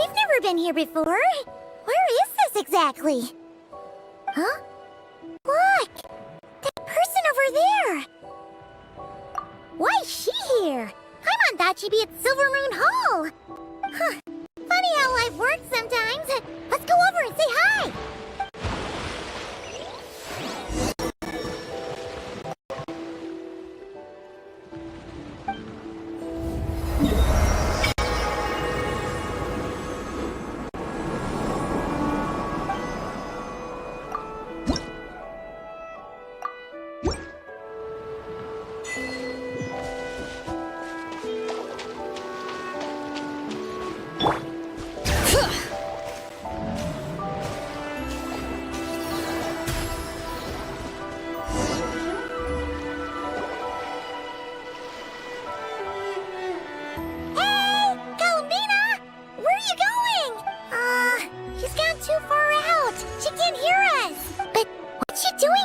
I've never been here before. Where is this exactly? Huh? Look! That person over there! Why is she here? Paimon thought she'd be at Silver Moon Hall! Huh. Funny how life works sometimes. Let's go over and say hi!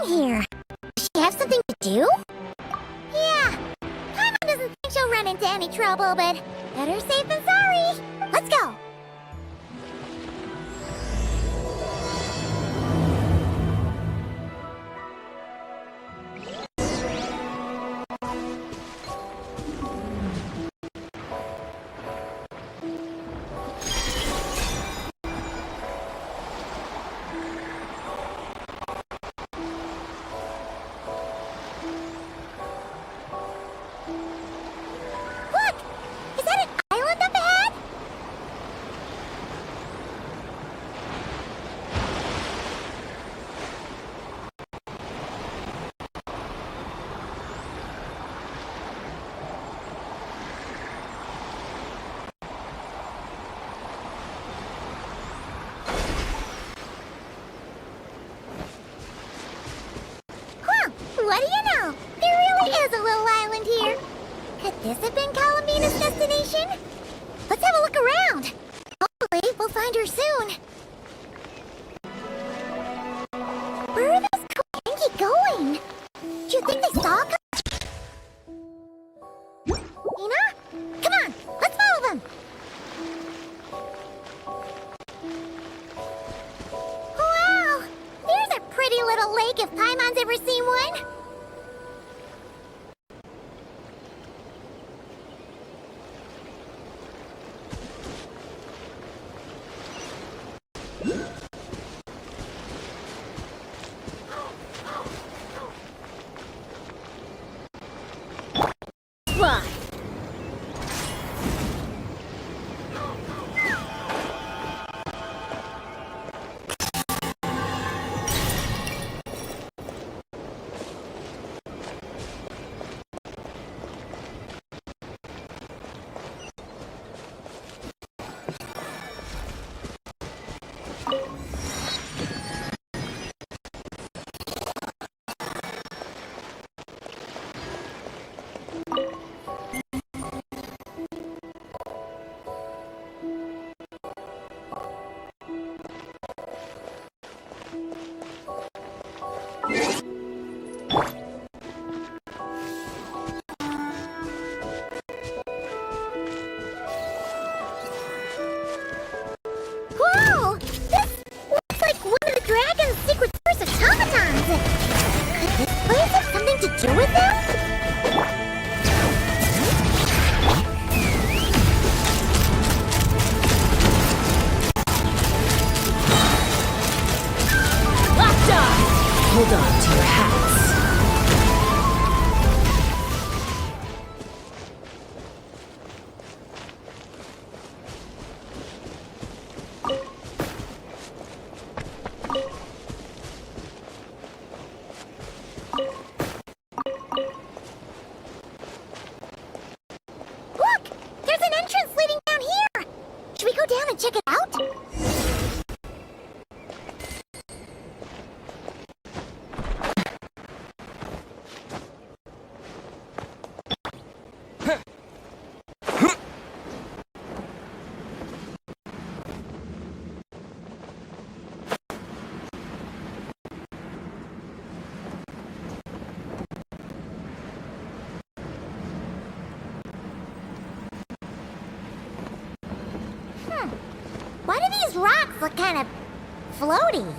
Here. Does she have something to do? Yeah. Paimon doesn't think she'll run into any trouble, but better safe than sorry. Let's go. What do you know? There really is a little island here. Could this have been Columbina's destination? Let's have a look around. Hopefully, we'll find her soon. Where are those Koenki going? Do you think they saw us? Ina? Come on, let's follow them. Wow, there's a pretty little lake if Paimon's ever seen one. Hold on to your hats. Look! There's an entrance leading down here! Should we go down and check it out? Why do these rocks look kind of floaty?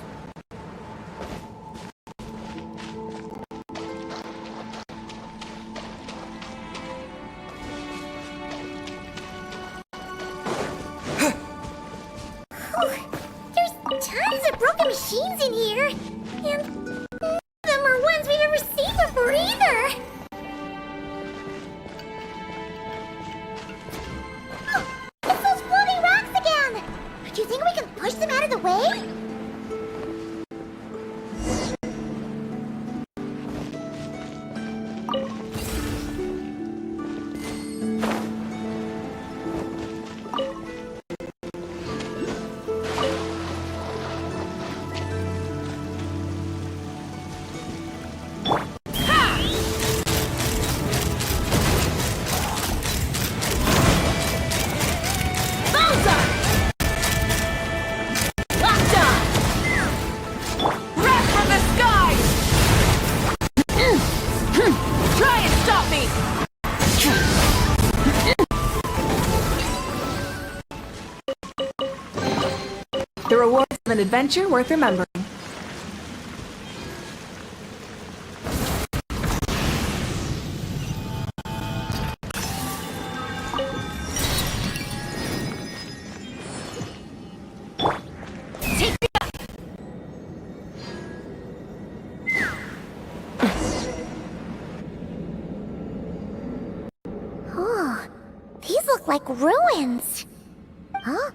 There's tons of broken machines in here, and none of them are ones we've ever seen before either. Oh, it's those floating rocks again! Do you think we can push them out of the way? The rewards of an adventure worth remembering. Oh, these look like ruins. Huh?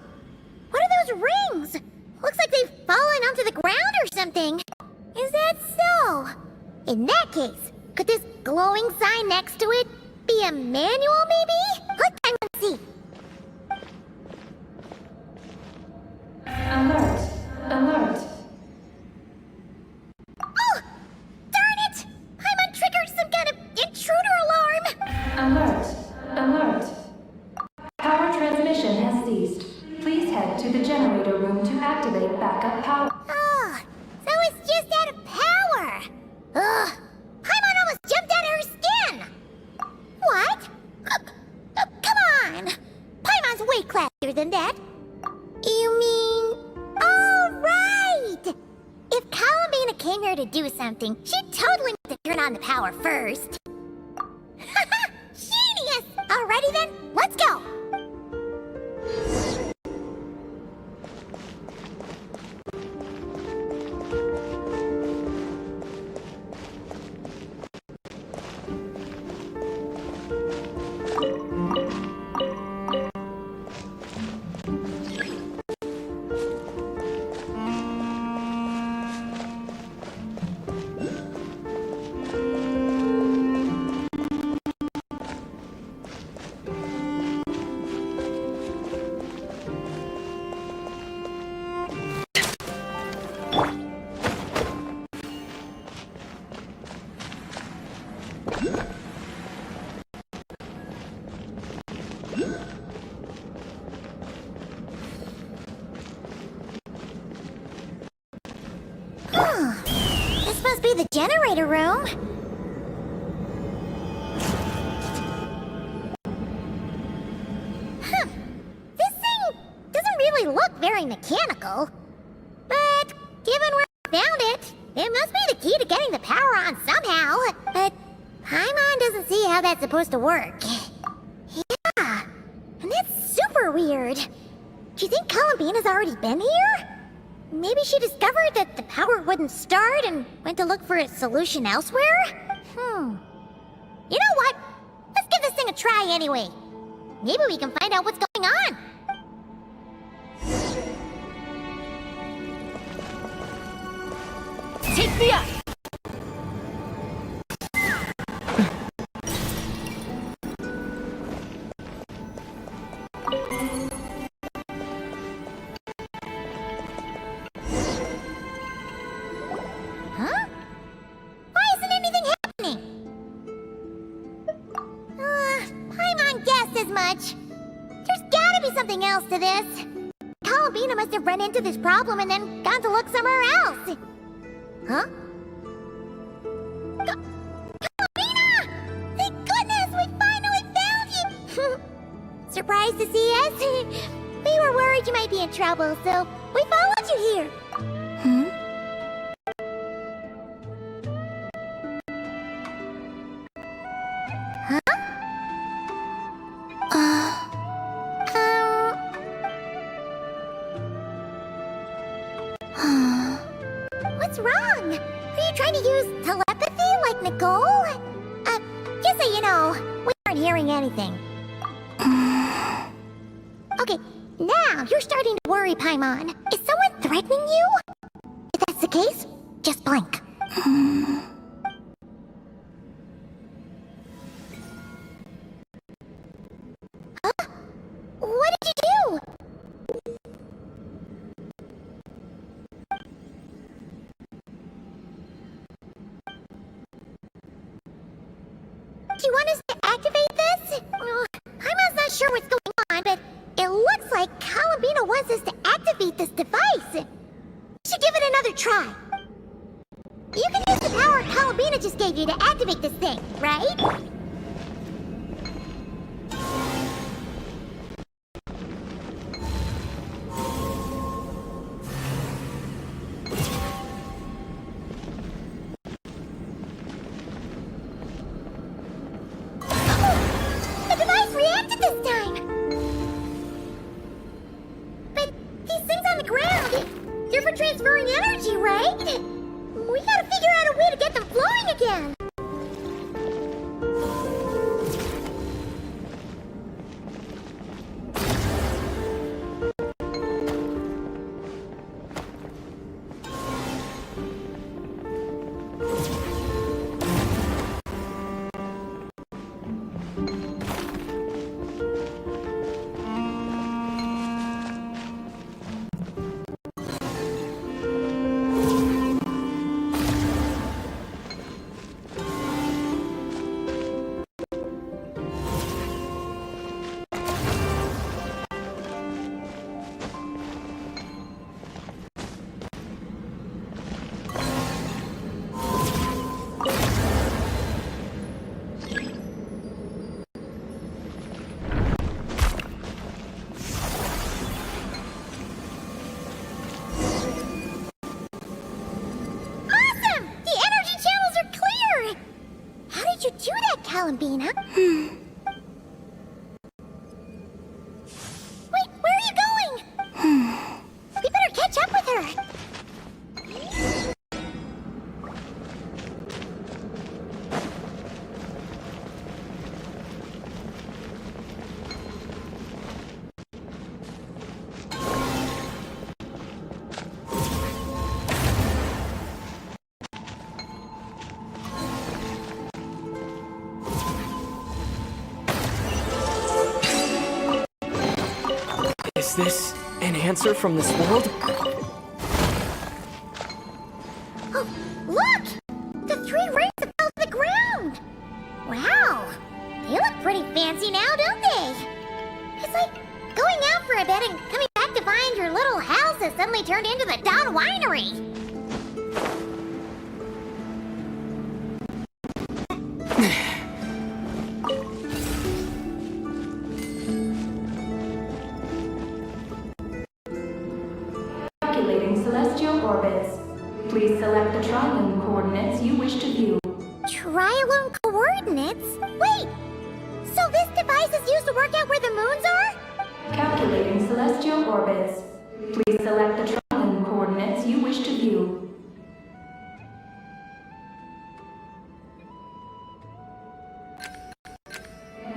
What are those rings? Looks like they've fallen onto the ground or something. Is that so? In that case, could this glowing sign next to it be a manual, maybe? Let's try and see. Alert! Alert! Oh! Darn it! Paimon triggered some kind of intruder alarm! Alert! Alert! Power transmission has ceased. Please head to the generator room to activate backup power. Oh, so it's just out of power! Ugh! Paimon almost jumped out of her skin! What? Come on! Paimon's way classier than that. You mean... Oh, right! If Columbina came here to do something, she'd totally need to turn on the power first. Genius! Alrighty then, let's go! This must be the generator room. Huh. This thing doesn't really look very mechanical. But given where I found it, it must be the key to getting the power on somehow. But Paimon doesn't see how that's supposed to work. Yeah, and that's super weird. Do you think Columbina's already been here? Maybe she discovered that the power wouldn't start and went to look for a solution elsewhere? You know what? Let's give this thing a try anyway. Maybe we can find out what's going on. Take me up! Huh? Why isn't anything happening? Paimon guessed as much. There's gotta be something else to this. Columbina must have run into this problem and then gone to look somewhere else. Huh? Columbina! Thank goodness we finally found you! Surprised to see us? We were worried you might be in trouble, so we followed you here. Hmm? Huh? What's wrong? Are you trying to use telepathy like Nicole? Just so you know, we aren't hearing anything. Okay, now you're starting to worry, Paimon. Is someone threatening you? If that's the case, just blink. Huh? What did you do? Do you want us to activate this? Paimon's not sure what's going on, but it looks like Columbina wants us to activate this device. We should give it another try. You can use the power Columbina just gave you to activate this thing, right? The device reacted this time! But these things on the ground, they're for transferring energy, right? We gotta figure out a way to get them flowing again! Columbina? Wait, where are you going? We better catch up with her. Is this an answer from this world? Oh, look! The 3 rings that fell to the ground! Wow! They look pretty fancy now, don't they? It's like going out for a bit and coming back to find your little house has suddenly turned into the Dawn Winery! Celestial orbits. Please select the trilane coordinates you wish to view. Trilane coordinates? Wait! So this device is used to work out where the moons are? Calculating celestial orbits. Please select the trilane coordinates you wish to view.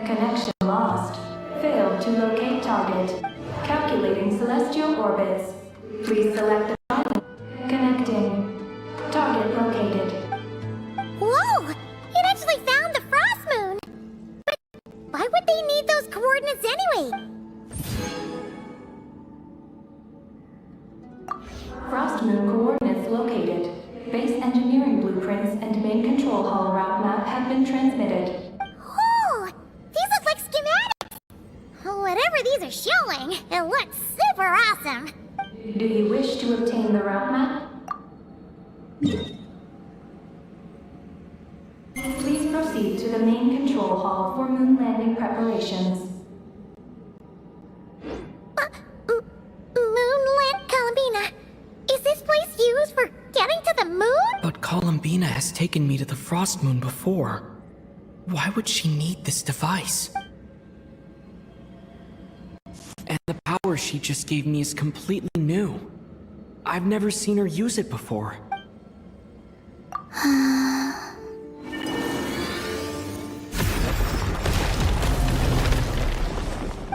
Connection lost. Failed to locate target. Calculating celestial orbits. Please select the connecting. Target located. Whoa! It actually found the frost moon! But why would they need those coordinates anyway? Frost moon coordinates located. Base engineering blueprints and main control hall route map have been transmitted. Oh! These look like schematics! Whatever these are showing, it looks super awesome! Do you wish to obtain the route map? Please proceed to the main control hall for moon landing preparations. Columbina has taken me to the Frost Moon before. Why would she need this device? And the power she just gave me is completely new. I've never seen her use it before.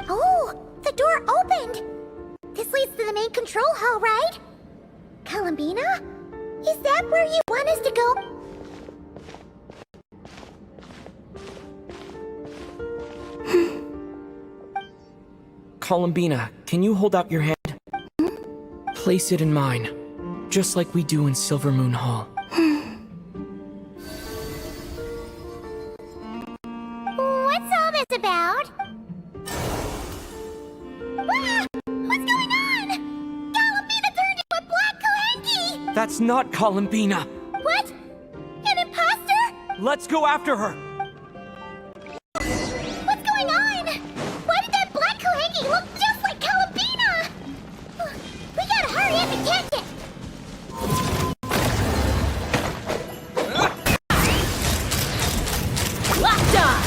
Oh, the door opened! This leads to the main control hall, right? Columbina? Is that where you want us to go? Columbina, can you hold out your hand? Place it in mine, just like we do in Silver Moon Hall. What's all this about? Ah! What's going on? Columbina turned into a black Kohenki! That's not Columbina! What? An imposter? Let's go after her! What's going on? Why did that black Kohenki look just like Columbina? We gotta hurry up and catch it! Locked on!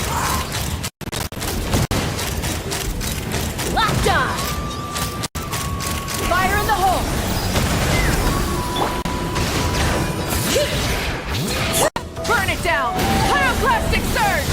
Locked on! Fire in the hole! Burn it down! Pyroclastic surge!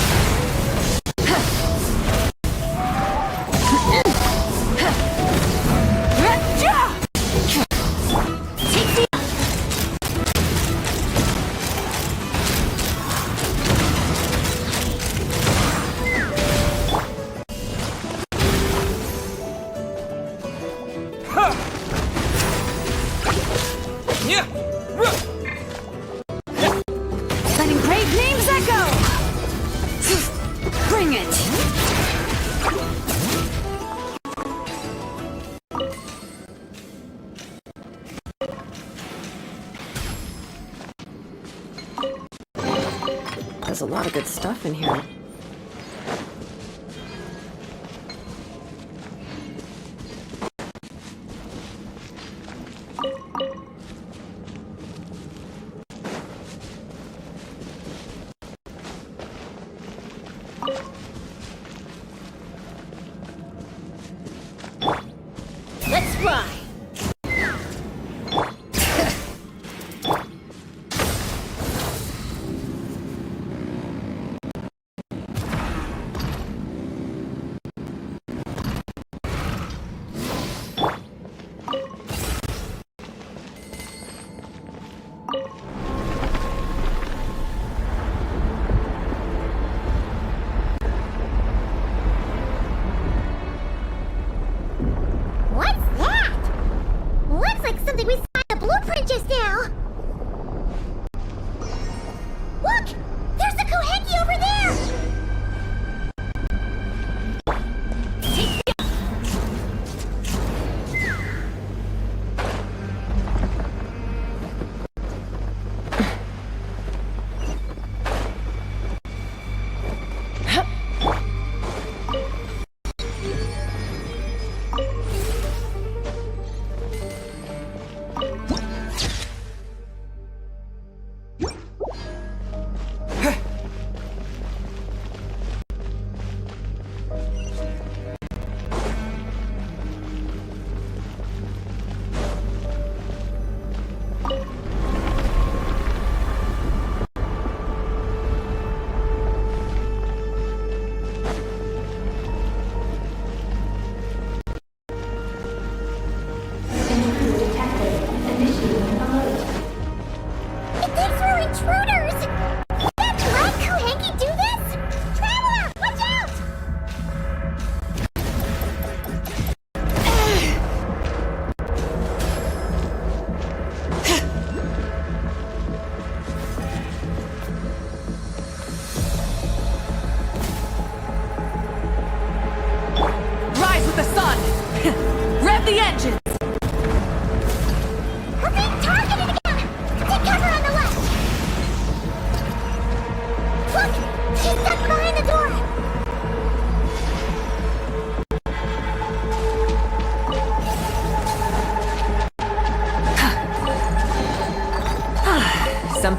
Letting great names echo! Bring it! There's a lot of good stuff in here. Let's fly!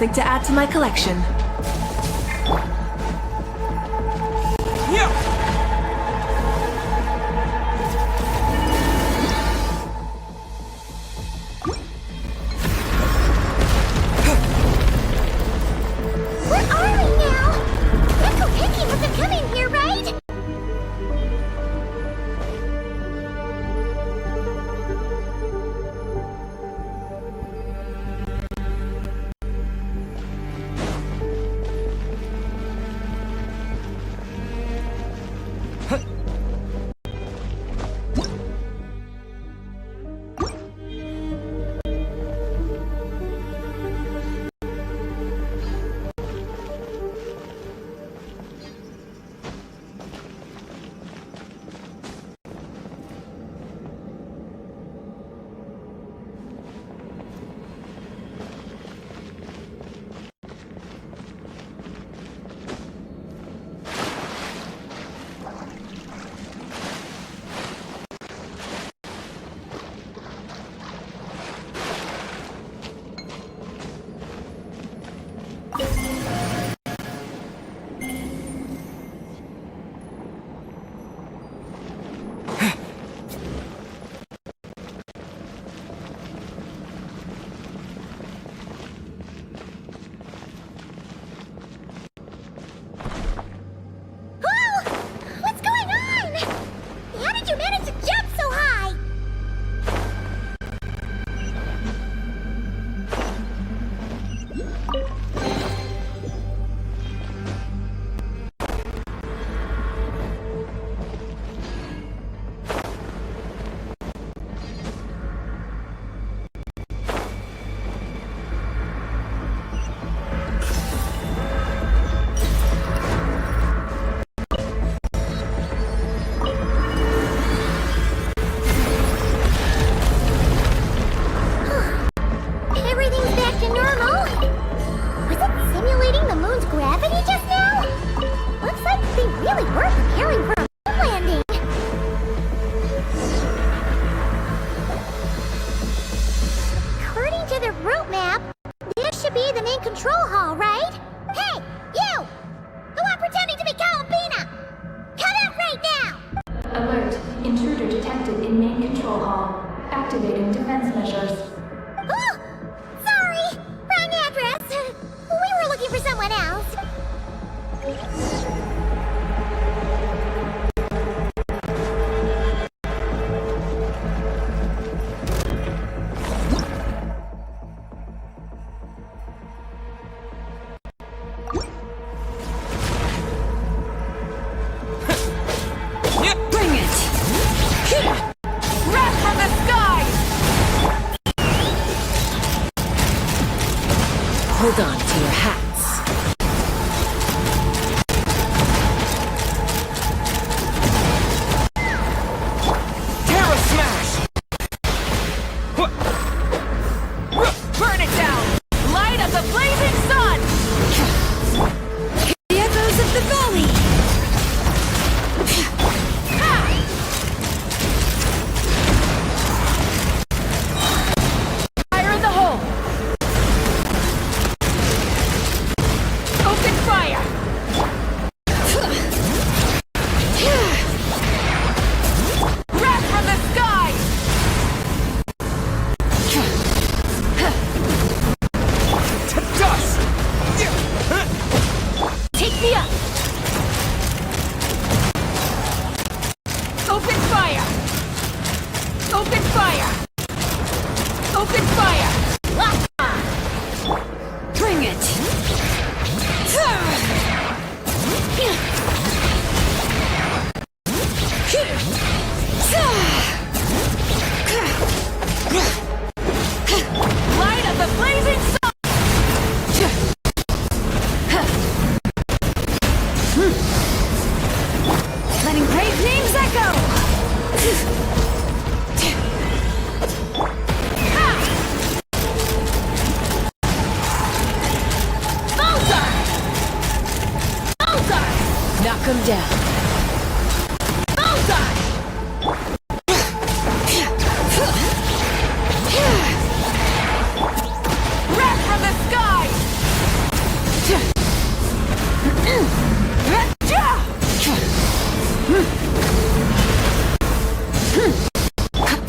something to add to my collection. Where are we now? Echo Pinky wasn't coming here, right? Activating defense measures. Oh! Sorry! Wrong address! We were looking for someone else. Bring it! Wrath from the skies! Hold on to your hats. Terra Smash! Burn it down! Light of the blazing sun! The echoes of the valley! Fire in the hole! Open fire! Wrath from the skies! To dust! Take me up! Open fire! Open fire! Open fire! Bring it! Light of the blazing sun! Letting brave names echo! Bullseye! Bullseye! Knock him down. Bullseye! Wrath from the skies!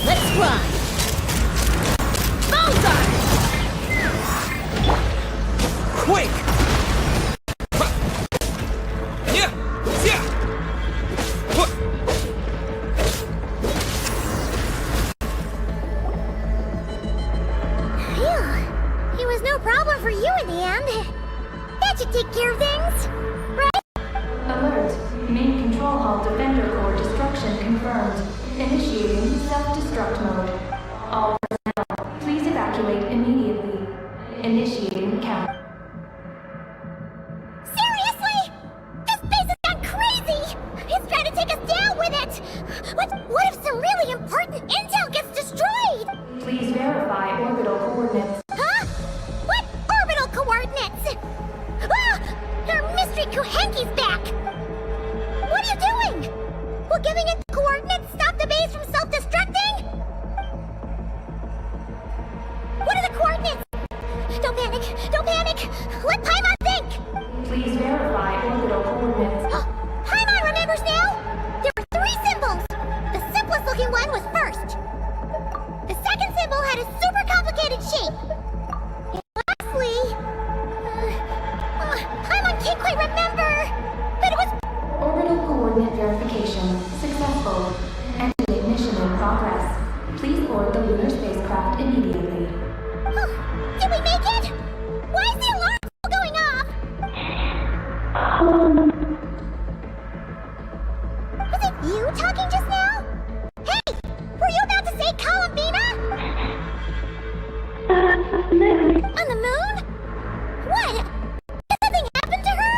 Let's run! Bullseye! Quick! Phew. It was no problem for you in the end. That should take care of things, right? Alert. Main control hall defender core destruction confirmed. Initiating self-destruct mode. All personnel, please evacuate immediately. Initiating count. Seriously? This base has gone crazy! It's trying to take us down with it! What if some really important intel gets destroyed? Please verify orbital coordinates. Huh? What orbital coordinates? Ah! Our mystery Kuhenki's back! What are you doing? Will giving it the coordinates stop the base from self-destructing? What are the coordinates? Don't panic! Don't panic! Let Paimon think! Please verify orbital coordinates. Paimon remembers now! There were 3 symbols! The simplest looking one was first. The second symbol had a super complicated shape. And lastly... Paimon can't quite remember! But it was... Orbital coordinate verification successful. Engine ignition in progress. Please board the lunar spacecraft immediately. Did we make it? Why is the alarm still going off? Was it you talking just now? Hey! Were you about to say Columbina? On the moon? What? Did something happen to her?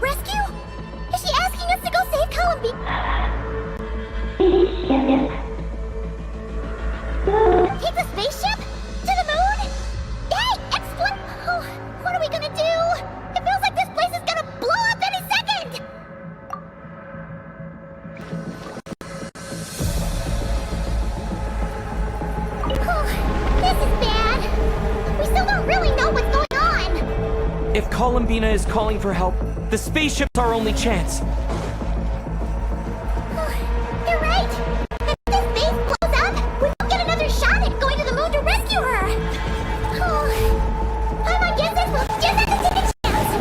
Rescue? Is she asking us to go save Columbina? Take the spaceship? To the moon? Hey, Oh, what are we gonna do? It feels like this place is gonna blow up any second! This is bad. We still don't really know what's going on. If Columbina is calling for help, the spaceship's our only chance. You're right. If this base blows up, we won't get another shot at going to the moon to rescue her. Moongazer will just have to take a chance.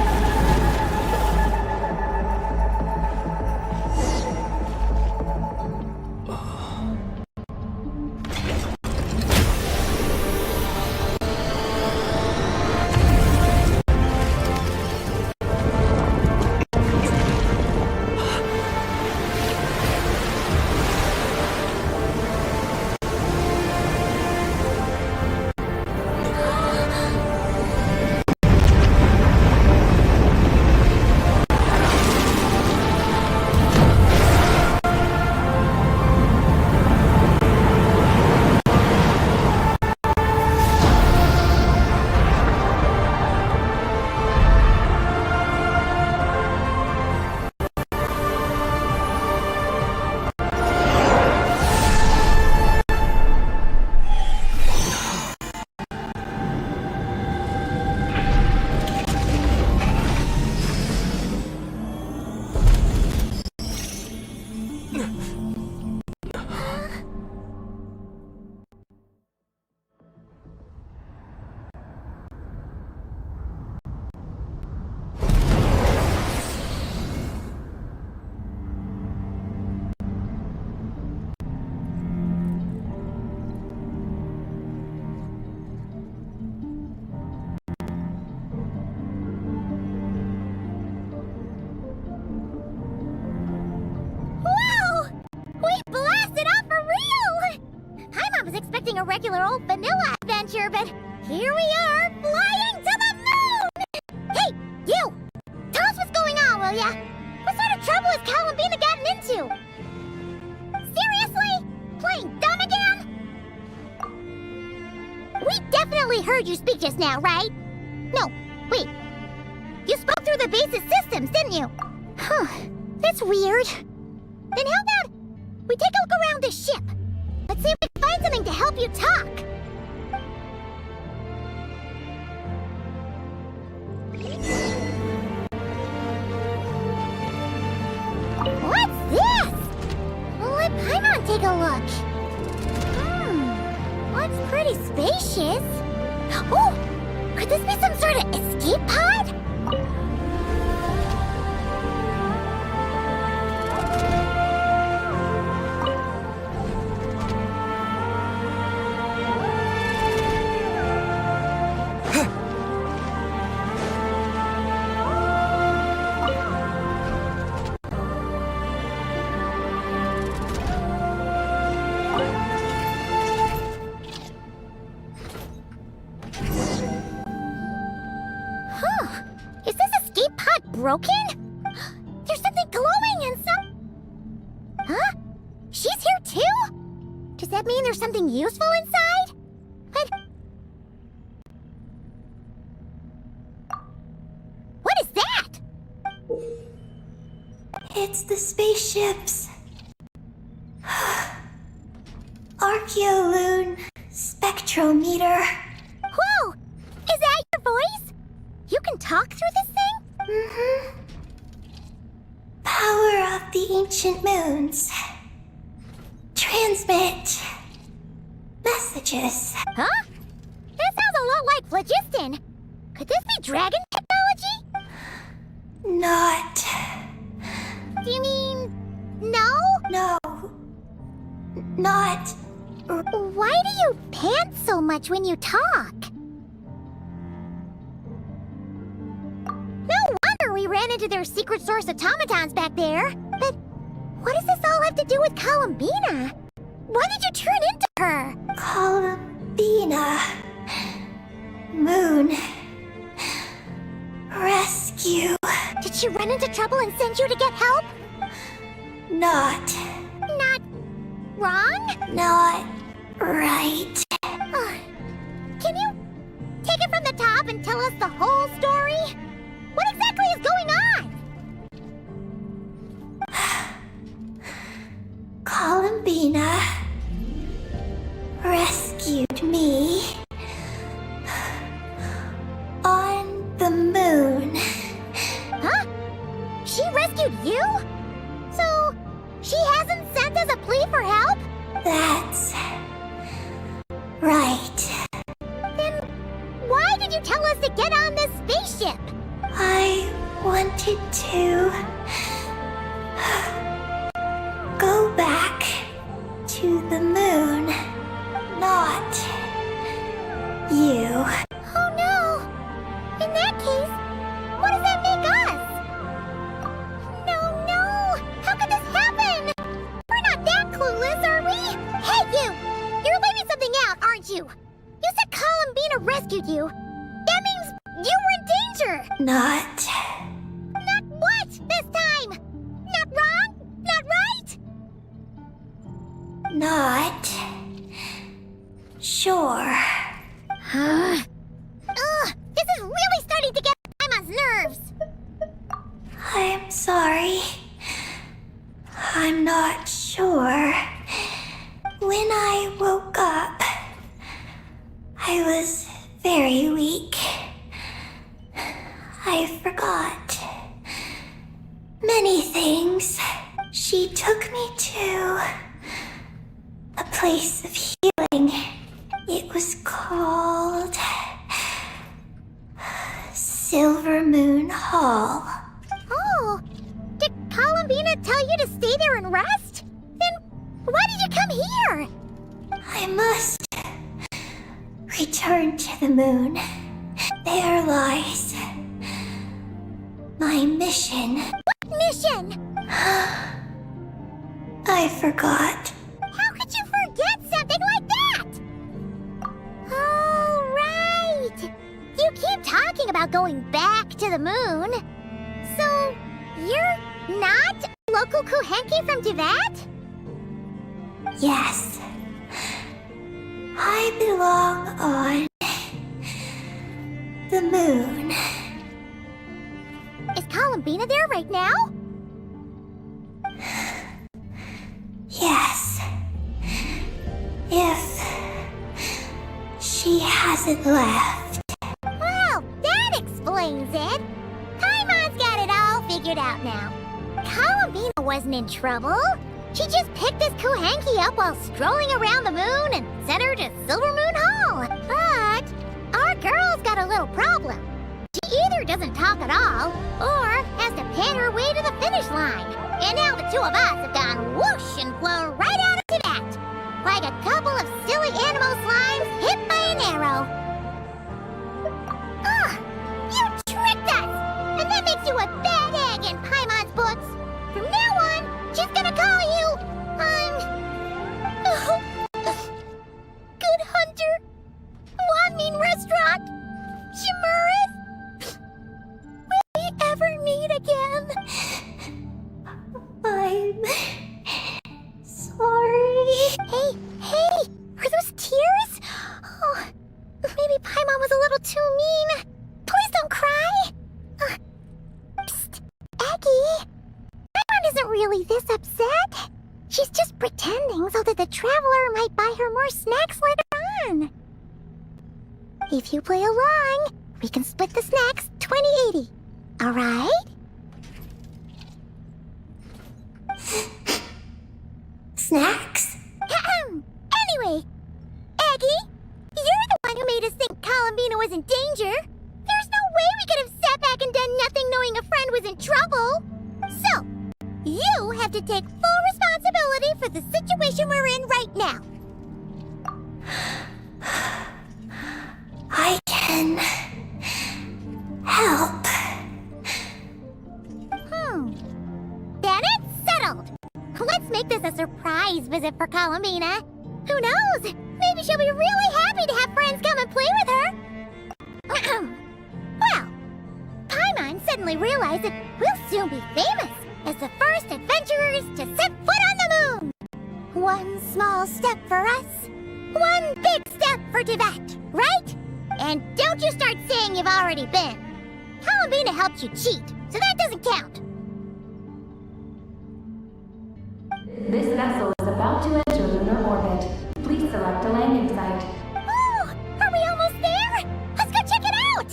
A regular old vanilla adventure, but here we are, flying to the moon! Hey, you! Tell us what's going on, will ya? What sort of trouble has Columbina gotten into? Seriously? Playing dumb again? We definitely heard you speak just now, right? No, wait. You spoke through the base's systems, didn't you? Huh, that's weird. Then how about we take a look around the ship? Let's see if we can find something to help you talk. take a look. Looks pretty spacious. Oh! Could this be some sort of escape pod? Broken? There's something glowing inside. Huh? She's here too? Does that mean there's something useful inside? What is that? It's the spaceship's Archeoloon spectrometer. Whoa! Is that your voice? You can talk through this thing? Power of the ancient moons. Transmit messages. Huh? That sounds a lot like phlogiston. Could this be dragon technology? Not. Do you mean no? No. Not. Why do you pant so much when you talk? We ran into their secret source automatons back there. But what does this all have to do with Columbina? Why did you turn into her? Columbina. Moon. Rescue. Did she run into trouble and send you to get help? Not wrong? Not right. Can you take it from the top and tell us the whole story? What exactly is going on? Columbina rescued me on the moon. Huh? She rescued you? So, she hasn't sent us a plea for help? That's right. Then why did you tell us to get on this spaceship? I wanted to go back to the moon, not you. Oh no! In that case, what does that make us? No! How could this happen? We're not that clueless, are we? Hey, you! You're leaving something out, aren't you? You said Columbina rescued you. That means you were in danger! Not what this time? Not wrong? Not right? Not sure. This is really starting to get Paimon's nerves. I'm sorry. I'm not sure. When I woke up, I was very weak. I forgot many things. She took me to a place of healing. It was called Silver Moon Hall. Oh, did Columbina tell you to stay there and rest? Then why did you come here? I must return to the moon. There lies my mission. What mission? I forgot. How could you forget something like that? Oh, right. You keep talking about going back to the moon. So, you're not local Kuhenki from Teyvat? Yes. I belong on the moon. Is Columbina there right now? Yes. If she hasn't left. Well, that explains it. Paimon's got it all figured out now. Columbina wasn't in trouble. She just picked this Kuhanki up while strolling around the moon and sent her to Silver Moon Hall. But our girl's got a little problem. She either doesn't talk at all, or has to pant her way to the finish line. And now the two of us have gone whoosh and flown right out of Teyvat, like a couple of silly animal slimes hit by an arrow. Ugh! You tricked us! And that makes you a bad egg in Paimon's books. From now on, she's gonna call you, Good Hunter, Wanmin Restaurant, Shimurith. Will we ever meet again? I'm sorry. Hey, are those tears? Oh, maybe Paimon was a little too mean. Please don't cry. Psst, Aggie. Paimon isn't really this upset. She's just pretending so that the Traveler might buy her more snacks later on. If you play along, we can split the snacks 20-80. All right? Snacks? Anyway, Aggie, you're the one who made us think Columbina was in danger. There's no way we could have sat back and done nothing knowing a friend was in trouble. So, you have to take full responsibility for the situation we're in right now. I can help. Then it's settled. Let's make this a surprise visit for Columbina. Who knows? Maybe she'll be really happy to have friends come and play with her. Well, Paimon suddenly realized that we'll soon be famous as the first adventurers to set foot on the moon. One small step for us, one big step for Teyvat, right? And don't you start saying you've already been. Columbina helped you cheat, so that doesn't count. This vessel is about to enter lunar orbit. Please select a landing site. Oh, are we almost there? Let's go check it out!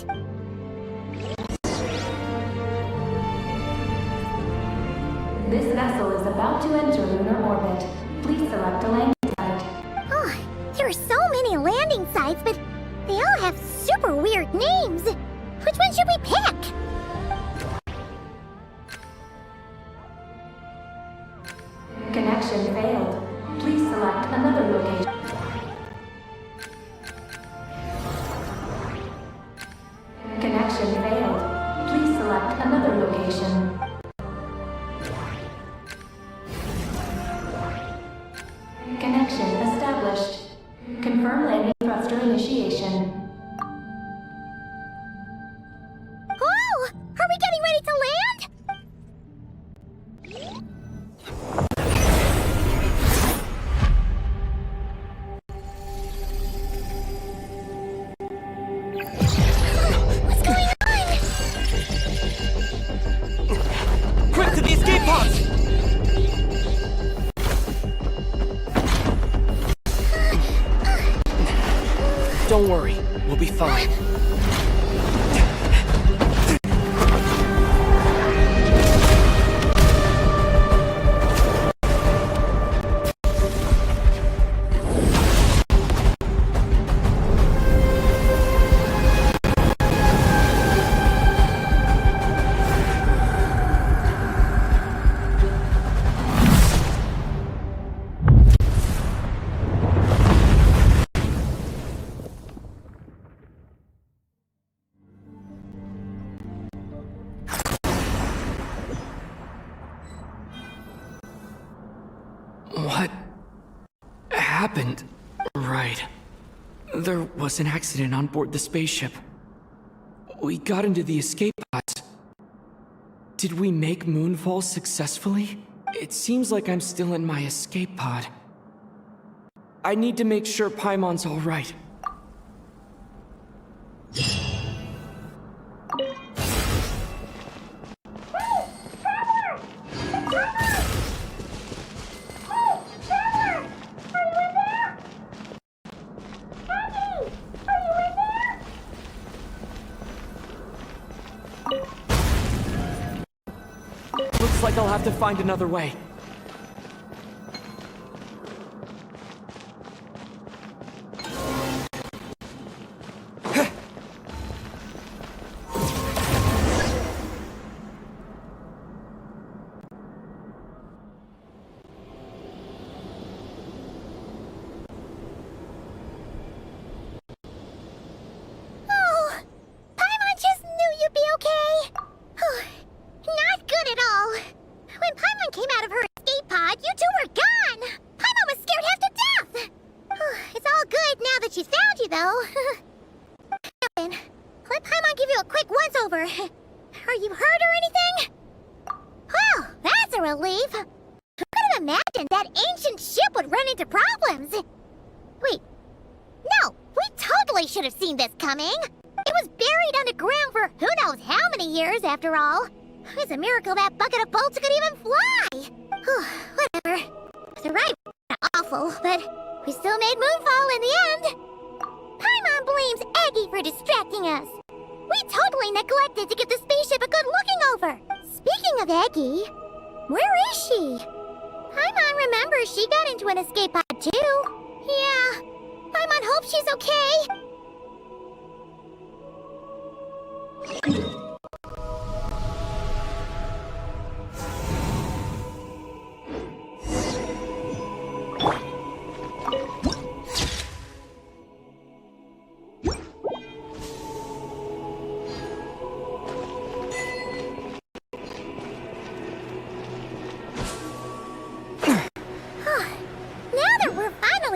This vessel is about to enter lunar orbit. Please select a landing site. Oh, there are so many landing sites, but they all have super weird names. Which one should we pick? Connection failed. Please select another location. Connection failed. Please select another location. Connection established. Confirm landing thruster initiation. Oh, are we getting ready to land? What's going on? Quick to the escape pods! Don't worry, we'll be fine. What happened? Right. There was an accident on board the spaceship. We got into the escape pods. Did we make moonfall successfully? It seems like I'm still in my escape pod. I need to make sure Paimon's all right. Looks like I'll have to find another way. quick once-over. Are you hurt or anything? Oh, that's a relief. Who could have imagined that ancient ship would run into problems? Wait, no, we totally should have seen this coming. It was buried underground for who knows how many years, after all. It's a miracle that bucket of bolts could even fly. Whatever. The ride was awful, but we still made Moonfall in the end. Paimon blames Aggie for distracting us. We totally neglected to give the spaceship a good looking over. Speaking of Aggie, where is she? Paimon remembers she got into an escape pod too. Yeah, Paimon hopes she's okay.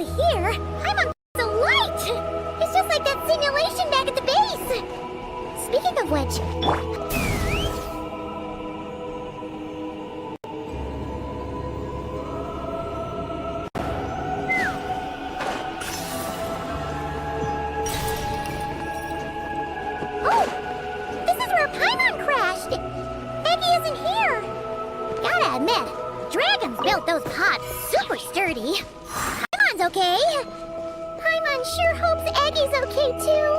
Here, I'm on the light! It's just like that simulation back at the base! Speaking of which... Oh! This is where Paimon crashed! Aggie isn't here! Gotta admit, dragons built those pods super sturdy. Okay? Paimon sure hopes Aggie's okay too.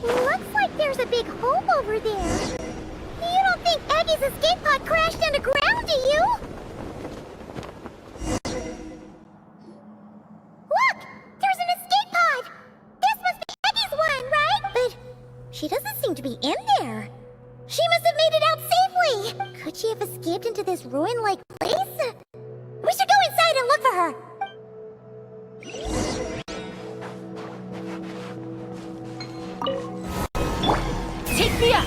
Looks like there's a big hole over there. You don't think Aggie's escape pod crashed underground, do you? Look! There's an escape pod! This must be Aggie's one, right? But she doesn't seem to be in there. She must have made it out safely! Could she have escaped into this ruin-like place? We should go inside and look for her! Take me up!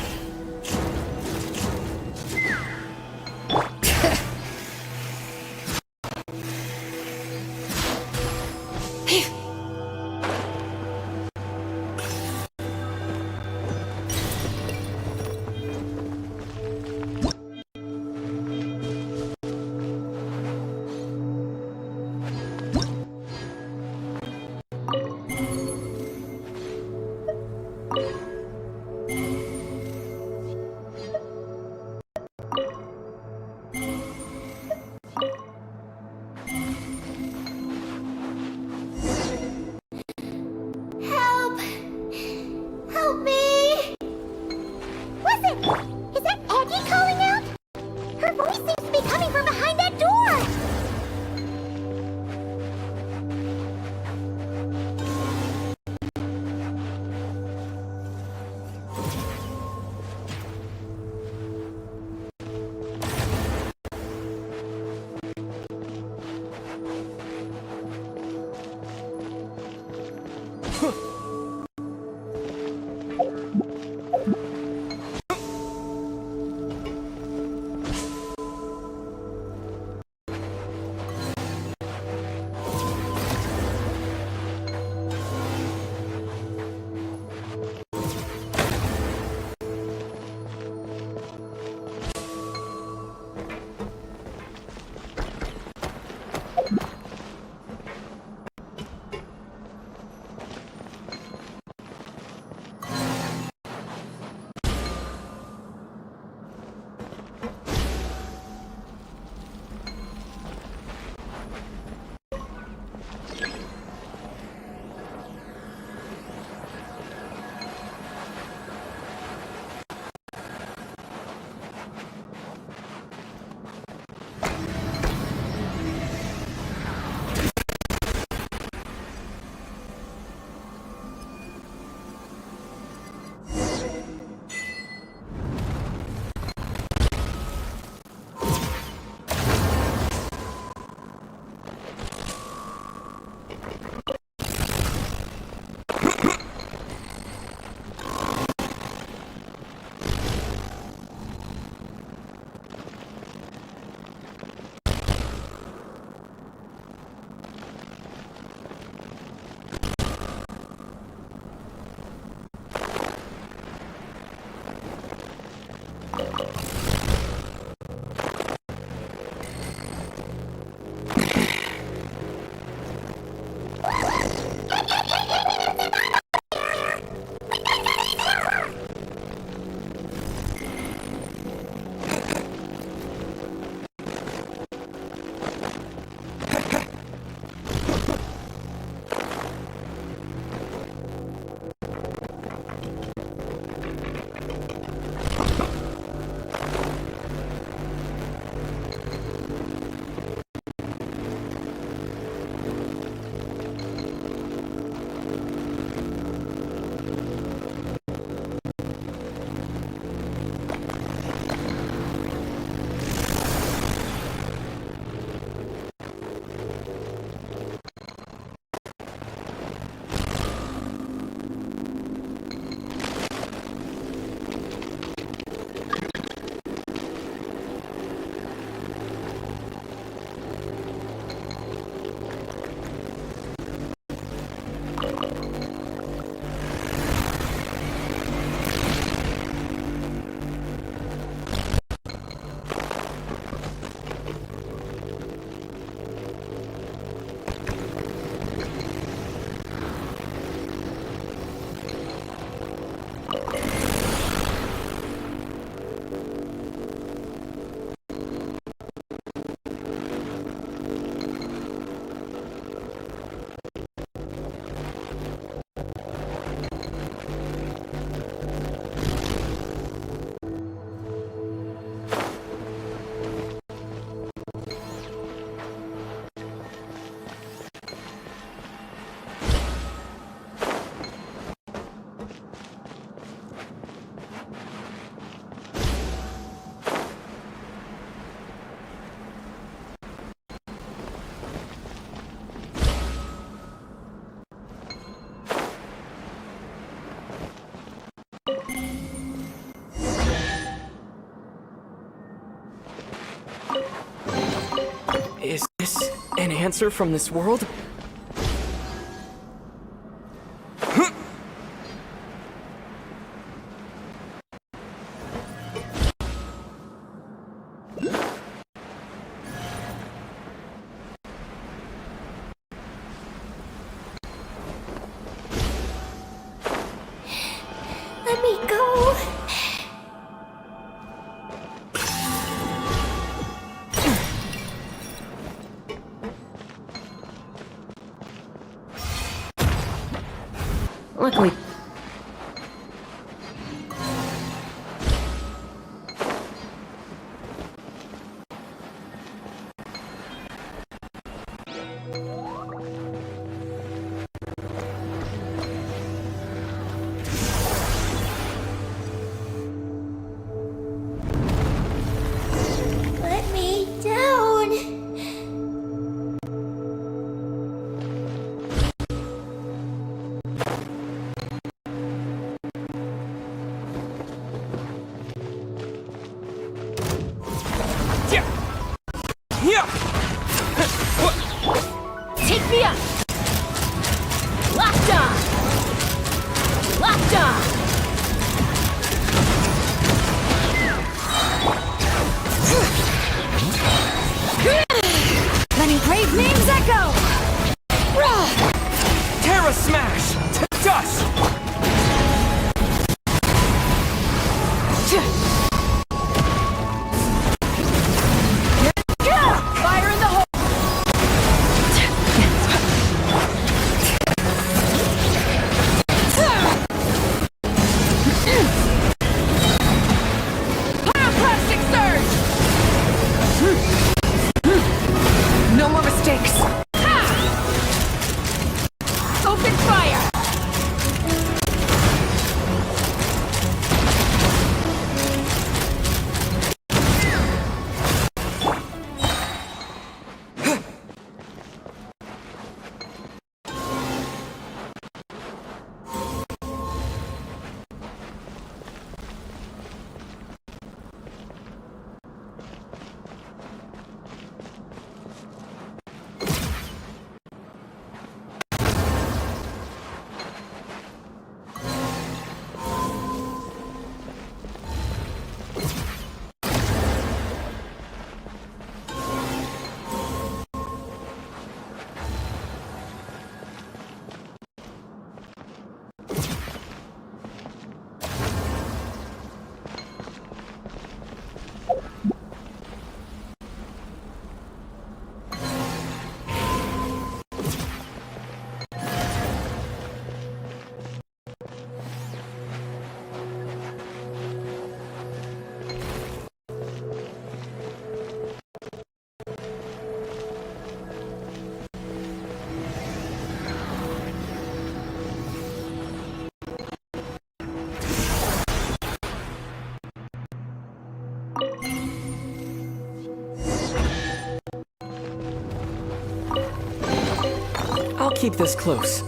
answer from this world? Let me go. Luckily. Let me down. Take me up! Locked on! Locked on! Letting brave names echo! Terra Smash! To dust! Fire in the hole! Pyroclastic surge! No more mistakes! Open fire! I'll keep this close.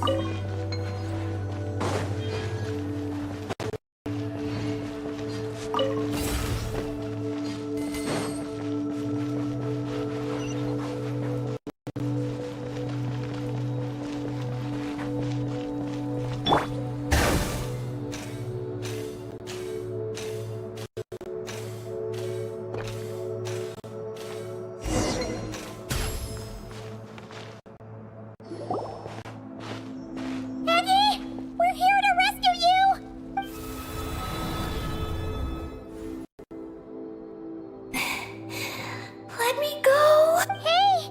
Let me go. Hey!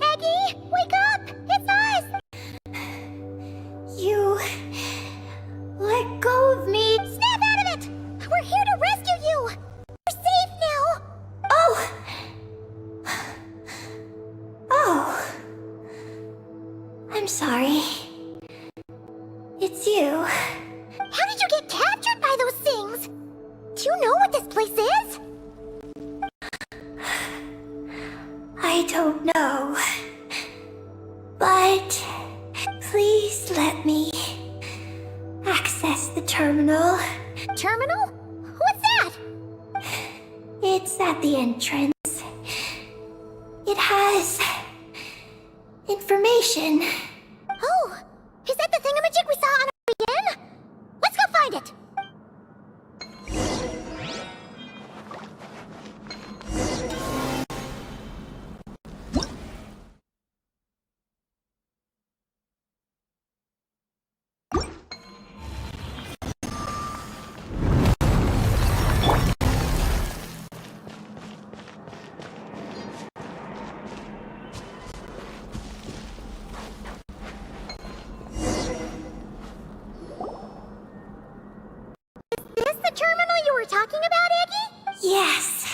Aggie, wake up! It's us! You let go of me. Snap out of it! We're here to rescue you! We're safe now! Oh. Oh. I'm sorry. It's you. How did you get captured by those things? Do you know what this place is? I don't know. But please let me access the terminal. Terminal? What's that? It's at the entrance. It has were talking about, Eggy? Yes.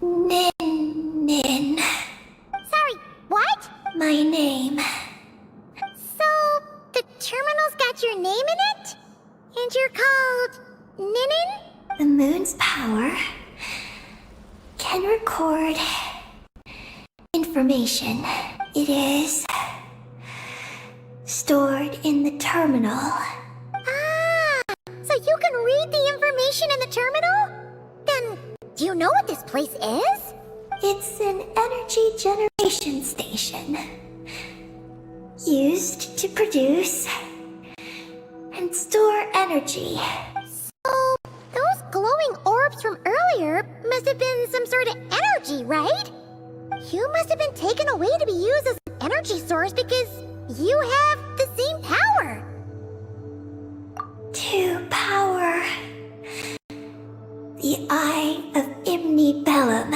Nin. Sorry, what? My name. So, the terminal's got your name in it? And you're called Ninin? The moon's power can record information. It is stored in the terminal. Ah, so you can read the information in the terminal? Then, do you know what this place is? It's an energy generation station used to produce and store energy. So, those glowing orbs from earlier must have been some sort of energy, right? You must have been taken away to be used as an energy source because you have the same power. To power the Eye of Ibnibellum.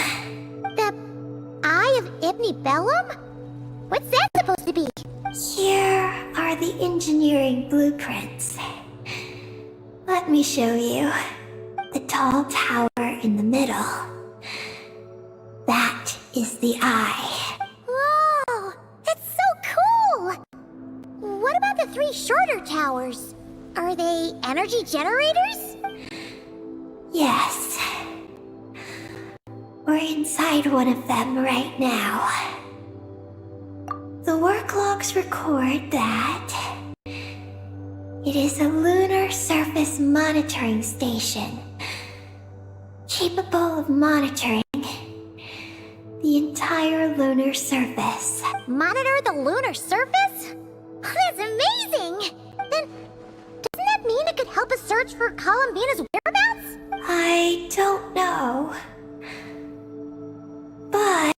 The Eye of Ibnibellum? What's that supposed to be? Here are the engineering blueprints. Let me show you. The tall tower in the middle. That is the eye. Whoa, that's so cool! What about the 3 shorter towers? Are they energy generators? Yes. We're inside one of them right now. The work logs record that it is a lunar surface monitoring station, capable of monitoring the entire lunar surface. Monitor the lunar surface? That's amazing! Then, doesn't that mean it could help us search for Columbina's whereabouts? I don't know. But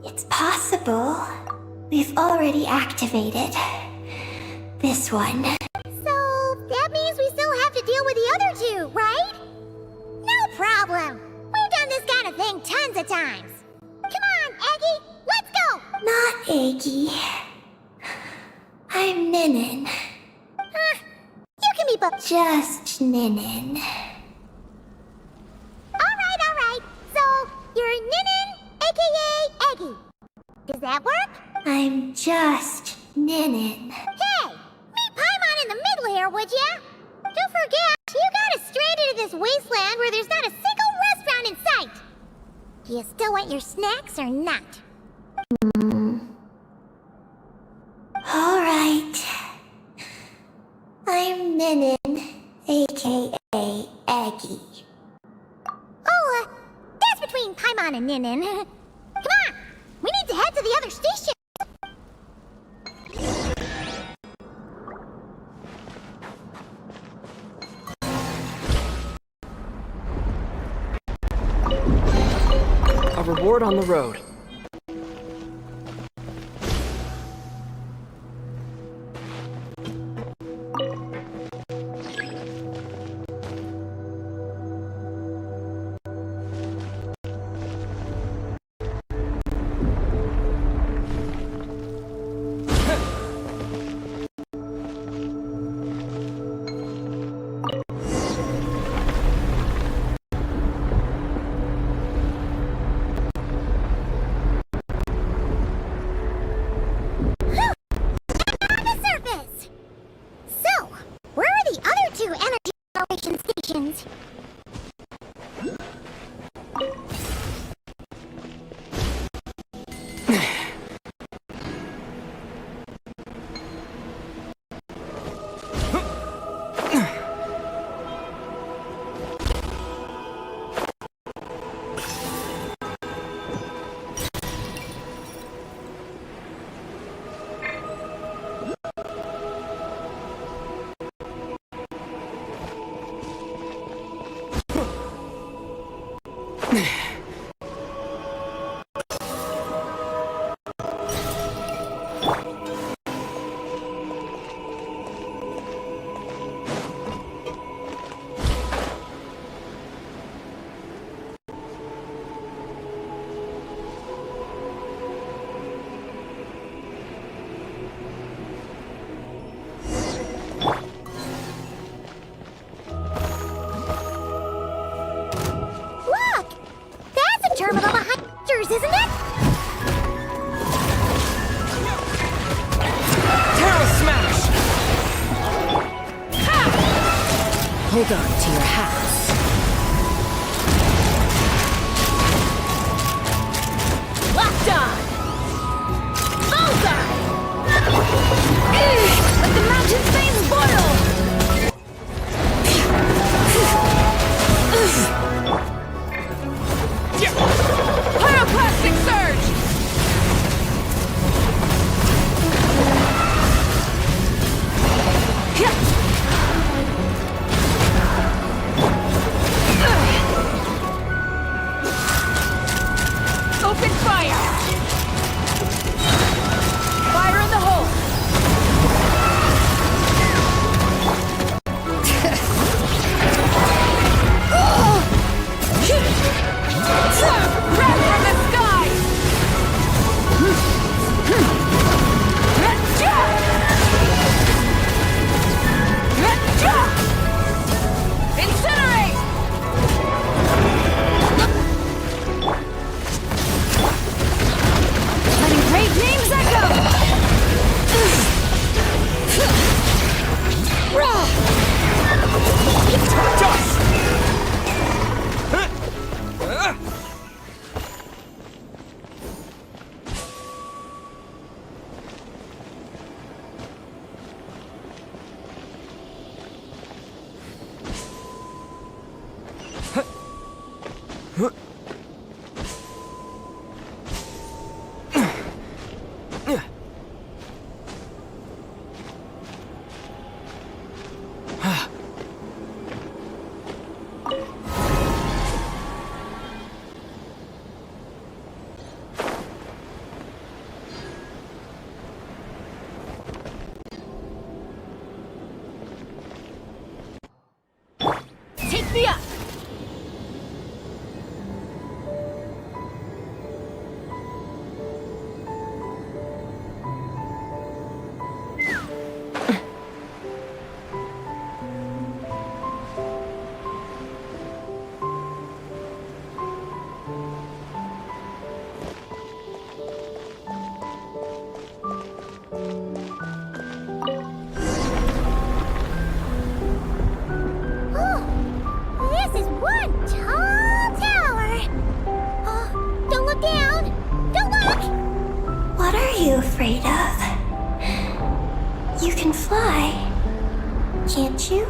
it's possible we've already activated this one. So, that means we still have to deal with the other 2, right? No problem! We've done this kind of thing tons of times. Come on, Eggy, let's go! Not Eggy. I'm Ninin. You can be both. Just Ninin. Alright. So, you're Ninin, aka Eggy. Does that work? I'm just Ninin. Hey, meet Paimon in the middle here, would ya? Don't forget, you got us stranded in this wasteland where there's not a single restaurant in sight. Do you still want your snacks or not? Alright. I'm Ninin, aka Eggy. Oh, that's between Paimon and Ninin. Come on, we need to head to the other station. A reward on the road. Stations. Hold on to your hats. Locked on! Bullseye! Let the mountain flames boil! Pyroclastic surge! Open fire! Fire in the hole! Wrath from the sky! Incinerate! Letting great names echo! Dust! Take me up! This is one tall tower. Oh, don't look down. Don't look. What are you afraid of? You can fly, can't you?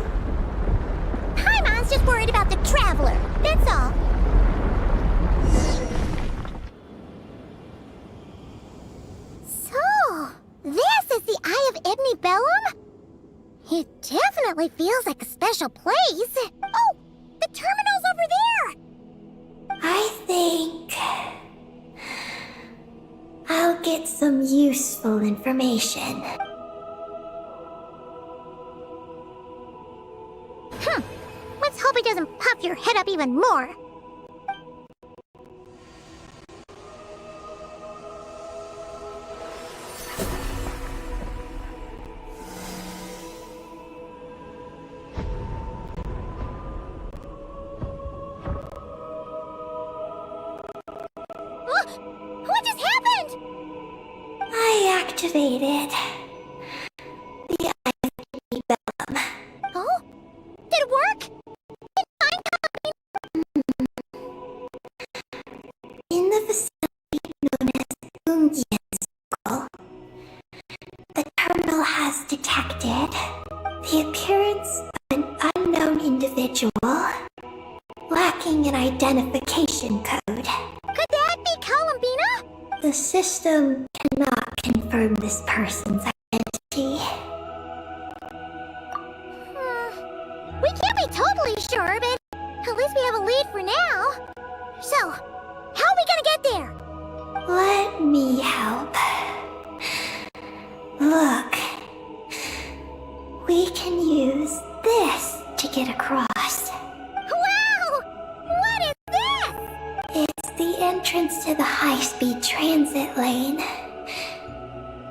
Paimon's just worried about the Traveler. That's all. So, this is the Eye of Ibni-Bellum? It definitely feels like a special place. Oh, the terminal's over there. I think I'll get some useful information. Let's hope it doesn't puff your head up even more. What just happened? I activated the Eye of Ibni-Bellum. Oh? Did it work? In the vicinity known as Moongazer, the terminal has detected the appearance of an unknown individual lacking an identification code. Could that be Columbina? The system cannot confirm this person's identity. We can't be totally sure, but at least we have a lead for now. So, how are we gonna get there? Let me help. Look, we can use this to get across. Wow! What is this? It's the entrance to the high-speed transit lane.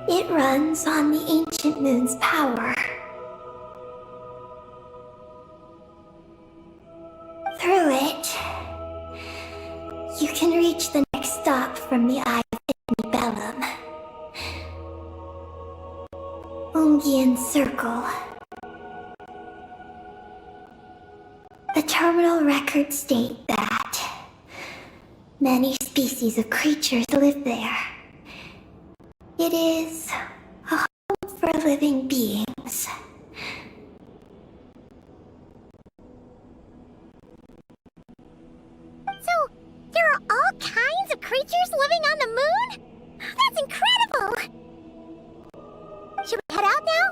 It runs on the ancient moon's power. Through it, you can reach the next stop from the Eye of Ibni-Bellum. Moongazer Circle. terminal records state that many species of creatures live there. It is a home for living beings. So, there are all kinds of creatures living on the moon? That's incredible! Should we head out now?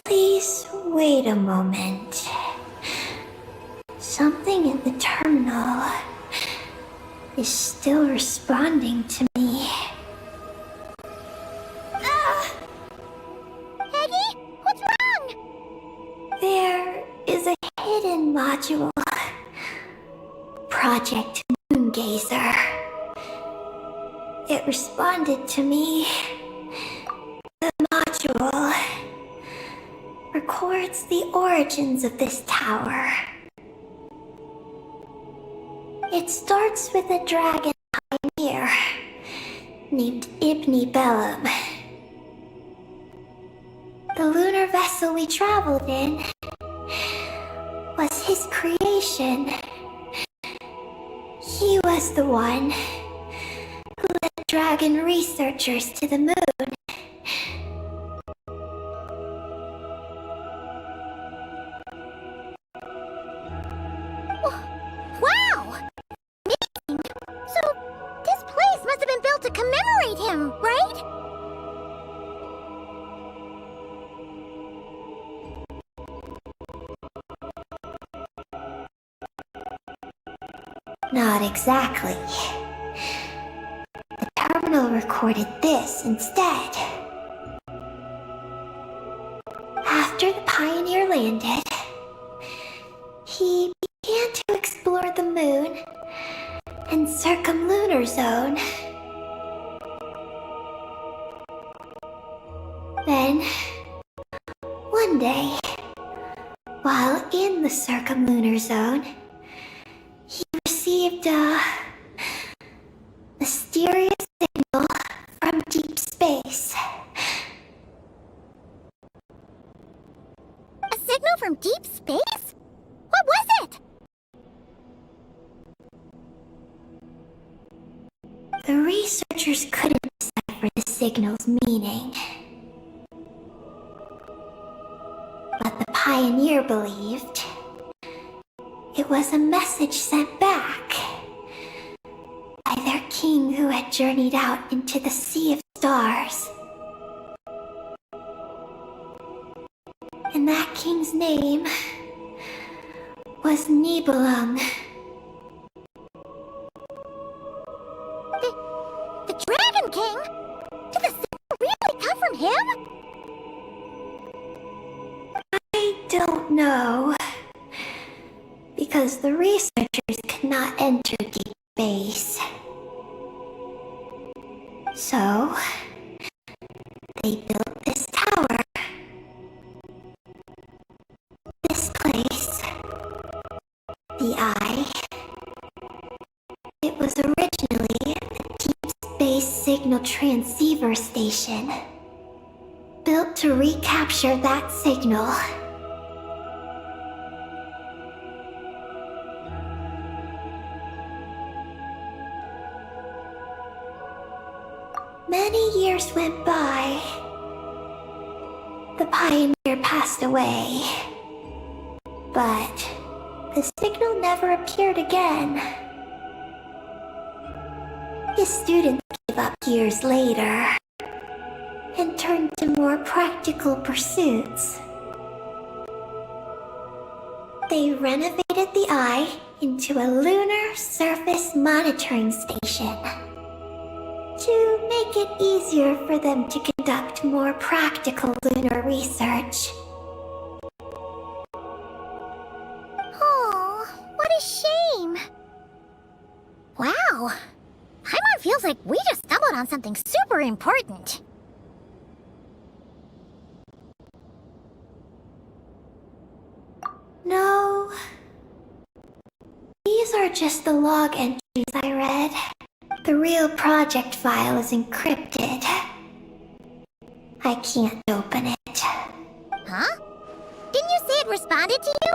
Please wait a moment. Something in the terminal is still responding to me. Peggy, what's wrong? There is a hidden module. Project M.O.O.N.G.A.Z.E.R. It responded to me. The module records the origins of this tower. It starts with a dragon pioneer named Ibni Bellum. The lunar vessel we traveled in was his creation. He was the one who led dragon researchers to the moon. Wow! Amazing! So, this place must have been built to commemorate him, right? Not exactly. The terminal recorded this instead. After the pioneer landed, he began to explore the moon and circumlunar zone. Then, one day, while in the circumlunar zone, he received a mysterious signal from deep space. A signal from deep space? What was it? The researchers couldn't decipher the signal's meaning. But the pioneer believed it was a message sent back by their king who had journeyed out into the sea of stars. And that king's name was Nibelung. The Dragon King? Did the signal really come from him? I don't know. Because the researchers could not enter deep space. So, they built this tower. This place, the Eye, it was originally a deep space signal transceiver station, built to recapture that signal. Many years went by. The pioneer passed away. But the signal never appeared again. His students gave up years later and turned to more practical pursuits. They renovated the Eye into a lunar surface monitoring station to make it easier for them to conduct more practical lunar research. Oh, what a shame. Wow. Paimon feels like we just stumbled on something super important. No. These are just the log entries I read. The real project file is encrypted. I can't open it. Huh? Didn't you say it responded to you?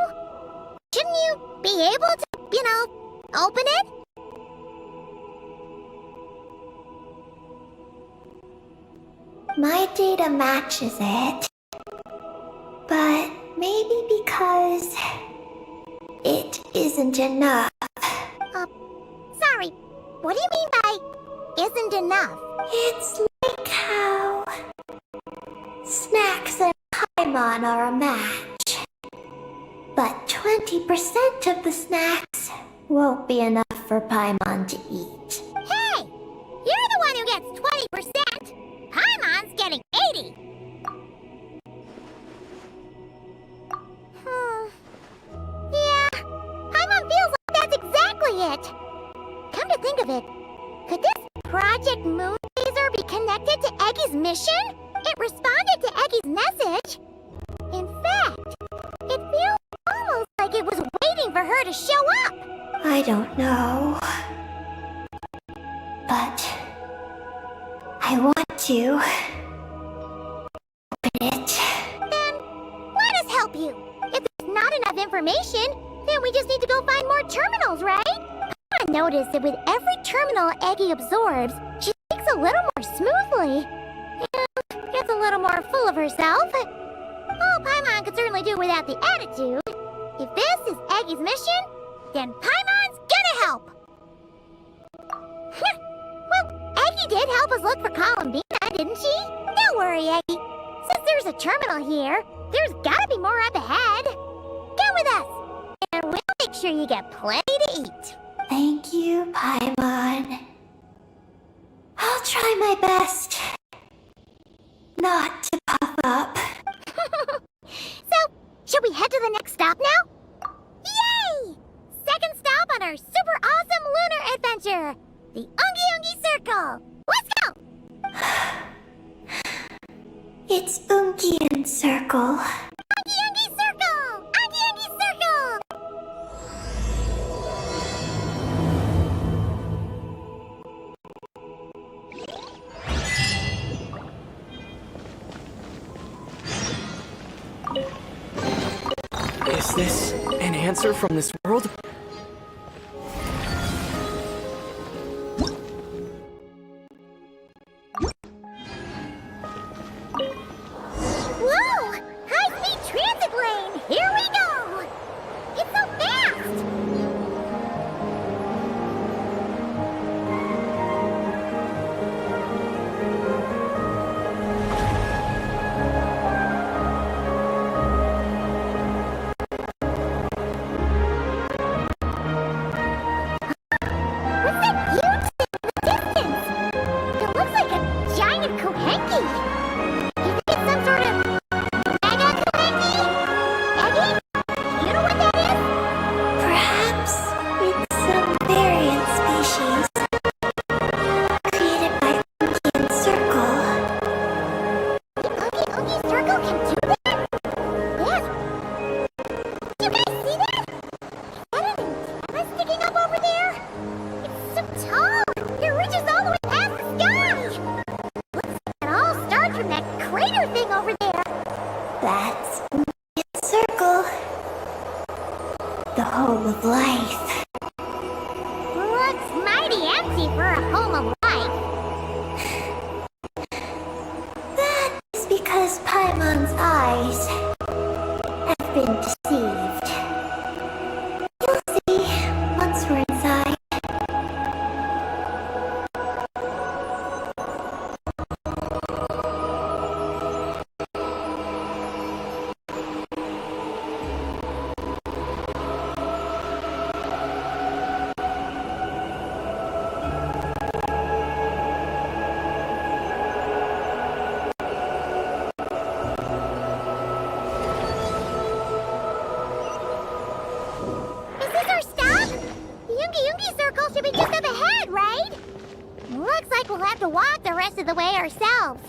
Shouldn't you be able to, open it? My data matches it. But maybe because it isn't enough. Sorry. What do you mean by isn't enough? It's like how snacks and Paimon are a match. But 20% of the snacks won't be enough for Paimon to eat. Hey! You're the one who gets 20%! Paimon's getting 80! Yeah, Paimon feels like that's exactly it! Come to think of it, could this Project M.O.O.N.G.A.Z.E.R be connected to Eggy's mission? It responded to Eggy's message. In fact, it feels almost like it was waiting for her to show up. I don't know. But I want to open it. Then let us help you. If there's not enough information, then we just need to go find more terminals, right? I noticed that with every terminal Eggy absorbs, she speaks a little more smoothly. And gets a little more full of herself. Oh, Paimon could certainly do without the attitude. If this is Eggy's mission, then Paimon's gonna help. Well, Eggy did help us look for Columbina, didn't she? Don't worry, Eggy. Since there's a terminal here, there's gotta be more up ahead. Come with us, and we'll make sure you get plenty to eat. Thank you, Paimon. I'll try my best not to puff up. So, should we head to the next stop now? Yay! Second stop on our super awesome lunar adventure, the Moongazer Circle. Let's go! It's Moongazer Circle. Moongazer Circle! Moongazer Circle! Is this an answer from this world? Whoa! High-speed transit lane! Here we go! It's so fast! What's that huge thing in the distance? It looks like a giant Kohenki! You think it's some sort of mega Kohenki? Eggy? You know what that is? Perhaps it's some variant species created by Moongazer Circle. The Moongazer Circle can do that? Yes. You guys see that? Is that an antenna sticking up over there? It's so tall. It reaches all the way past the sky. Looks like it all starts from that crater thing over there. That's Moongazer Circle. The home of life. Looks mighty empty for a home of life. That is because Paimon's eyes have been deceived. You'll see once we're inside. Is this our stop? The Moongazer Circle should be just up ahead, right? Looks like we'll have to walk the rest of the way ourselves.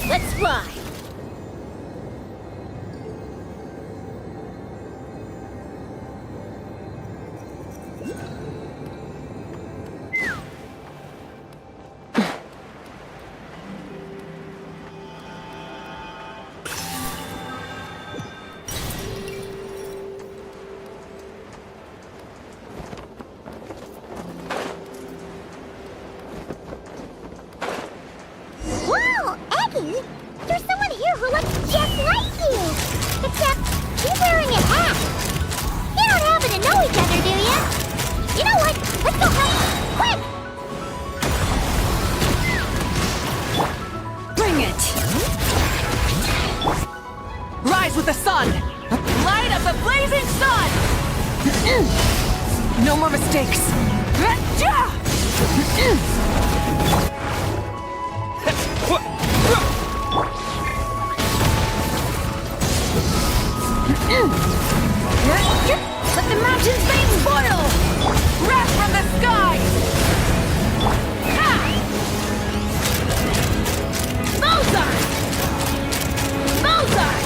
Let's fly! Wow, Eggy! There's someone here who looks just like you! Except, he's wearing a hat! You don't happen to know each other, do you? You know what? Let's go help him! Quick! Bring it! Rise with the sun! Light of the blazing sun! No more mistakes! Let the mountain's veins boil! Wrath from the sky! Ha! Mozart! Mozart!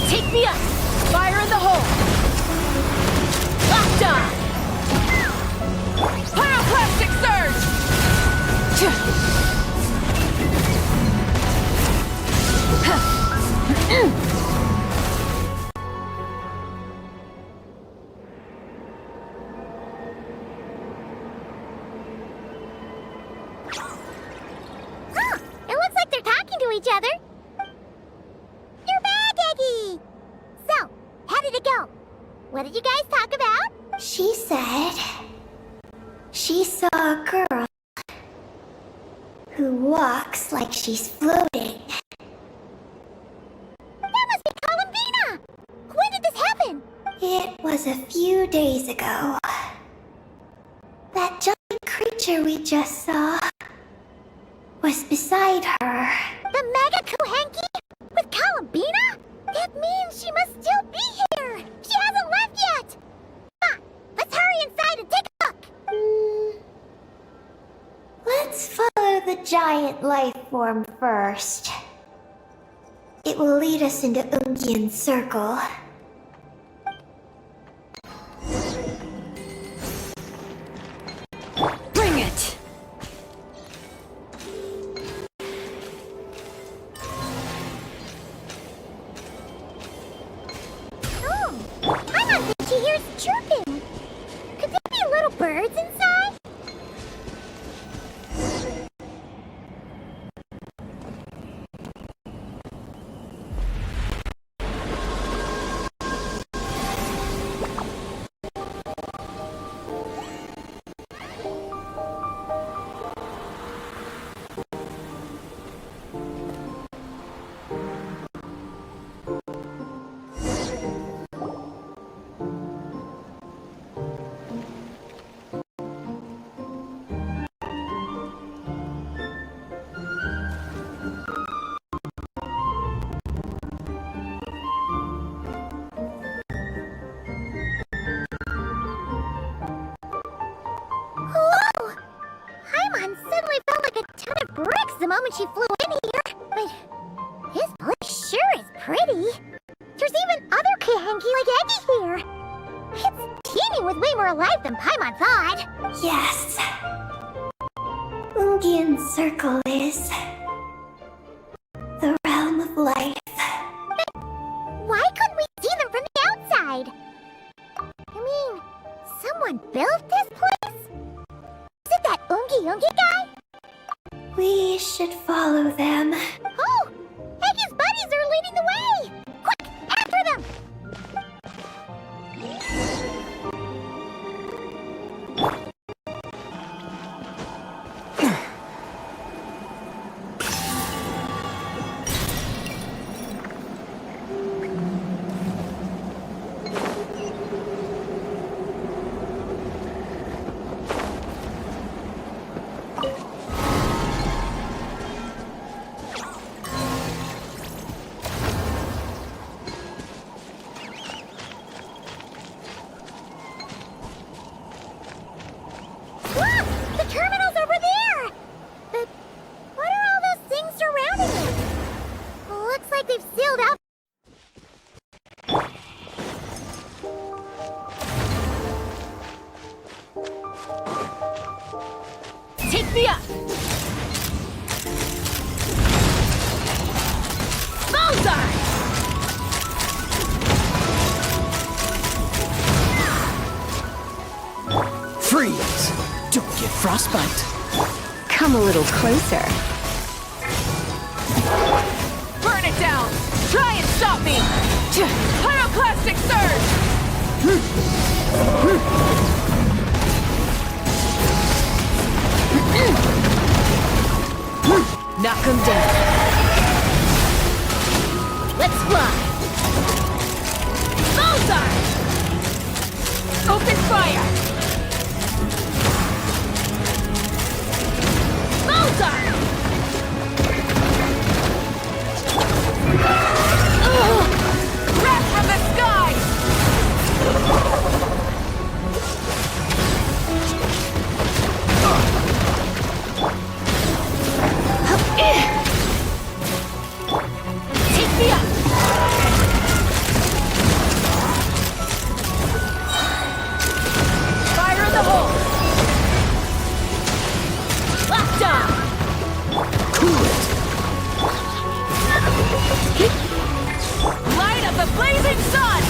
Take me up! Fire in the hole! Locked on! Pyroclastic surge! Huh! It looks like they're talking to each other. You're back, Eggy! So, how did it go? What did you guys talk about? She said she saw a girl who walks like she's floating. That must be Columbina! When did this happen? It was a few days ago. That giant creature we just saw was beside her. The Mega Kohenki? With Columbina? That means she must still be here! She hasn't left yet! Ah, let's hurry inside and take a look! Let's follow the giant life form first. It will lead us into Ungian's circle. Bring it! Oh, I'm not think she hears chirping. Could there be little birds inside? the moment she flew in here, but this place sure is pretty. There's even other Kahenki like Eggy here. It's teeming with way more alive than Paimon thought. Yes. Moongazer Circle is the realm of life. But why couldn't we see them from the outside? I mean, someone built this place? Is it that Moongazer guy? We should follow them. Oh! Eggy's buddies are leading the way! Quick, after them! Freeze! Don't get frostbite. Come a little closer. Burn it down! Try and stop me! Pyroclastic surge! Knock him down. Let's fly! Bullseye! Open fire! Bullseye! Wrath from the skies! Take me up! Fire in the hole! Lockdown! Cool it! Light of the blazing sun!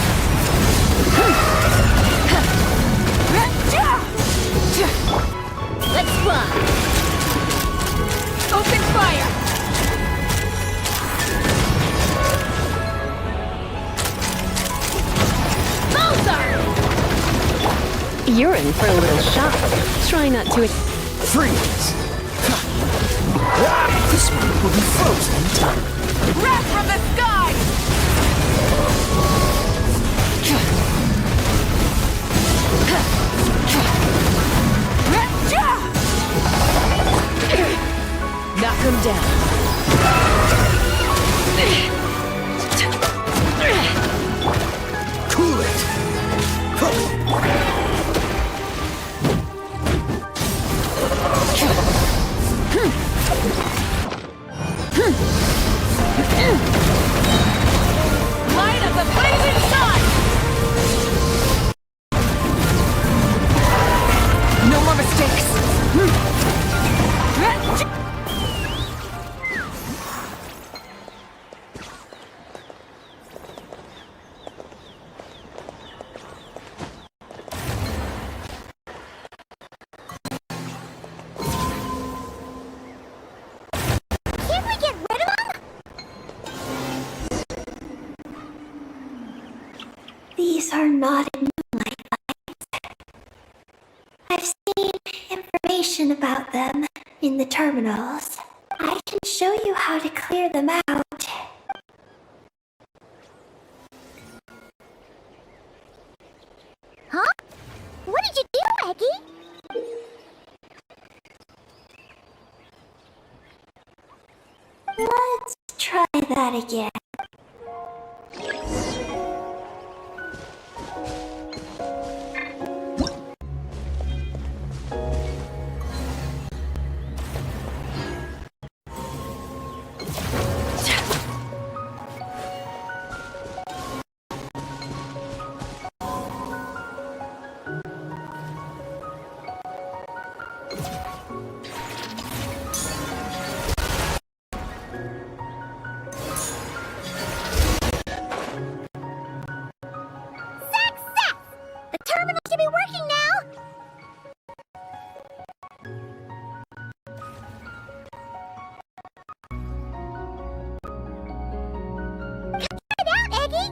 Let's fly! Open fire! Bullseye! You're in for a little shock. Try not to... Freeze! This one will be frozen in time. Wrath from the skies! Knock him down. Cool it! Light of the blazing sun! No more mistakes! Can't we get rid of them? These are not in moonlight lights. I've seen information about them in the terminals. I can show you how to clear them out. Huh? What did you do, Eggy? Let's try that again. working now! Come try it out, Eggy!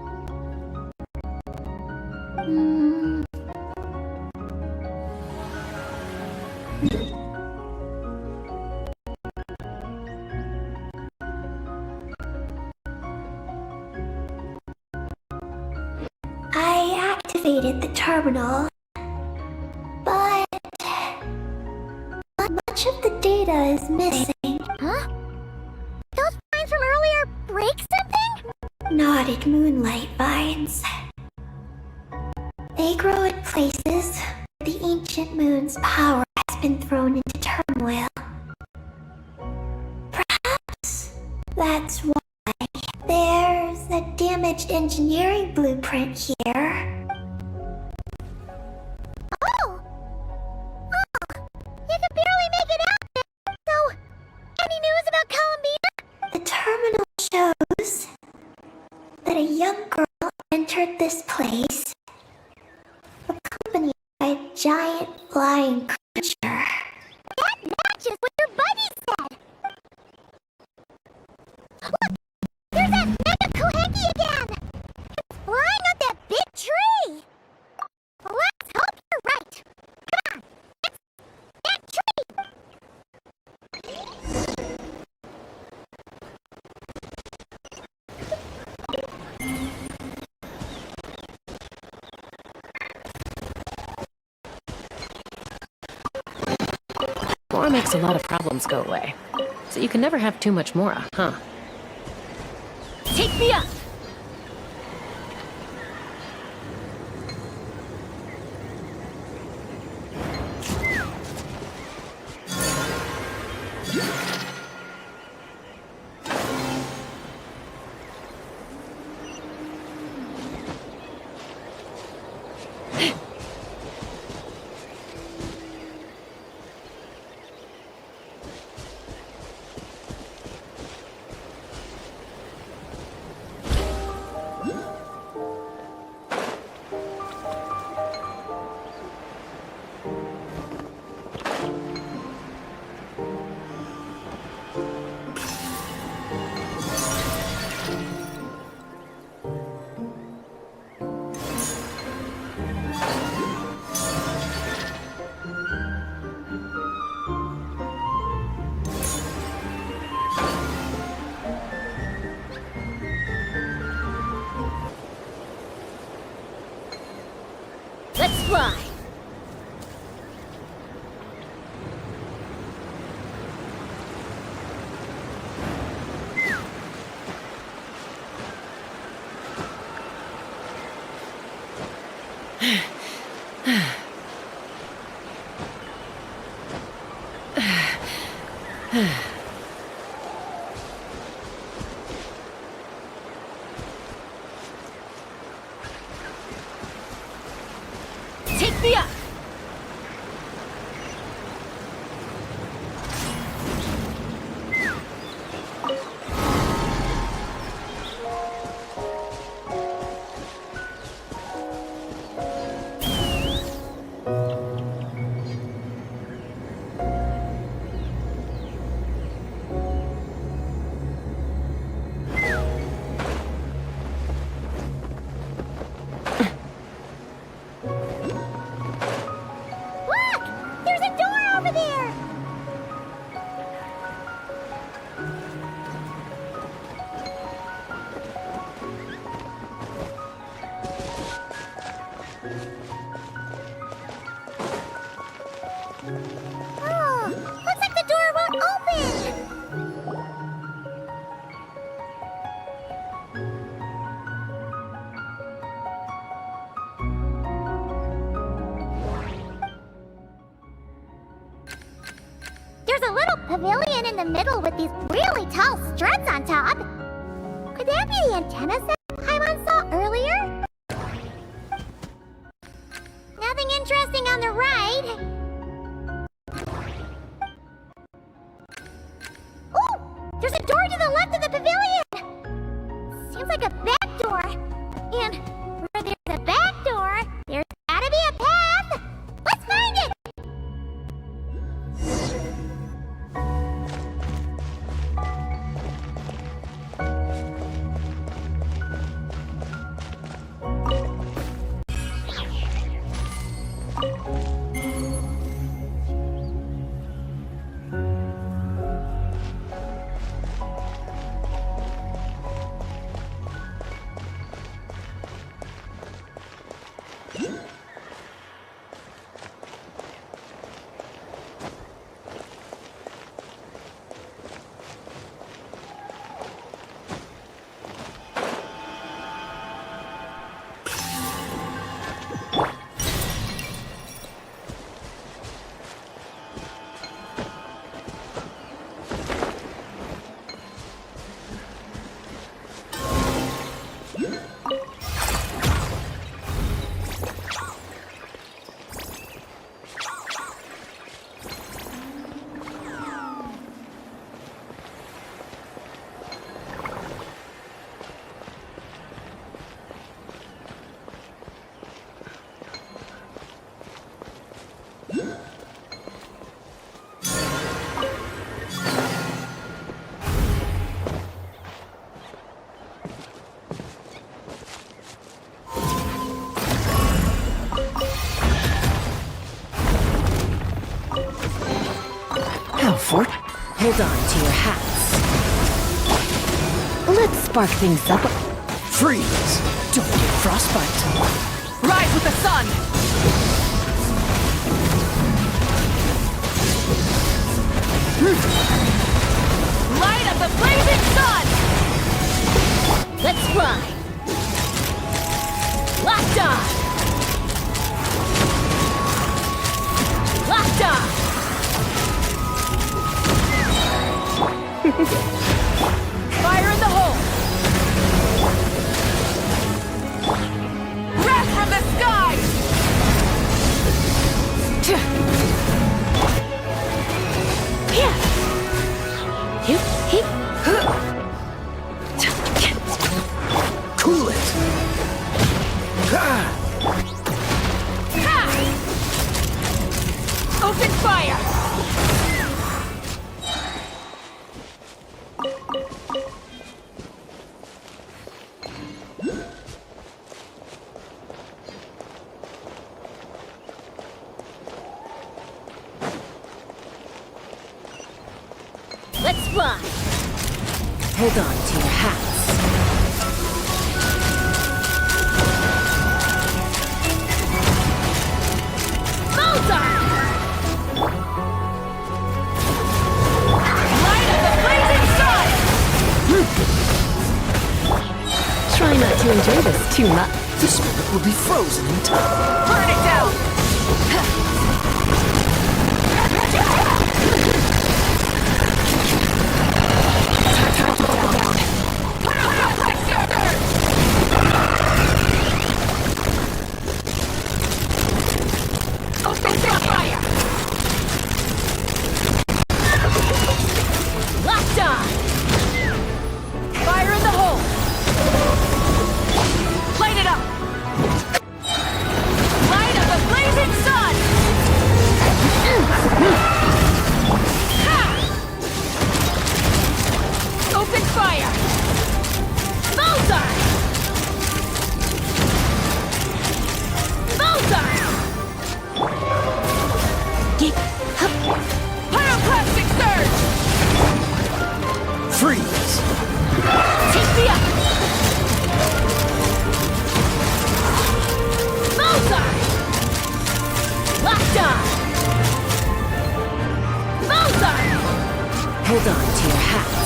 I activated the terminal, but much of the data is missing. Huh? Those vines from earlier break something? Knotted moonlight vines. They grow at places where the ancient moon's power has been thrown into turmoil. Perhaps that's why there's a damaged engineering blueprint here. Oh! You could barely make it out there. So, any news about Columbina? The terminal shows that a young girl entered this place, accompanied by a giant flying creature. That matches what your buddy said! Look! There's that mega Kohenki again! It's flying up that big tree! Let's hope you're right! Come on! It's that tree! Mora makes a lot of problems go away. So you can never have too much Mora, huh? Take me up! Let's fly! Take me up! Look! There's a door over there! Oh, looks like the door won't open! There's a little pavilion in the middle with these really tall struts on top. Could that be the antennas that Paimon saw earlier? Nothing interesting on the right. Oh! There's a door to the left of the pavilion! Seems like a back door. And where there's a back door, there's gotta be a path! fort? Hold on to your hats. Let's spark things up. Freeze! Don't get frostbite. Rise with the sun! Light of the blazing sun! Let's fly. Locked on. Locked on. Fire in the hole! Wrath from the skies! Cool it! Ah! Ha! Open fire! Let's fly. Hold on to your hats. Bullseye! Light of the blazing sun! Try not to enjoy this too much. The spirit will be frozen in time. Burn it down! Open fire! Locked on. Fire in the hole! Light it up! Light of the blazing sun! Ha! Open fire! Bullseye! Bullseye! Pyroclastic surge! Freeze! Take me up! Bullseye! Locked on! Bullseye! Hold on to your hats.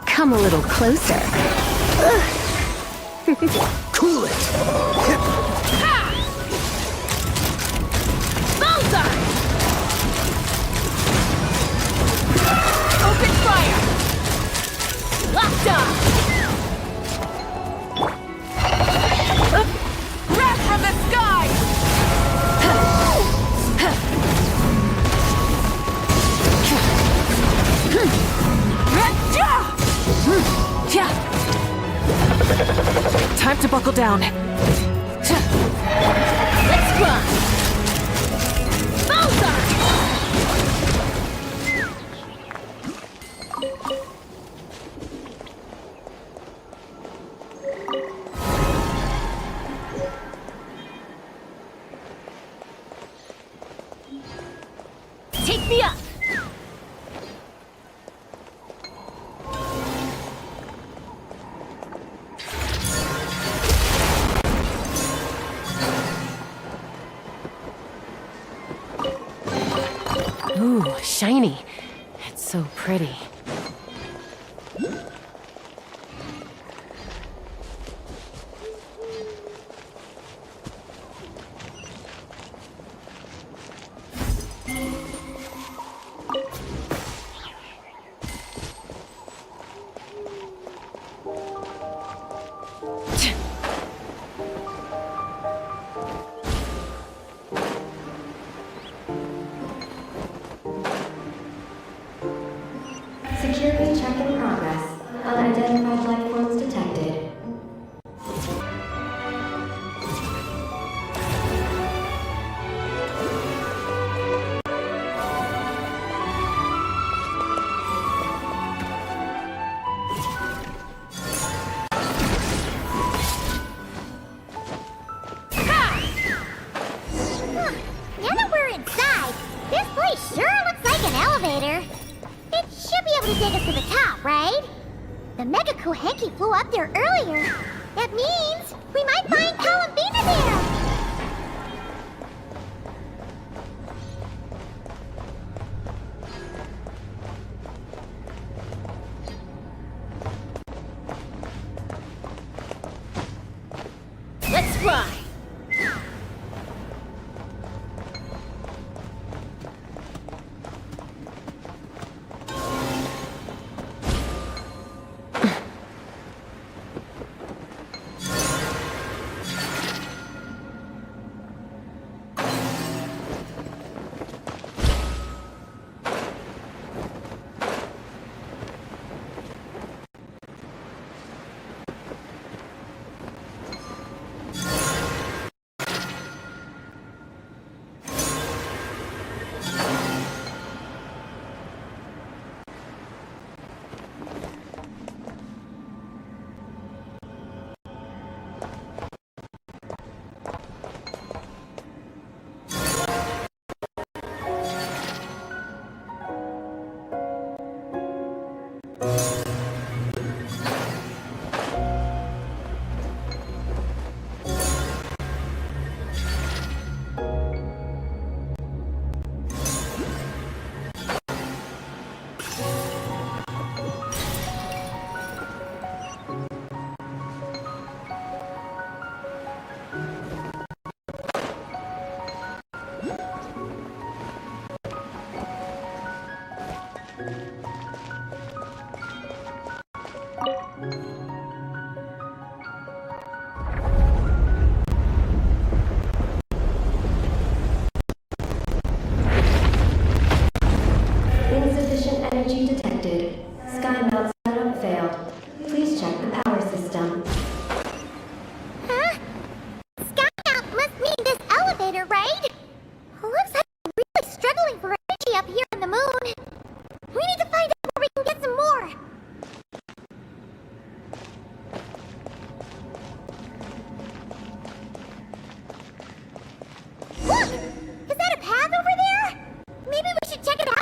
Come a little closer. Cool it! Ha! Bullseye! Open fire! Locked on! Wrath from the skies! Time to buckle down. Let's run! Bullseye! Take me up! Ooh, shiny. It's so pretty. Huh. Now that we're inside, this place sure looks like an elevator. It should be able to take us to the top, right? The Mega Kohenki flew up there earlier. That means we might find Columbina there. Let's fly! Insufficient energy detected. Sky melt setup failed. Please check the power system. Huh? Skyhound must mean this elevator, right? Looks like we're really struggling for energy up here on the moon. We need to find out where we can get some more. Look! Is that a path over there? Maybe we should check it out?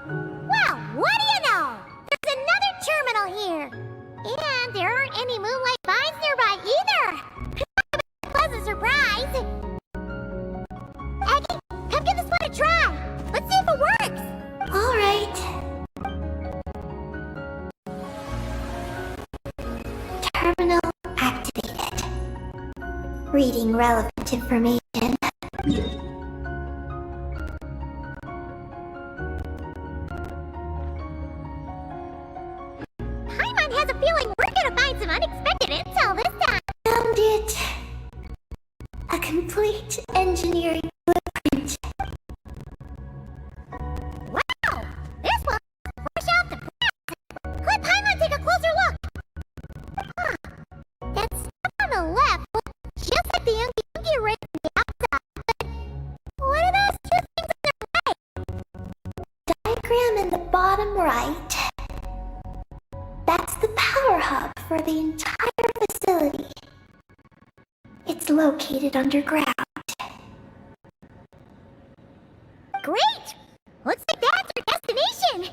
Well, what do you know? There's another terminal here. And there aren't any moonlight vines nearby either. A pleasant surprise. Aggie, come give this one a try. Let's see if it works. All right. Terminal activated. Reading relevant information. Paimon has a feeling we're gonna find some unexpected intel this time. Found it. A complete engineering blueprint. Wow! This one fresh out the press. Let Paimon take a closer look. Huh. That stuff on the left looks just like the Yoongi ray from the outside. But what are those two things on the right? Diagram in the bottom right. That's the power hub for the entire facility. It's located underground. Great! Looks like that's our destination.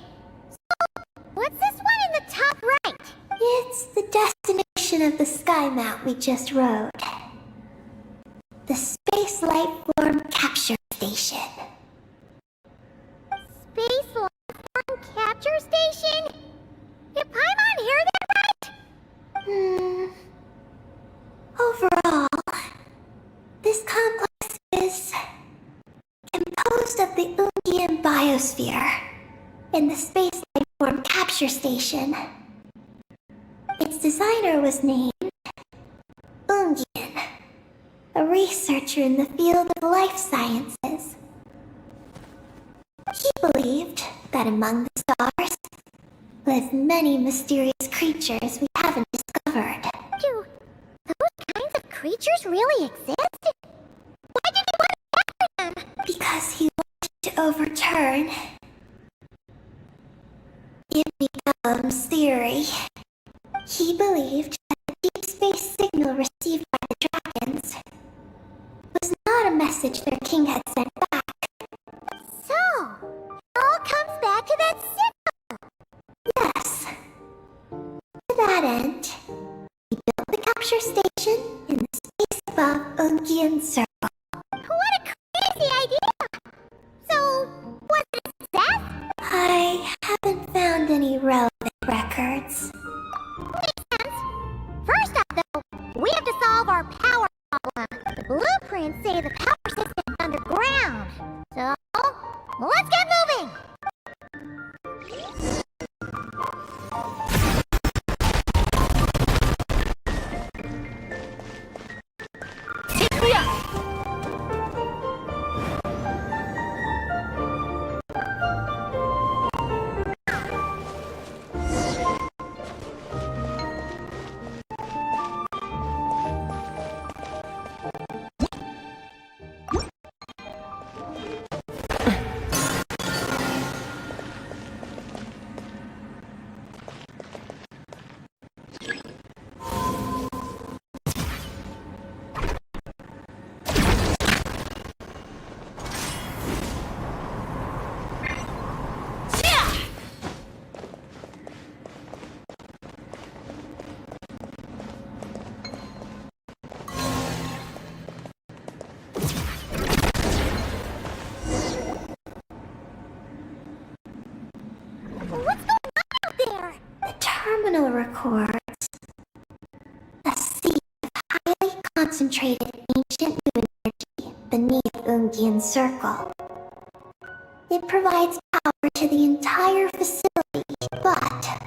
So, what's this one in the top right? It's the destination of the sky mount we just rode. The Space Life Form Capture Station. Space Life Form Capture Station? Did Paimon hear that right? biosphere, in the space life form capture station. Its designer was named Moongazer, a researcher in the field of life sciences. He believed that among the stars lived many mysterious creatures we haven't discovered. Do those kinds of creatures really exist? Why did he want to capture them? Because he wanted to overturn It.O.M.G.A.Z.E.R theory. He believed that the deep space signal received by the dragons was not a message their king had sent back. So, it all comes back to that signal. Yes. To that end, he built the capture station in the space above O.N.G.A.Z.E.R. What a crazy idea! So, was it a success? I haven't found any relevant records. Makes sense. First off, though, we have to solve our power problem. The blueprints say the power system is underground. So, let's get moving! Take me up! What's going on out there? The terminal records a sea of highly concentrated ancient moon energy beneath O.N.G.A.Z.E.R circle. It provides power to the entire facility, but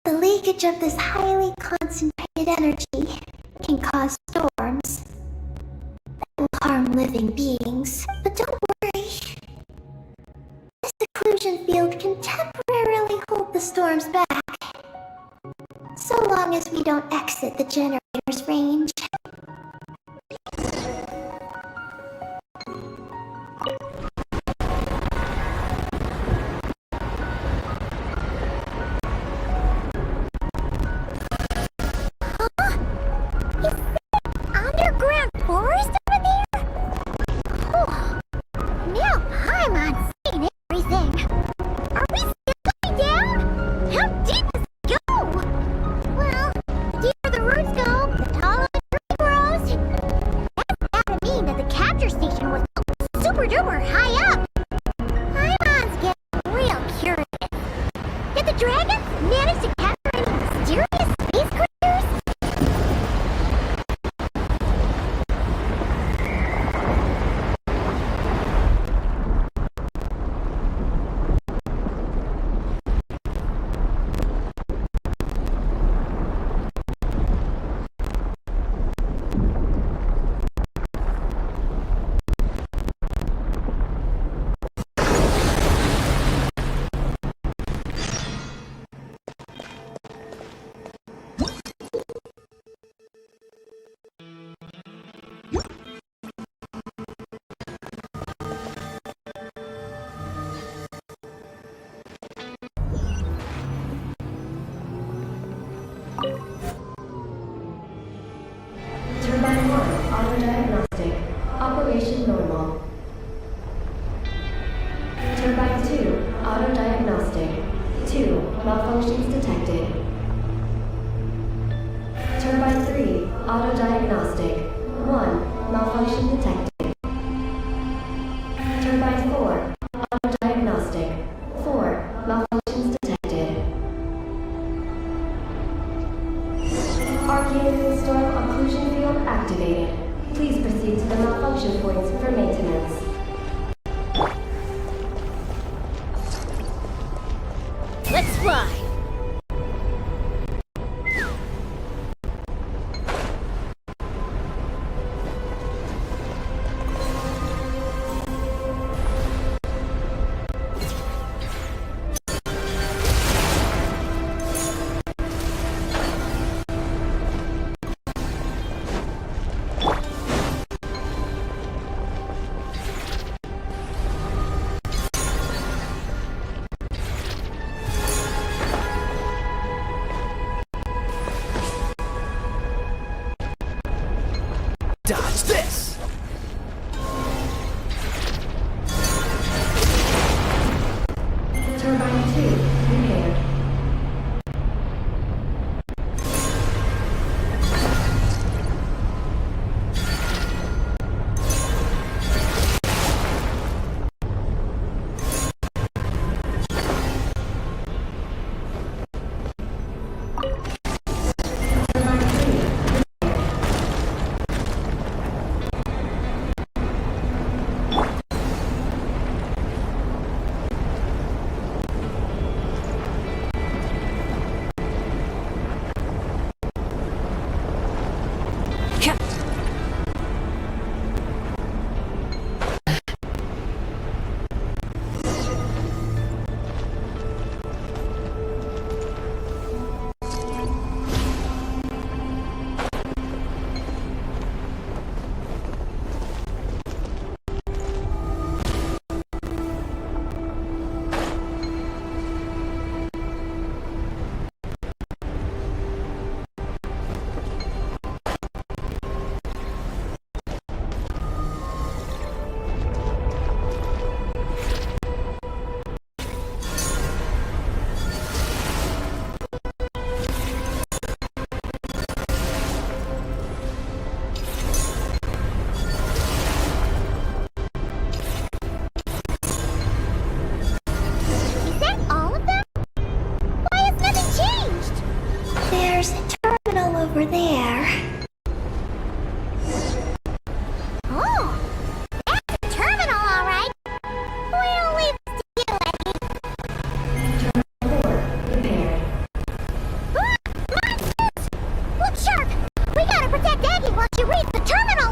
the leakage of this highly concentrated energy can cause storms that will harm living beings. But don't worry. This seclusion field can temporarily hold the storms back, so long as we don't exit the generator's range. Underground forest over there? Oh, now Paimon's seeing everything. Are we still going down? How deep does it go? Well, the deeper the roots go, the taller the tree grows. That's gotta mean that the capture station was super duper high up. Paimon's getting real curious. Did the dragons manage to capture any mysterious space creatures? Turbine 1, auto-diagnostic. Operation normal. Turbine 2, auto-diagnostic. 2, malfunctions detected. Turbine 3, auto-diagnostic. 1, malfunction detected. Turbine 4, auto-diagnostic. 4, malfunctions detected. Archaean storm occlusion field activated. Please proceed to the malfunction points for maintenance. Dodge this! Turbine 2 repaired. There's a terminal over there. Oh, that's a terminal, all right. We'll leave it to you, Eddie. Repaired. Ah, monsters! Look sharp! We gotta protect Aggie while she reads the terminal!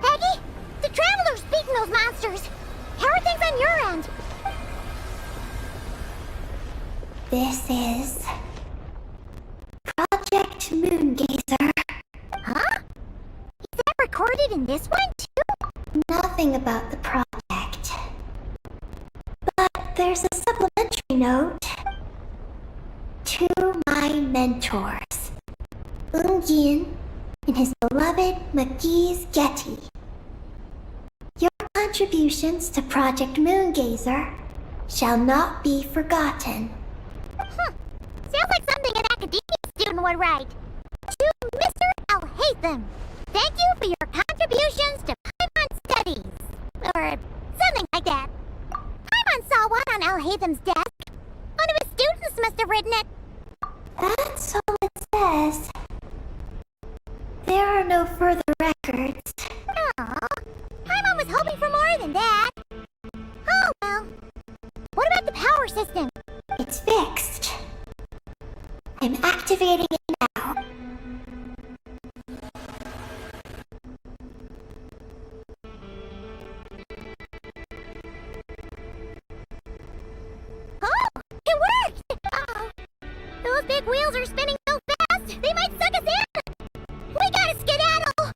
Aggie, the Traveler's beaten those monsters. How are things on your end? This is Project M.O.O.N.G.A.Z.E.R. Huh? Is that recorded in this one, too? Nothing about the project. But there's a supplementary note. To my mentors, Ungin and his beloved M.O.O.N.G.A.Z.E.R. Your contributions to Project M.O.O.N.G.A.Z.E.R. shall not be forgotten. Sounds like something an academia student would write. To Mr. Al-Haytham, thank you for your contributions to Paimon studies. Or something like that. Paimon saw one on Al-Haytham's desk. One of his students must have written it. That's all it says. There are no further records. Aw, Paimon was hoping for more than that. Oh well. What about the power system? It's fixed. I'm activating it now. Oh, it worked! Those big wheels are spinning so fast, they might suck us in! We gotta skedaddle!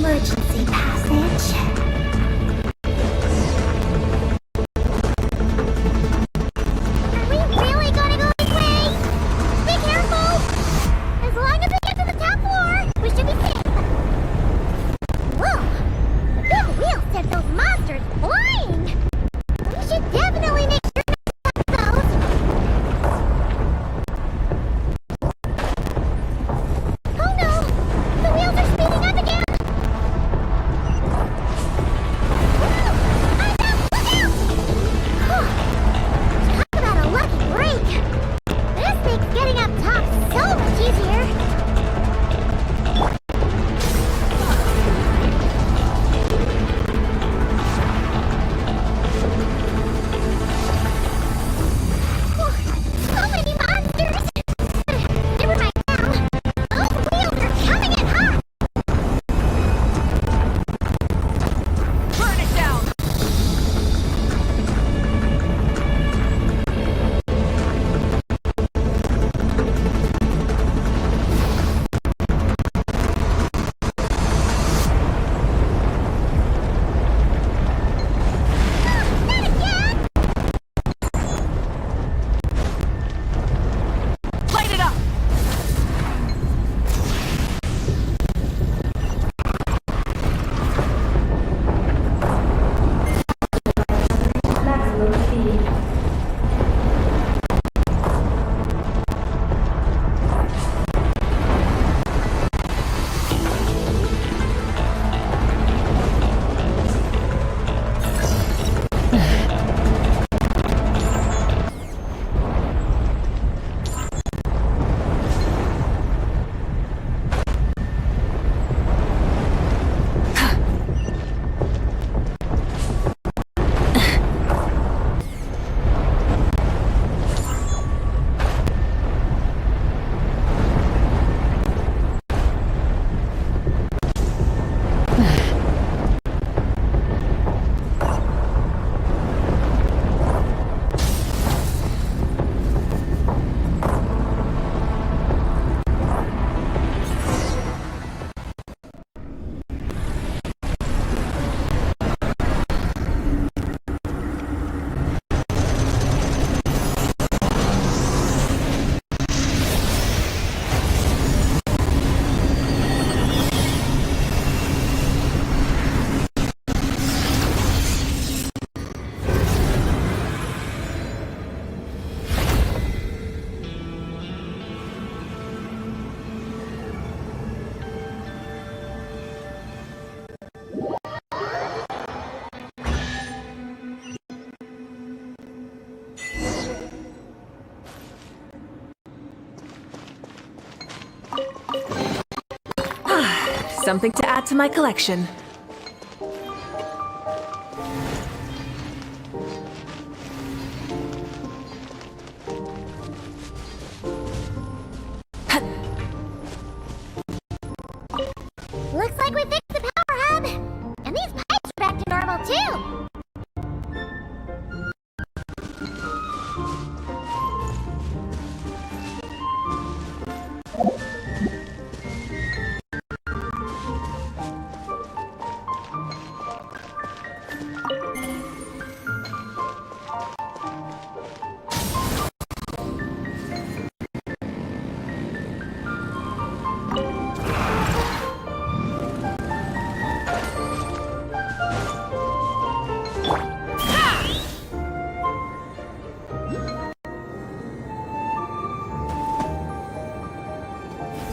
emergency passage. Are we really gonna go this way? Be careful! As long as we get to the top floor, we should be safe. Whoa! The big wheel sent those monsters flying! We should definitely make sure to stop those. Oh no! The wheels are speeding up again! Whoa! I'm up! Look out! Whew. Talk about a lucky break! This makes getting up top so much easier! Whew. So many monsters! Never mind now! Those wheels are coming in hot! Burn it down! Not again! Light it up! Maximum speed. Something to add to my collection. Looks like we fixed the power hub! And these pipes are back to normal too!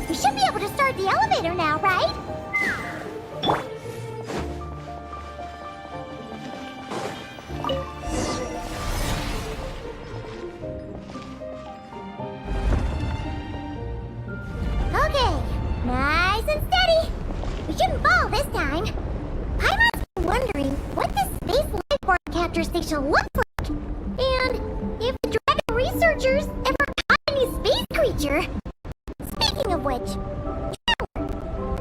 We should be able to start the elevator now, right? Okay, nice and steady. We shouldn't fall this time. Paimon's been wondering what this space lifeboard capture station looks like, and if the dragon researchers ever caught any space creature. Speaking of which,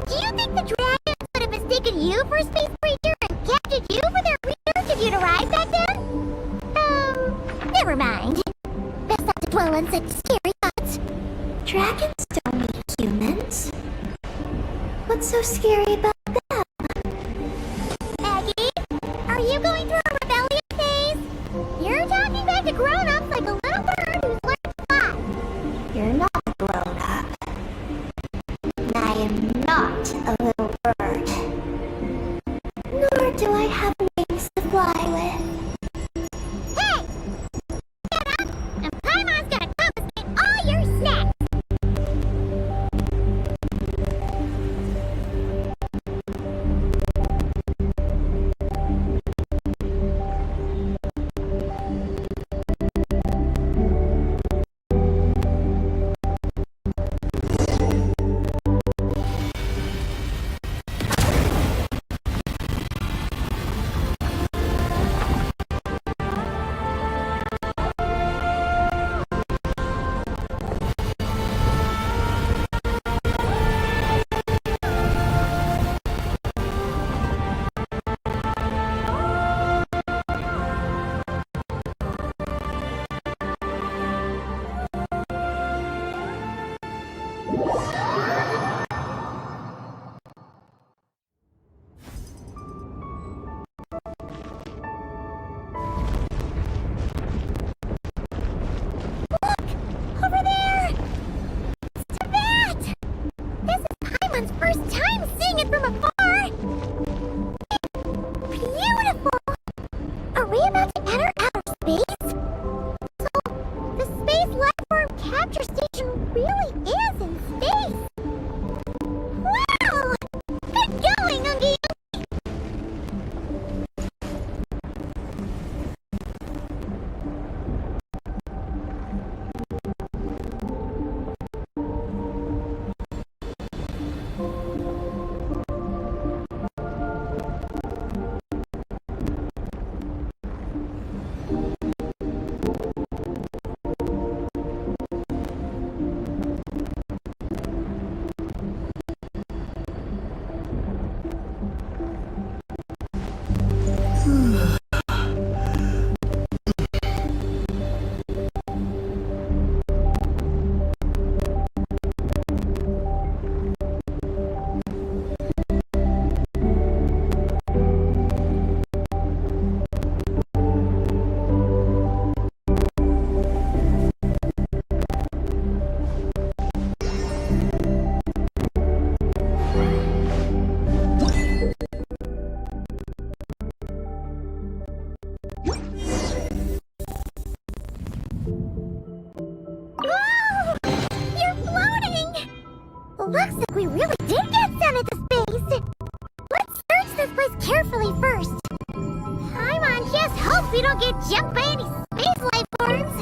do you think the dragons would have mistaken you for a space creature and captured you for their research if you'd arrived back then? Never mind. Best not to dwell on such scary thoughts. Dragons don't eat humans. What's so scary about them? to fly with. Hey! Get up, and Paimon's gonna confiscate all your snacks! Over there! It's Teyvat! This is Paimon's first time seeing it from afar! Beautiful! Are we about to enter outer space? So, the space lifeform capture station really is in space! Wow! Good going, Ungi! Whoa! You're floating! Looks like we really did get sent into space! Let's search this place carefully first. Paimon just hopes we don't get jumped by any space life forms.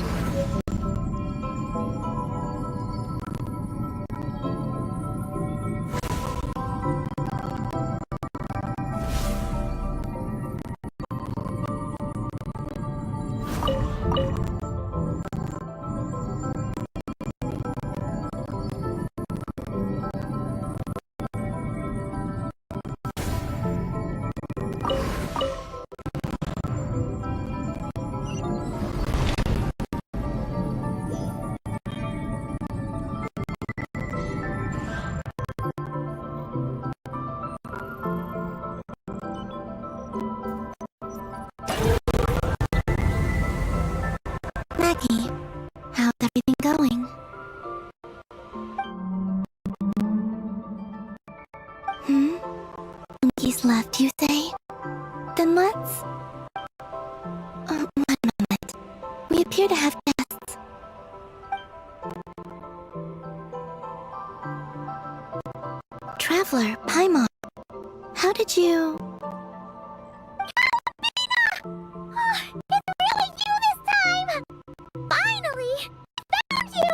Maggie, how's everything going? Monkey's left, you say? Then let's... one moment. We appear to have guests. Traveler, Paimon. How did you... It's really you this time! Finally! I found you!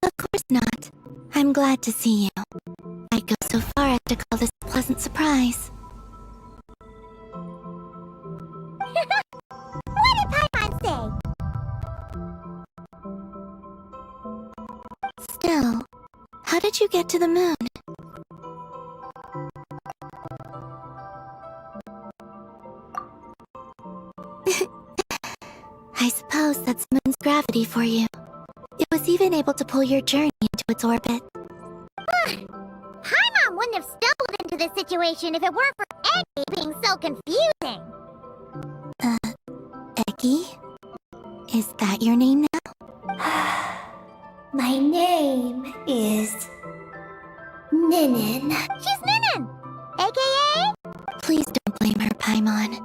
Of course not. I'm glad to see you. I'd go so far as to call this a pleasant surprise. What did Paimon say? Still, how did you get to the moon? I suppose that's the moon's gravity for you. It was even able to pull your journey into its orbit. Paimon wouldn't have stumbled into this situation if it weren't for Eggy being so confusing. Eggy? Is that your name now? My name is Ninin. She's Ninin, aka? Please don't blame her, Paimon.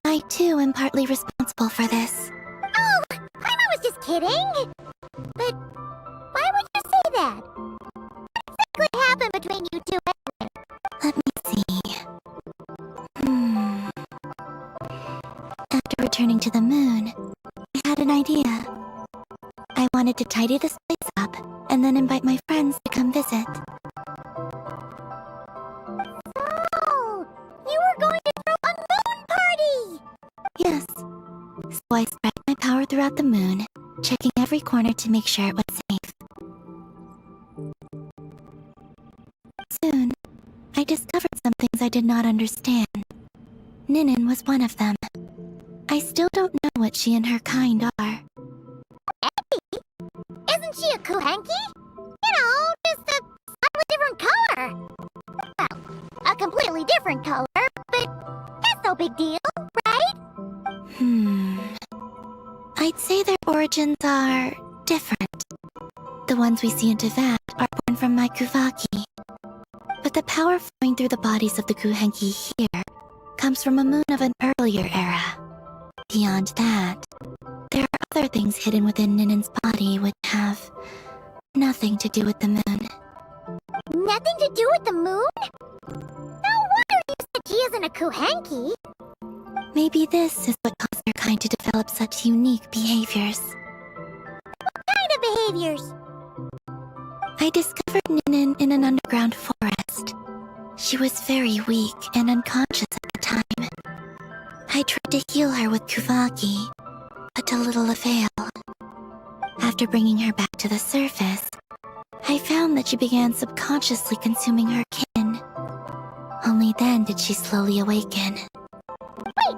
I too am partly responsible for this. Oh, Paimon was just kidding. But why would you say that? What exactly happened between you two anyway? Let me see. After returning to the moon, I had an idea. I wanted to tidy this place up and then invite my friends to come visit. So, you were going to throw a moon party! Yes. So I spread my power throughout the moon, checking every corner to make sure it was safe. Soon, I discovered some things I did not understand. Ninin was one of them. I still don't know what she and her kind are. Eddie? Isn't she a Kuhenki? You know, just a slightly different color. Well, a completely different color, but that's no big deal, right? I'd say their origins are different. The ones we see in Teyvat are born from my Kuvaki. But the power flowing through the bodies of the Kuhenki here comes from a moon of an earlier era. Beyond that, there are other things hidden within Ninin's body which have nothing to do with the moon. Nothing to do with the moon? No wonder you said she isn't a Kuhenki. Maybe this is what caused their kind to develop such unique behaviors. What kind of behaviors? I discovered Ninin in an underground forest. She was very weak and unconscious at the time. I tried to heal her with Kuvaki, but to little avail. After bringing her back to the surface, I found that she began subconsciously consuming her kin. Only then did she slowly awaken. Wait!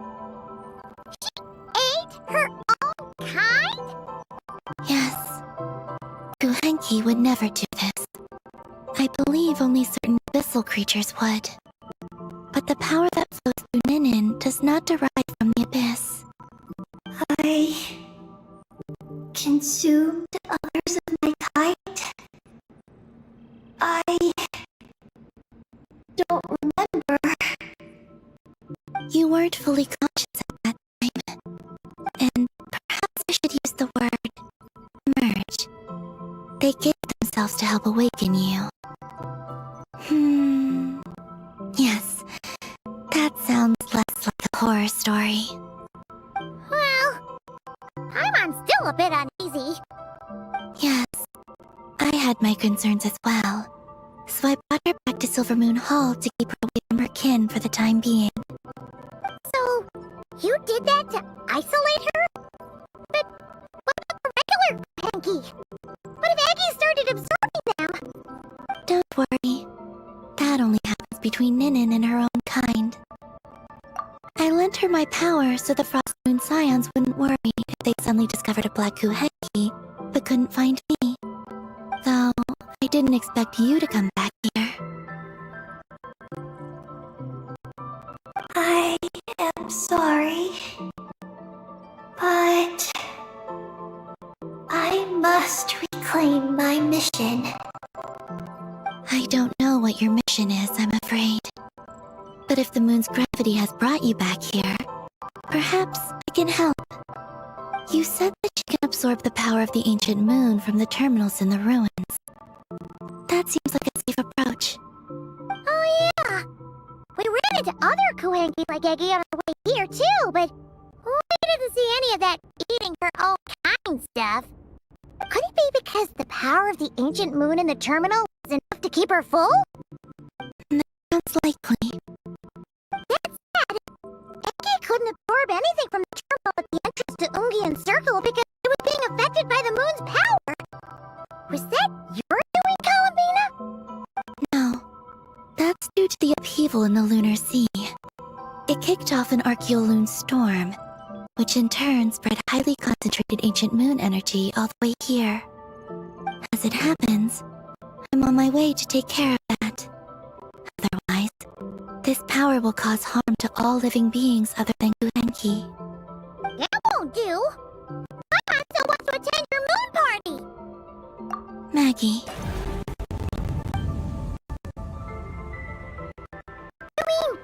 She ate her own kind? Yes. Kuhenki would never do this. I believe only certain abyssal creatures would. But the power that flows through Ninin does not derive from the abyss. I consumed others of my kind? I don't remember. You weren't fully conscious at that time. And perhaps I should use the word merge. They give themselves to help awaken you. Yes, that sounds less like a horror story. Well, Paimon's still a bit uneasy. Yes, I had my concerns as well. So I brought her back to Silvermoon Hall to keep her away from her kin for the time being. So, you did that to isolate her? But what about the regular Kuhenki? What if Aggie started absorbing them? Don't worry. That only happens between Ninin and her own kind. I lent her my power so the Frost Moon Scions wouldn't worry if they suddenly discovered a black Kuhenki, but couldn't find me. Though, I didn't expect you to come back here. I am sorry, but I must reclaim my mission. I don't know what your mission is, I'm afraid. But if the moon's gravity has brought you back here, perhaps I can help. You said that you can absorb the power of the ancient moon from the terminals in the ruins. That seems like a safe approach. Oh yeah! We ran into other Kuhenki like Aggie on our way here too, but we didn't see any of that eating her own kind stuff. Could it be because the power of the ancient moon in the terminal was enough to keep her full? That sounds likely. That said, Aggie couldn't absorb anything from the terminal at the entrance to Moongazer Circle because it was being affected by the moon's power. Was that your doing, Columbina? No. That's due to the upheaval in the lunar sea. It kicked off an archeoloon storm, which in turn spread highly concentrated ancient moon energy all the way here. As it happens, I'm on my way to take care of that. Otherwise, this power will cause harm to all living beings other than Kuhenki. That won't do! I still want to attend your moon party! Maggie. You mean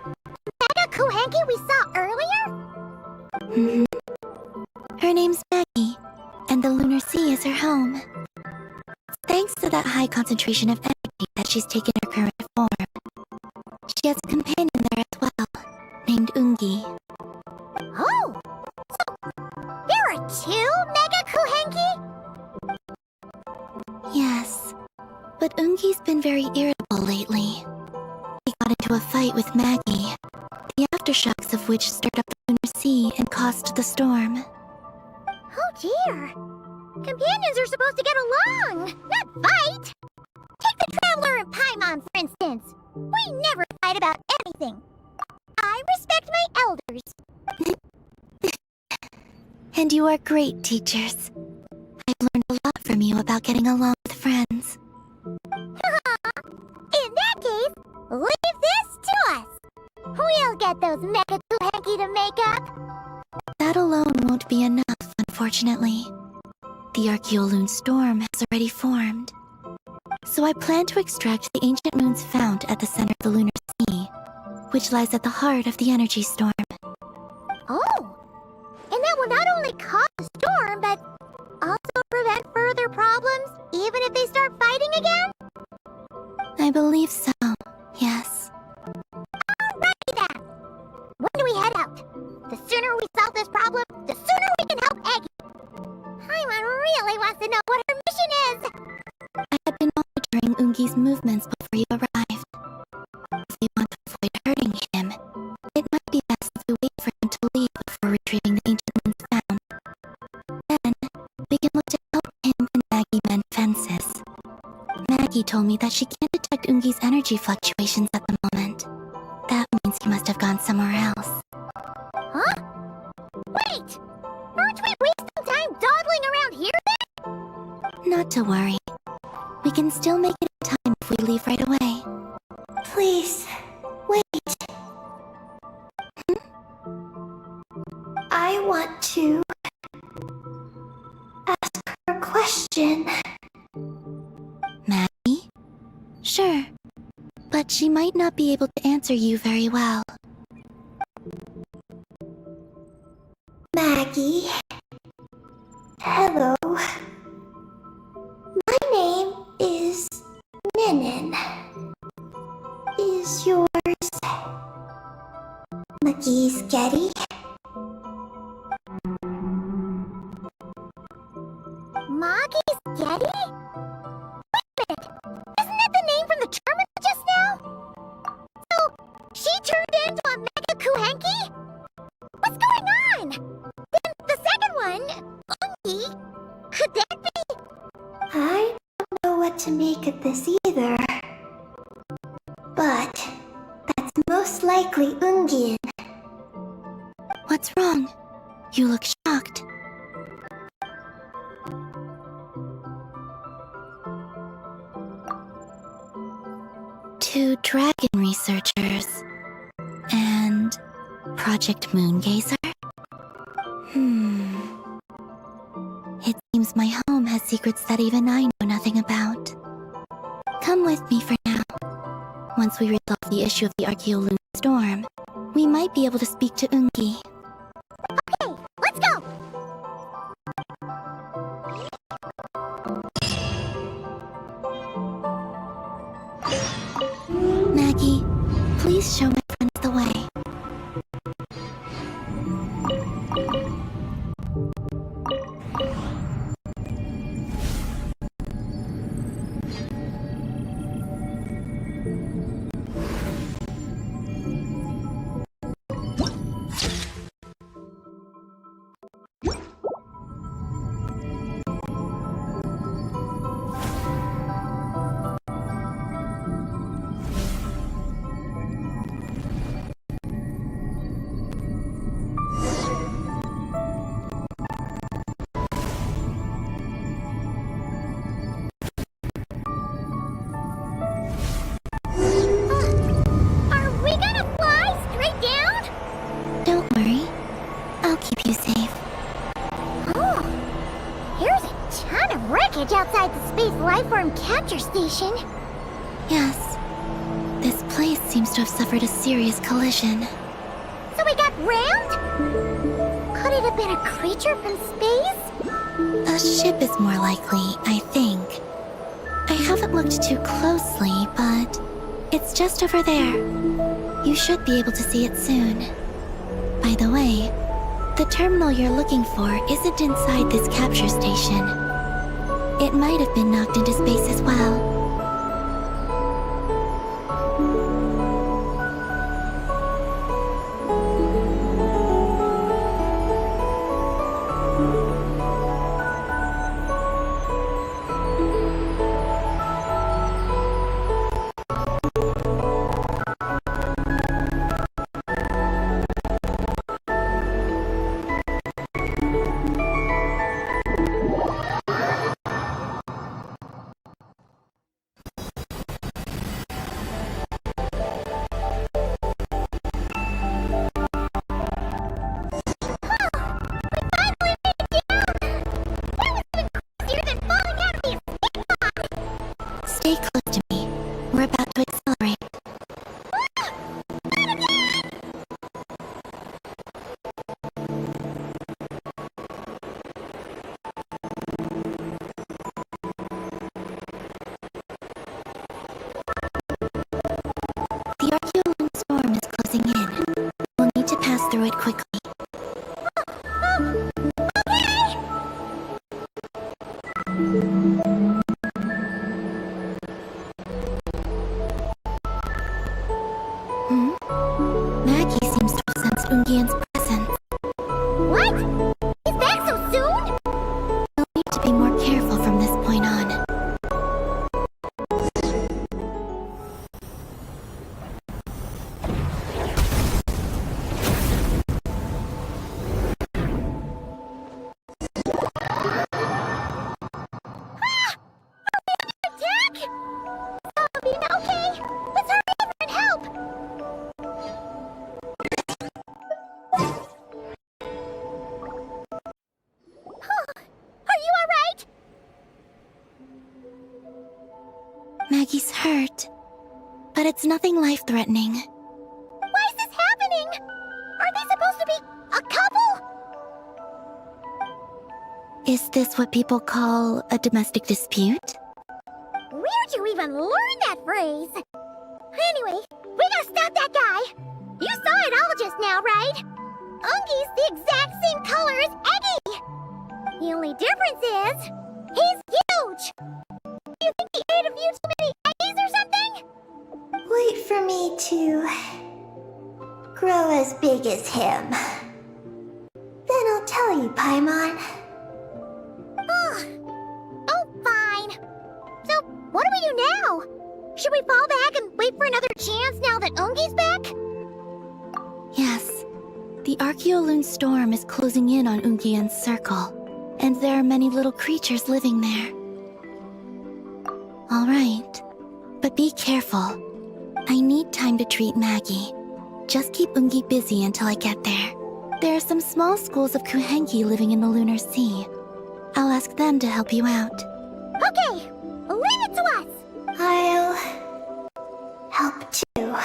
Mega-Ku-Hanky we saw earlier? Mm-hmm. Her name's Maggie, and the Lunar Sea is her home. It's thanks to that high concentration of energy that she's taken her current form. She has a companion there as well, named Moon-Ga-Z-E. Oh! So, there are two Mega-Ku-Hanky? Yes, but Moon-Ga-Ze's been very irritable lately. He got into a fight with Maggie, the aftershocks of which stirred up the Lunar Sea and caused the storm. Oh dear. Companions are supposed to get along, not fight. Take the Traveler and Paimon, for instance. We never fight about anything. I respect my elders. And you are great teachers. I've learned a lot from you about getting along with friends. In that case, leave this to us. We'll get those Mega-Ku-Hanky to make up. That alone won't be enough, unfortunately. The Archeoloon storm has already formed. So I plan to extract the ancient moons found at the center of the Lunar Sea, which lies at the heart of the energy storm. Oh! And that will not only cause a storm, but also prevent further problems, even if they start fighting again? I believe so, yes. Alrighty then! When do we head out? The sooner we solve this problem, the sooner we can help Eggy. Paimon really wants to know what her mission is! I had been monitoring Moon-Ga-Ze's movements before you arrived. If we want to avoid hurting him, it might be best if we wait for him to leave before retrieving the ancient moons found. Then, we can look to help him and Maggie mend fences. Maggie told me that she can't detect Moon-Ga-Ze's energy fluctuations at the moment. That means he must have gone somewhere else. Huh? Wait! Aren't we wasting time dawdling around here then? Not to worry. We can still make it in time if we leave right away. Please, wait. I want to ask her a question. Maggie? Sure. But she might not be able to answer you very well. Maggie? Hello. My name is Ninin. Is yours Moongazer? Moongazer? Wait a minute! Isn't that the name from the terminal just now? So, she turned into a Mega-Ku-Hanky? What's going on? Then the second one, Moon-Ga, could that be? I don't know what to make of this either. But that's most likely Moon-Ga. What's wrong? You look shocked. Two dragon researchers and Project Moongazer? It seems my home has secrets that even I know nothing about. Come with me for now. Once we resolve the issue of the Archeoloon storm, we might be able to speak to Moon-Ga. Okay, let's go! Maggie, please show my friends the way. lot of wreckage outside the space lifeform capture station. Yes. This place seems to have suffered a serious collision. So we got rammed? Could it have been a creature from space? A ship is more likely, I think. I haven't looked too closely, but it's just over there. You should be able to see it soon. By the way, the terminal you're looking for isn't inside this capture station. It might have been knocked into space as well. Stay close to me. We're about to accelerate. The Archeolum storm is closing in. We'll need to pass through it quickly. Maggie seems to have sensed Moongazer presence. What? He's back so soon? We'll need to be more careful from this point on. Attack? Columbina, okay? Let's hurry over and help! Are you alright? Maggie's hurt, but it's nothing life-threatening. Why is this happening? Aren't they supposed to be a couple? Is this what people call a domestic dispute? Where'd you even learn that phrase? Anyway, we gotta stop that guy. You saw it all just now, right? Ungi's the exact same color as Eggy. The only difference is, he's huge. You think he ate a few too many Eggies or something? Wait for me to grow as big as him. Then I'll tell you, Paimon. Oh, fine. So, what do we do now? Should we fall back and wait for another chance now that Ungi's back? Yes. The Archeolum storm is closing in on Moongazer circle, and there are many little creatures living there. Alright, but be careful. I need time to treat Maggie. Just keep Moongi busy until I get there. There are some small schools of Kuhengi living in the Lunar Sea. I'll ask them to help you out. Okay, leave it to us. I'll help too.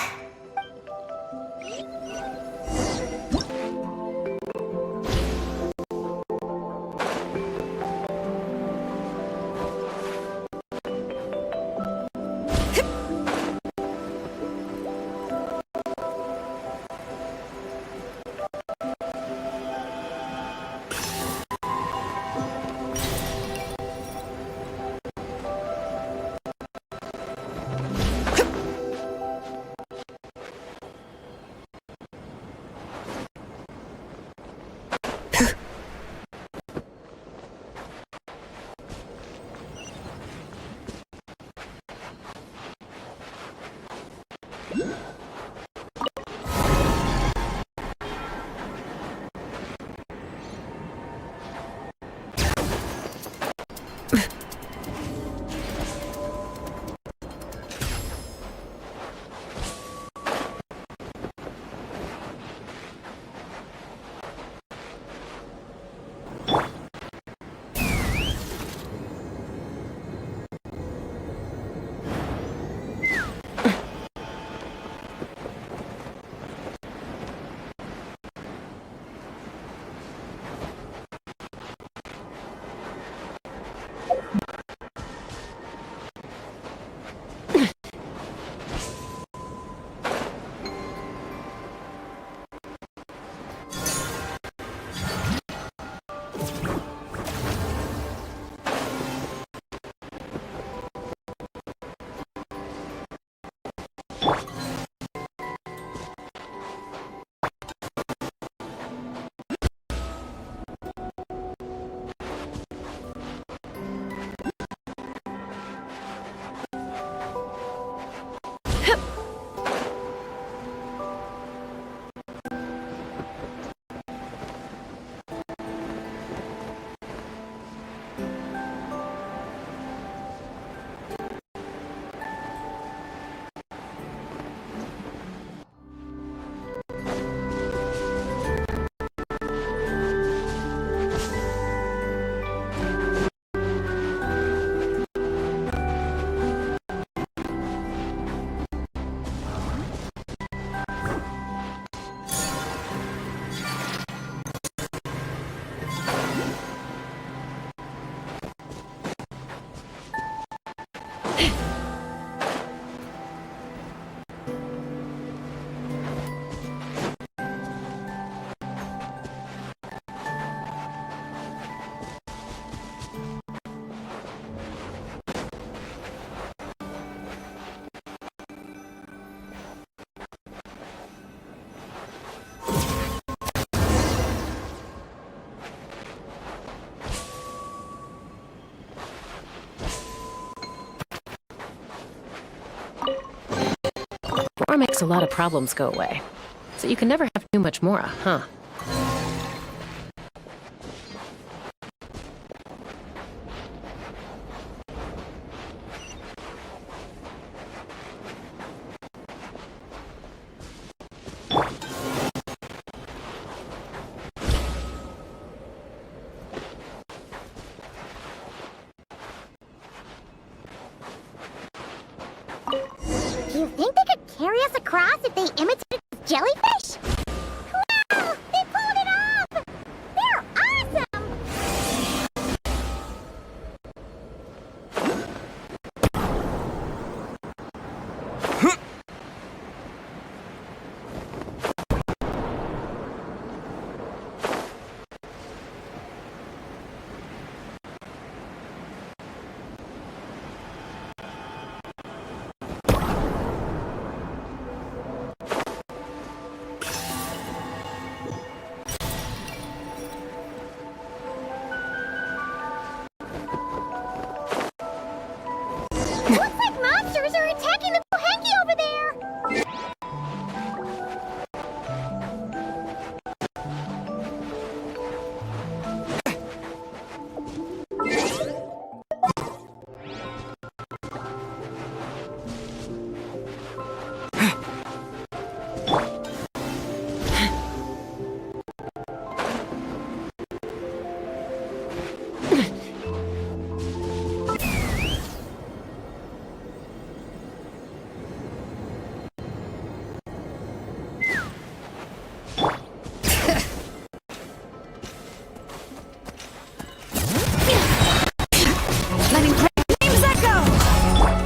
makes a lot of problems go away. So you can never have too much Mora, huh? Do you think they could carry us across if they imitated this jellyfish? Wow! They pulled it off! They're awesome! Looks like monsters are attacking the Hanky over there!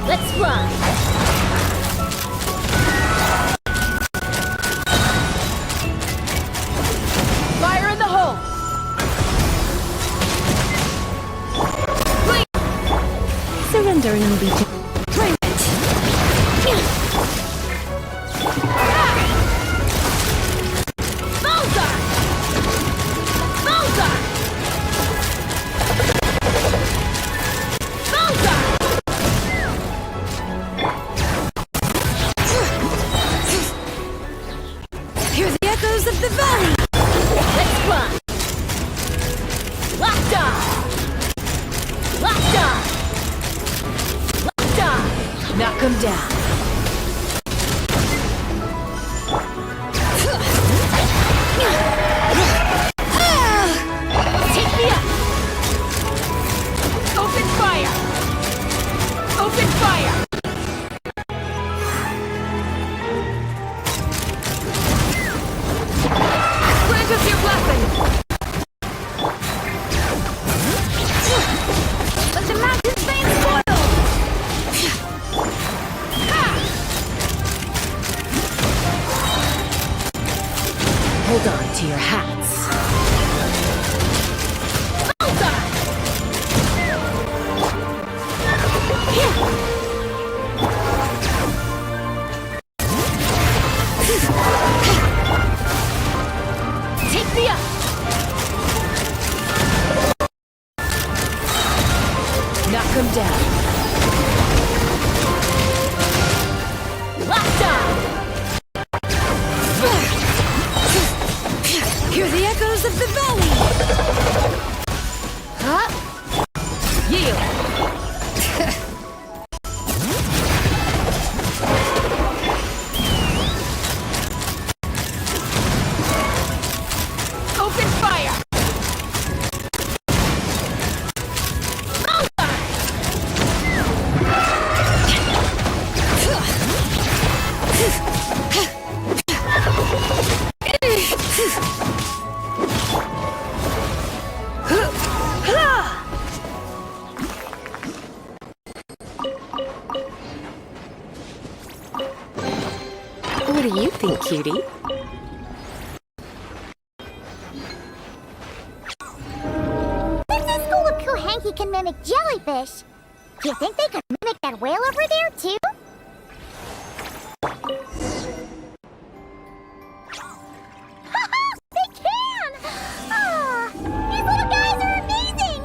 Let's run! Fire in the hole! Surrendering will be Claim it! Bullseye! Bullseye! Bullseye! Hear the echoes of the valley! Let's run! Locked on! Locked on! Locked on! Knock him down! Take me up! Open fire! Open fire! Grant us your blessing! Let the mountain's veins boil! hold on to your hats. Take me up! Knock him down. Locked on! Hear the echoes of the valley! Huh? Yield! Open fire! What do you think, cutie? There's a school of Kohanki can mimic jellyfish. Do you think they could mimic that whale over there, too? They can! Ah, these little guys are amazing!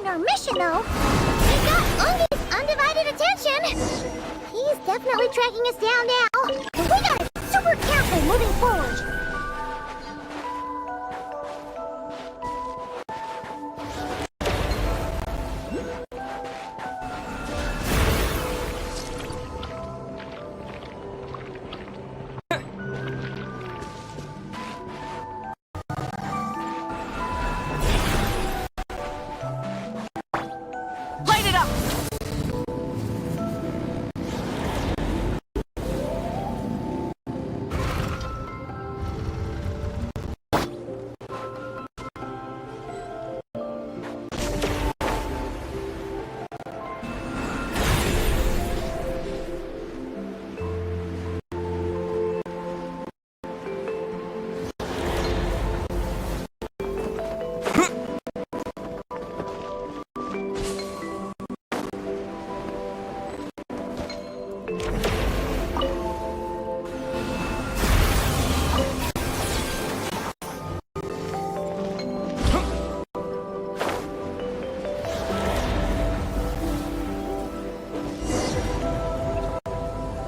our mission, though. We've got Moonga's undivided attention. He's definitely tracking us down now. And we gotta be super careful moving forward. Light it up!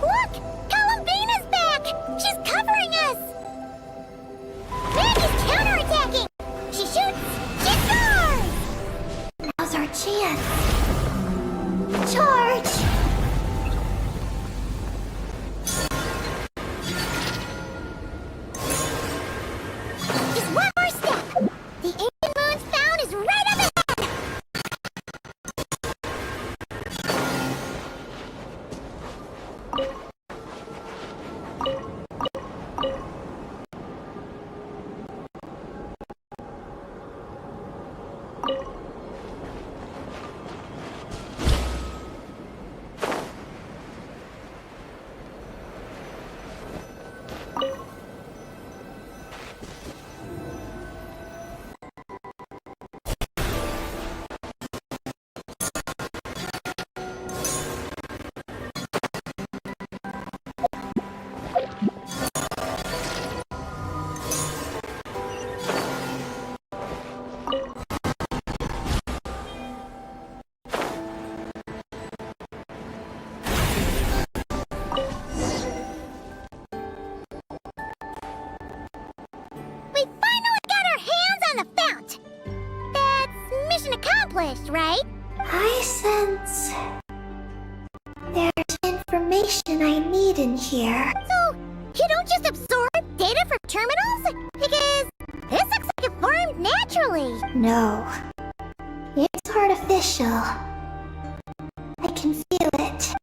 Look! Columbina's back! She's covering us! Maggie's counterattacking! She shoots! She scores! Now's our chance. Charge! Just one more step! The ancient moon's found is right up ahead! We finally got our hands on the fount! That's mission accomplished, right? I sense there's information I need in here. So, you don't just absorb data from terminals? Because this looks like it formed naturally. No. It's artificial. I can feel it.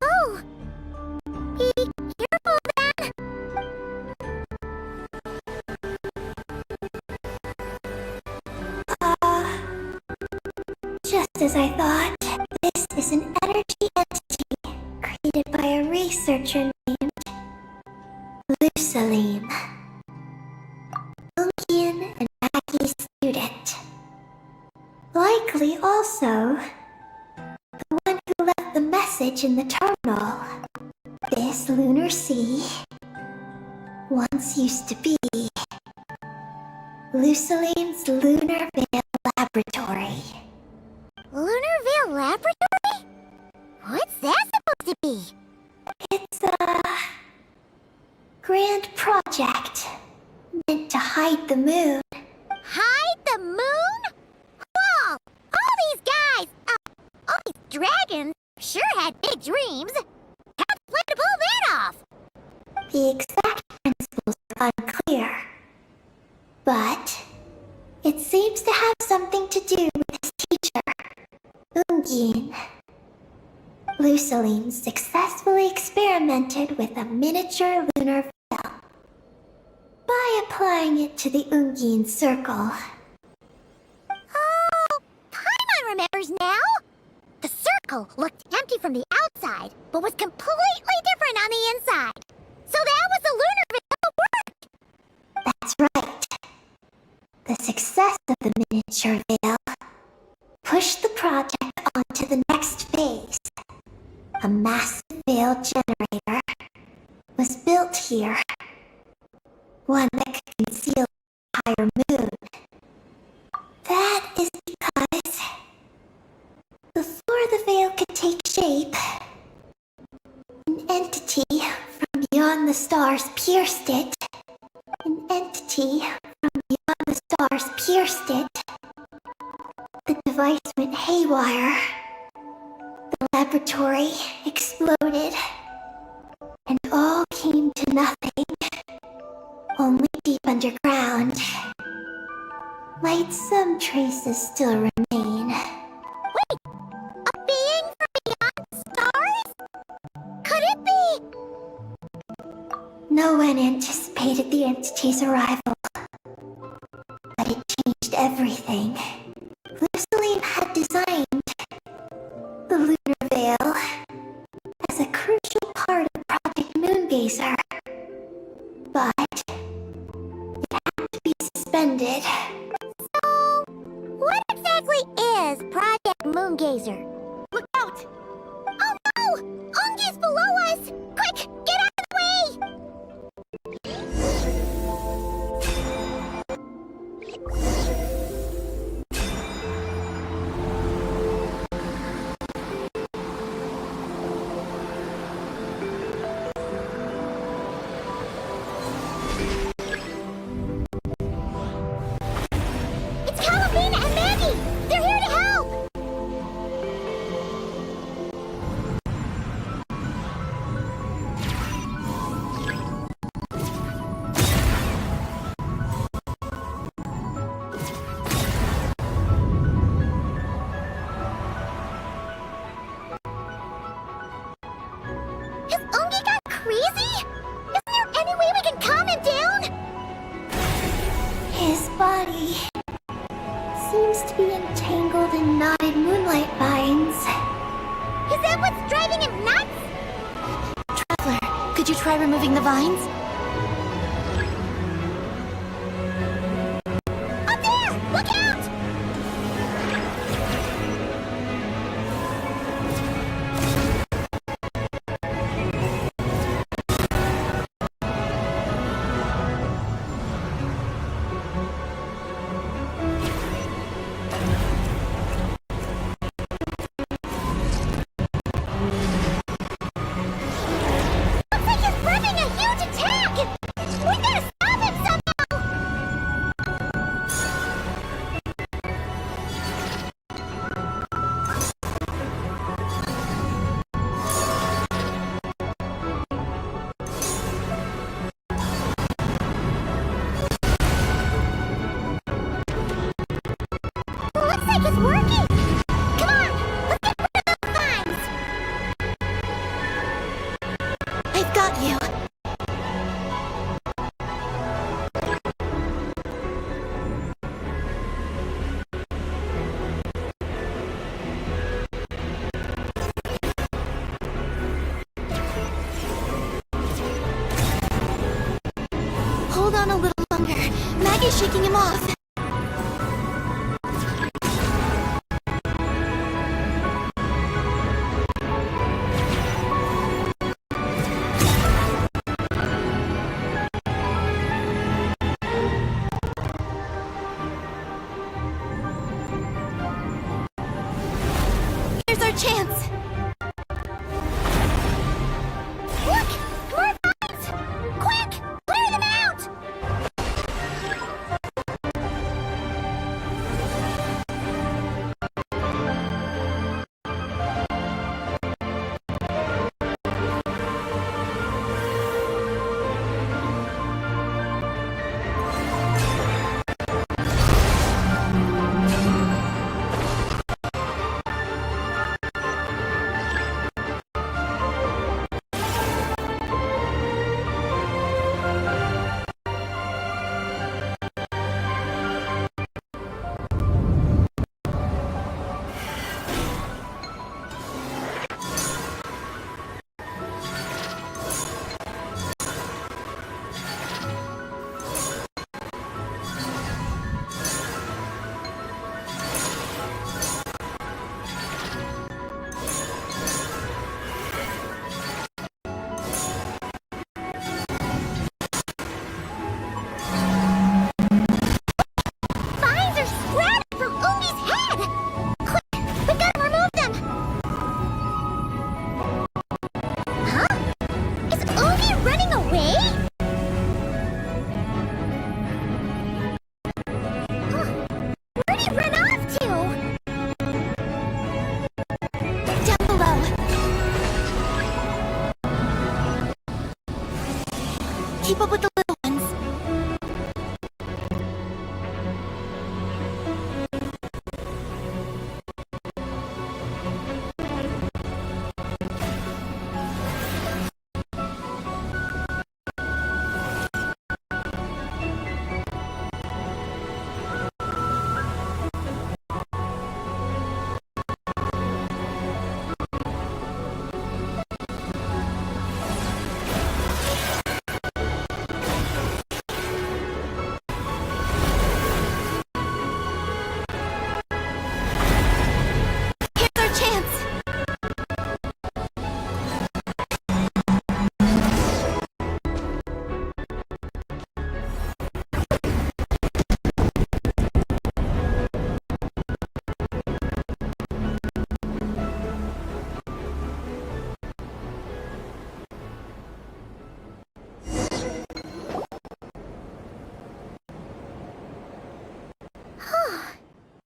Oh. Be careful then. Just as I thought, this is an energy entity created by a researcher named Lusaline. Moon-Ga.Z.E.R and Maggie's student. Likely also the one who left the message in the terminal. This lunar sea once used to be Lusaline's Lunar Veil Laboratory. Lunar Veil Laboratory? What's that supposed to be? It's a grand project meant to hide the moon. Hide the moon? Whoa! All these guys, all these dragons, sure had big dreams. How'd they plan to pull that off? The exact principles are unclear, but it seems to have something to do with his teacher, Moongazer. Lusaline successfully experimented with a miniature lunar veil by applying it to the Moongazer circle. Oh, Paimon remembers now. The circle looked empty from the outside, but was completely different on the inside. So that was the lunar veil work. That's right. The success of the miniature veil pushed the project on to the next phase. A massive veil generator was built here. One that could conceal the entire moon. That is because shape. An entity from beyond the stars pierced it. An entity from beyond the stars pierced it. The device went haywire. The laboratory exploded. And all came to nothing. Only deep underground. Might some traces still remain? Wait! A being from beyond the stars? Could it be? No one anticipated the entity's arrival. But it changed everything. Luceline had designed the lunar veil as a crucial part of Project M.O.O.N.G.A.Z.E.R. But it had to be suspended. So, what exactly is Project M.O.O.N.G.A.Z.E.R? Look out! Oh no! Ong is below us! Quick, get out of the way! It's Columbina and Maggie! They're here to help! Has Ong-Gi gone crazy? Isn't there any way we can calm him down? His body seems to be entangled in knotted moonlight vines. Is that what's driving him nuts? Traveler, could you try removing the vines? Up there! Look out! Looks like he's prepping a huge attack! We gotta stop him somehow! Looks like it's working! Come on! Let's get rid of those vines! I've got you. Hold on a little longer. Maggie's shaking him off. Here's our chance. Look! More vines! Quick! Clear them out! keep up with the little ones.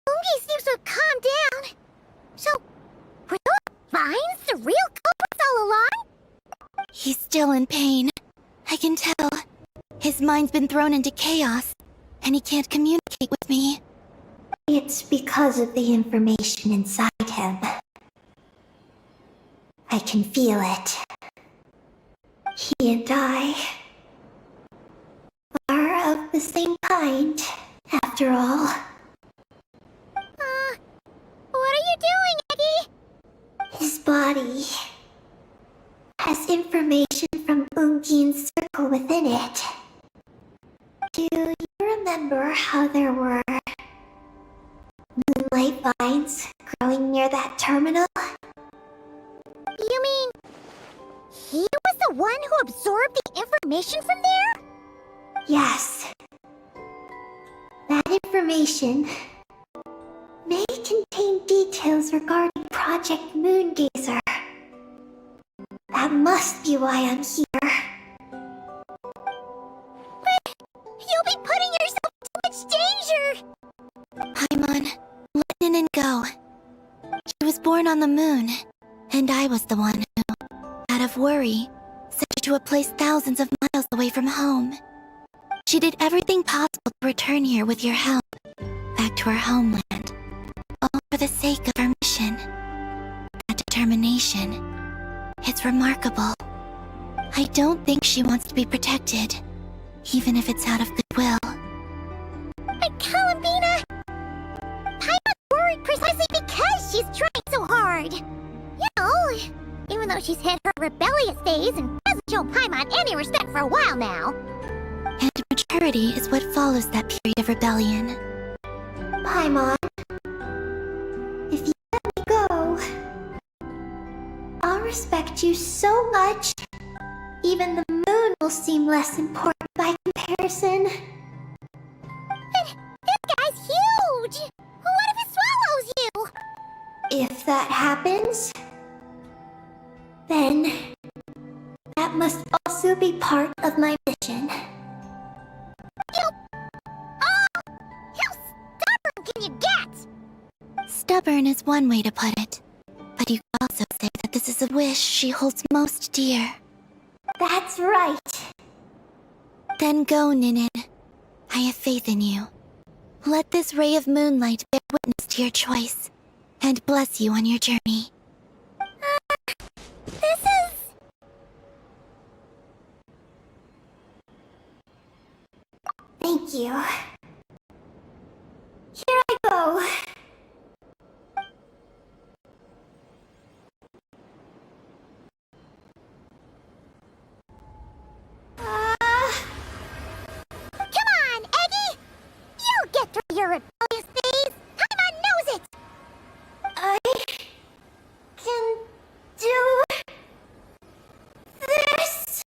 Moongi seems to have calmed down. So, were those vines the real culprits all along? He's still in pain. I can tell. His mind's been thrown into chaos, and he can't communicate with me. It's because of the information inside him. I can feel it. He and I are of the same kind, after all. What are you doing, Eggy? His body has information from Ungeen's circle within it. Do you remember how there were moonlight vines growing near that terminal? You mean he was the one who absorbed the information from there? Yes. That information may contain details regarding Project Moongazer. That must be why I'm here. But you'll be putting yourself in too much danger! Paimon, let in and go. She was born on the moon, and I was the one who, out of worry, sent her to a place thousands of miles away from home. She did everything possible to return here with your help, back to her homeland, all for the sake of her mission. That determination, it's remarkable. I don't think she wants to be protected, even if it's out of goodwill. But Columbina! Paimon's worried precisely because she's trying so hard. You know, even though she's hit her rebellious days and hasn't shown Paimon any respect for a while now. And maturity is what follows that period of rebellion. Paimon, if you let me go, I'll respect you so much, even the moon will seem less important by comparison. But this guy's huge! What if it swallows you? If that happens, then that must also be part of my mission. How stubborn can you get? Stubborn is one way to put it, but you could also say that this is a wish she holds most dear. That's right. Then go, Ninin. I have faith in you. Let this ray of moonlight bear witness to your choice, and bless you on your journey. This is... Thank you. Here I go. Come on, Eggy! You'll get through your rebellious days! Paimon knows it! I can do this.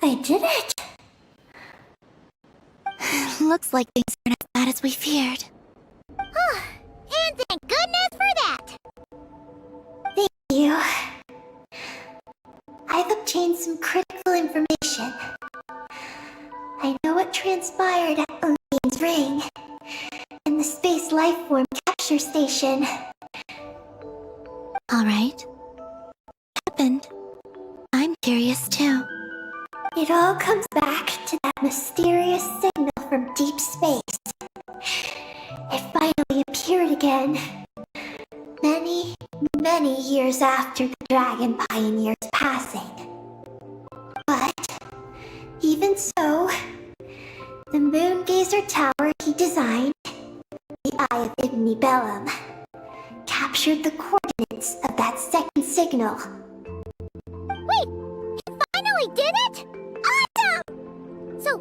I did it! Looks like things aren't as bad as we feared. And thank goodness for that! Thank you. some critical information. I know what transpired at Moongaze Ring and the Space Lifeform Capture Station. Alright. What happened? I'm curious too. It all comes back to that mysterious signal from deep space. It finally appeared again. Many years after the Dragon Pioneer's passing. But, even so, the Moongazer tower he designed, the Eye of Ibn Bellum, captured the coordinates of that second signal. Wait! He finally did it? Awesome! So,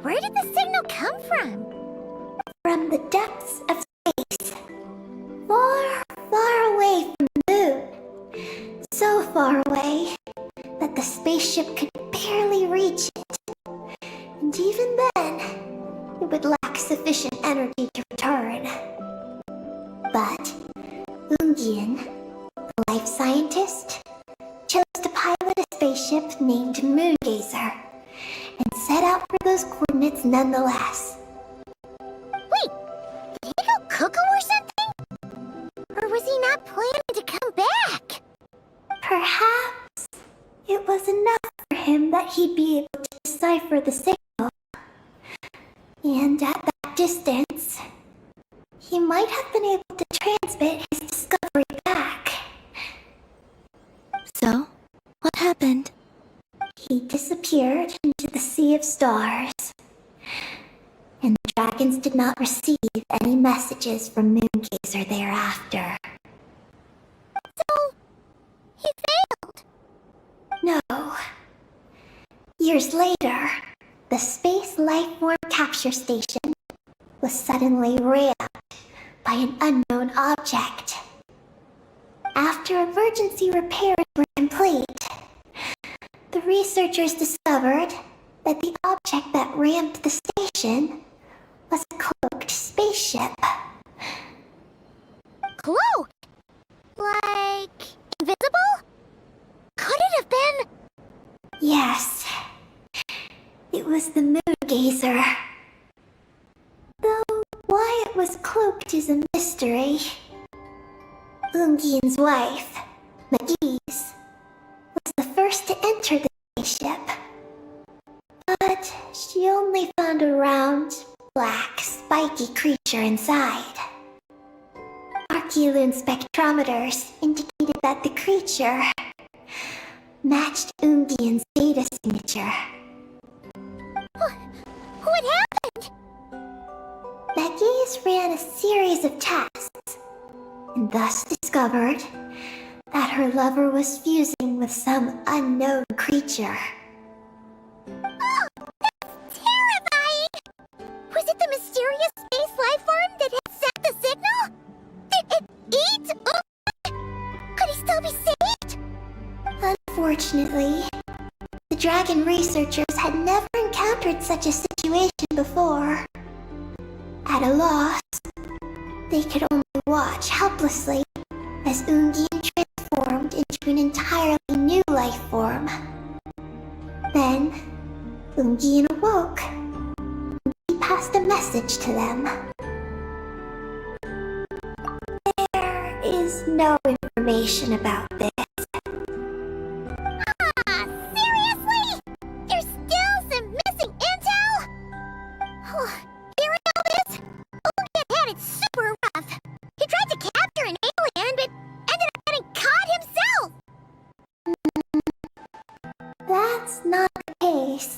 where did the signal come from? From the depths of space. Far away from the moon. So far away that the spaceship could barely reach it. And even then, it would lack sufficient energy to return. But Moon-Ga-Z-E.R, the life scientist, chose to pilot a spaceship named Moongazer and set out for those coordinates nonetheless. Wait, did he go cuckoo or something? Or was he not planning to come back? Perhaps it was enough for him that he'd be able to decipher the signal. And at that distance, he might have been able to transmit his discovery back. So, what happened? He disappeared into the Sea of Stars. And the dragons did not receive any messages from Moongazer thereafter. So, he failed. No. Years later, the Space Lifeform Capture Station was suddenly rammed by an unknown object. After emergency repairs were complete, the researchers discovered that the object that rammed the station was a cloaked spaceship. Cloak? Like, invisible? Could it have been? Yes. It was the Moongazer. Though why it was cloaked is a mystery. Moon-Ga-Z's wife, M.O.O.N.G.A.Z.E.R, was the first to enter the spaceship. But she only found a round, black, spiky creature inside. Archeloon spectrometers indicated that the creature matched Moon-Ga-Z's data signature. What happened? M.O.O.N.G.A.Z.E.R ran a series of tests, and thus discovered that her lover was fusing with some unknown creature. Oh, that's terrifying! Was it the mysterious space lifeform that had sent the signal? Did it eat Oon-Ga? Could he still be saved? Unfortunately, the dragon researchers had never encountered such a situation before. At a loss, they could only watch helplessly as Moon-Ga-ZE transformed into an entirely new life form. Then, Moon-Ga-ZE awoke. He passed a message to them. There is no information about this. Seriously? There's still some missing intel? Hearing all this, Moon-Ga-ZE had it super rough. He tried to capture an alien, but ended up getting caught himself. That's not the case.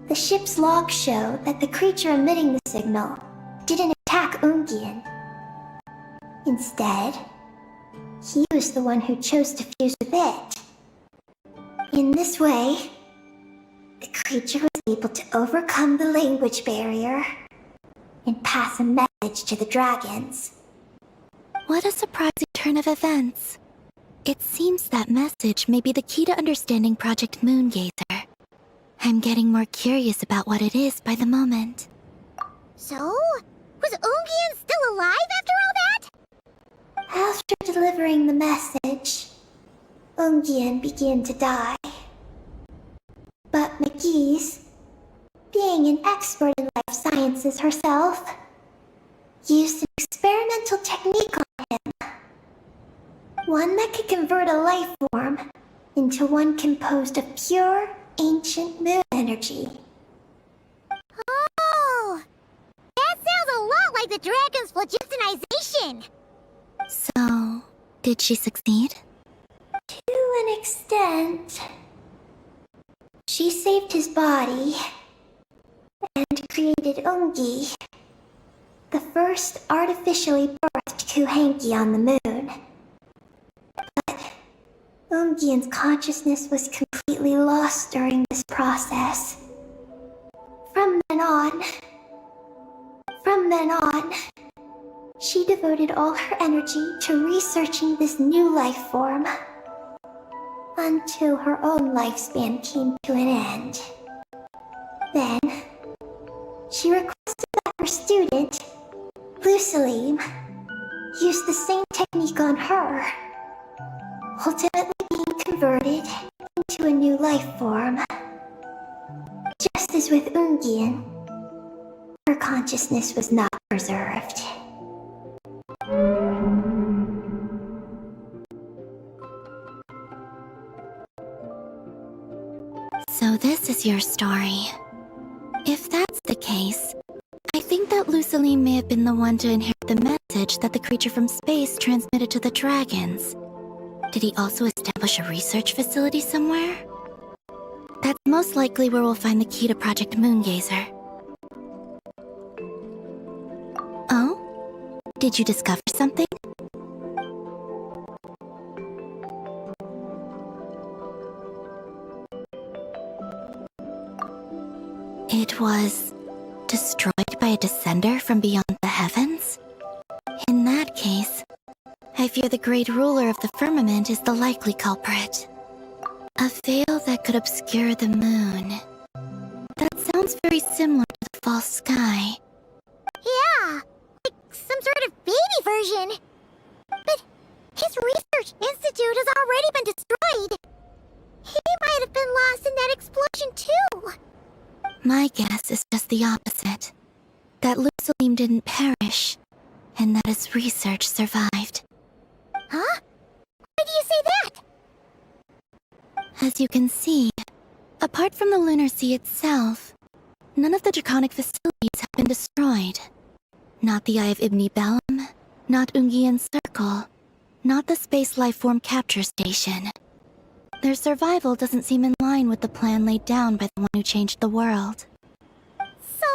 The ship's logs show that the creature emitting the signal didn't attack Moon-Ga-ZE. Instead, he was the one who chose to fuse with it. In this way, the creature was able to overcome the language barrier and pass a message to the dragons. What a surprising turn of events. It seems that message may be the key to understanding Project M.O.O.N.G.A.Z.E.R. I'm getting more curious about what it is by the moment. So? Was Moon-Ga-ZE still alive after all that? After delivering the message, Moongazer began to die. But McGee, being an expert in life sciences herself, used an experimental technique on him. One that could convert a life form into one composed of pure, ancient moon energy. Oh! That sounds a lot like the dragon's phlogistonization! So, did she succeed? To an extent. She saved his body and created Moongazer, the first artificially birthed Kuhangi on the moon. But Moongazer's consciousness was completely lost during this process. From then on, she devoted all her energy to researching this new life form, until her own lifespan came to an end. Then, she requested that her student, Luceline, use the same technique on her, ultimately being converted into a new life form. Just as with Moongazer, her consciousness was not preserved. So this is your story. If that's the case, I think that Luceline may have been the one to inherit the message that the creature from space transmitted to the dragons. Did he also establish a research facility somewhere? That's most likely where we'll find the key to Project Moongazer. Oh? Did you discover something? It was destroyed by a descender from beyond the heavens? In that case, I fear the great ruler of the firmament is the likely culprit. A veil that could obscure the moon. That sounds very similar to the false sky. Yeah, like some sort of baby version. But his research institute has already been destroyed. He might have been lost in that explosion too. My guess is just the opposite. That Luceline didn't perish, and that his research survived. Huh? Why do you say that? As you can see, apart from the lunar sea itself, none of the draconic facilities have been destroyed. Not the Eye of Ibn Bellum, not Ungian's Circle, not the Space Lifeform Capture Station. Their survival doesn't seem in line with the plan laid down by the one who changed the world. So,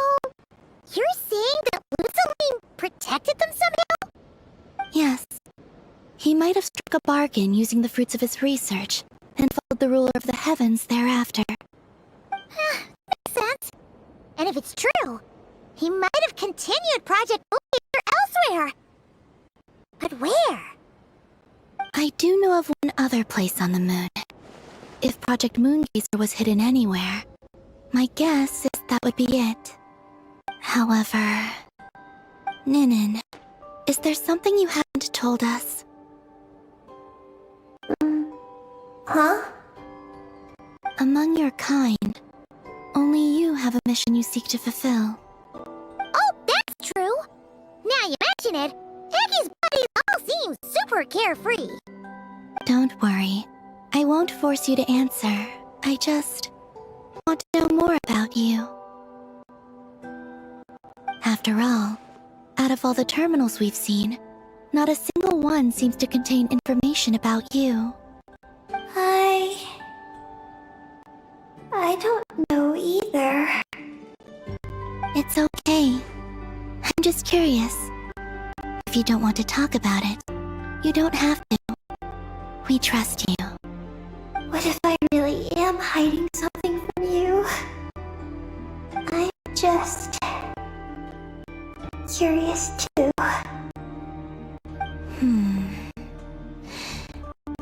you're saying that Luceline protected them somehow? Yes. He might have struck a bargain using the fruits of his research, and followed the ruler of the heavens thereafter. Makes sense. And if it's true, he might have continued Project M.O.O.N.G.A.Z.E.R elsewhere. But where? I do know of one other place on the moon. If Project Moongazer was hidden anywhere, my guess is that would be it. However... Ninin, is there something you haven't told us? Huh? Among your kind, only you have a mission you seek to fulfill. Oh, that's true. Now you mention it, Haki's body all seems super carefree. Don't worry. I won't force you to answer. I just want to know more about you. After all, out of all the terminals we've seen, not a single one seems to contain information about you. I don't know either. It's okay. I'm just curious. If you don't want to talk about it, you don't have to. We trust you. What if I really am hiding something from you? I'm just... curious too.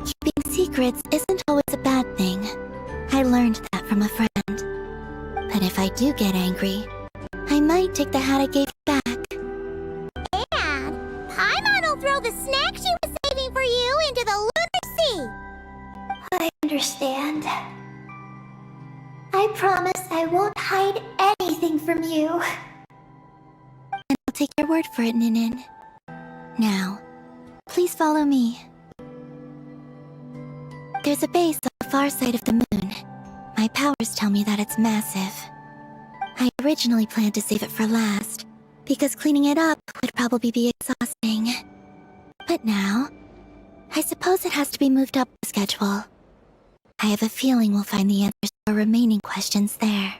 Keeping secrets isn't always a bad thing. I learned that from a friend. But if I do get angry, I might take the hat I gave you back. And Paimon will throw the snack she was saving for you into the lunar sea. understand. I promise I won't hide anything from you. And I'll take your word for it, Ninin. Now, please follow me. There's a base on the far side of the moon. My powers tell me that it's massive. I originally planned to save it for last, because cleaning it up would probably be exhausting. But now, I suppose it has to be moved up the schedule. I have a feeling we'll find the answers to our remaining questions there.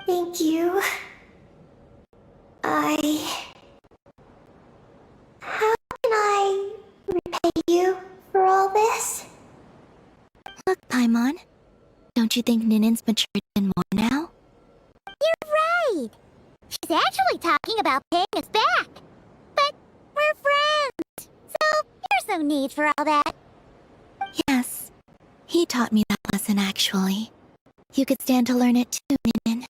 Thank you. How can I repay you for all this? Look, Paimon. Don't you think Ninin's matured even more now? You're right! She's actually talking about paying us back. But we're friends, so there's no need for all that. Yes. He taught me that lesson, actually. You could stand to learn it too, Ninin.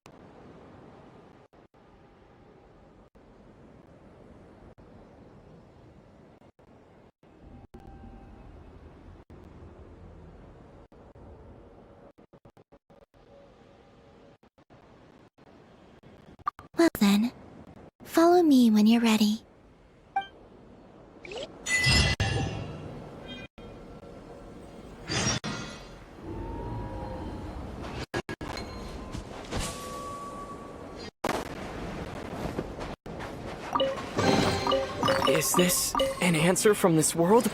Well then, follow me when you're ready. Is this an answer from this world?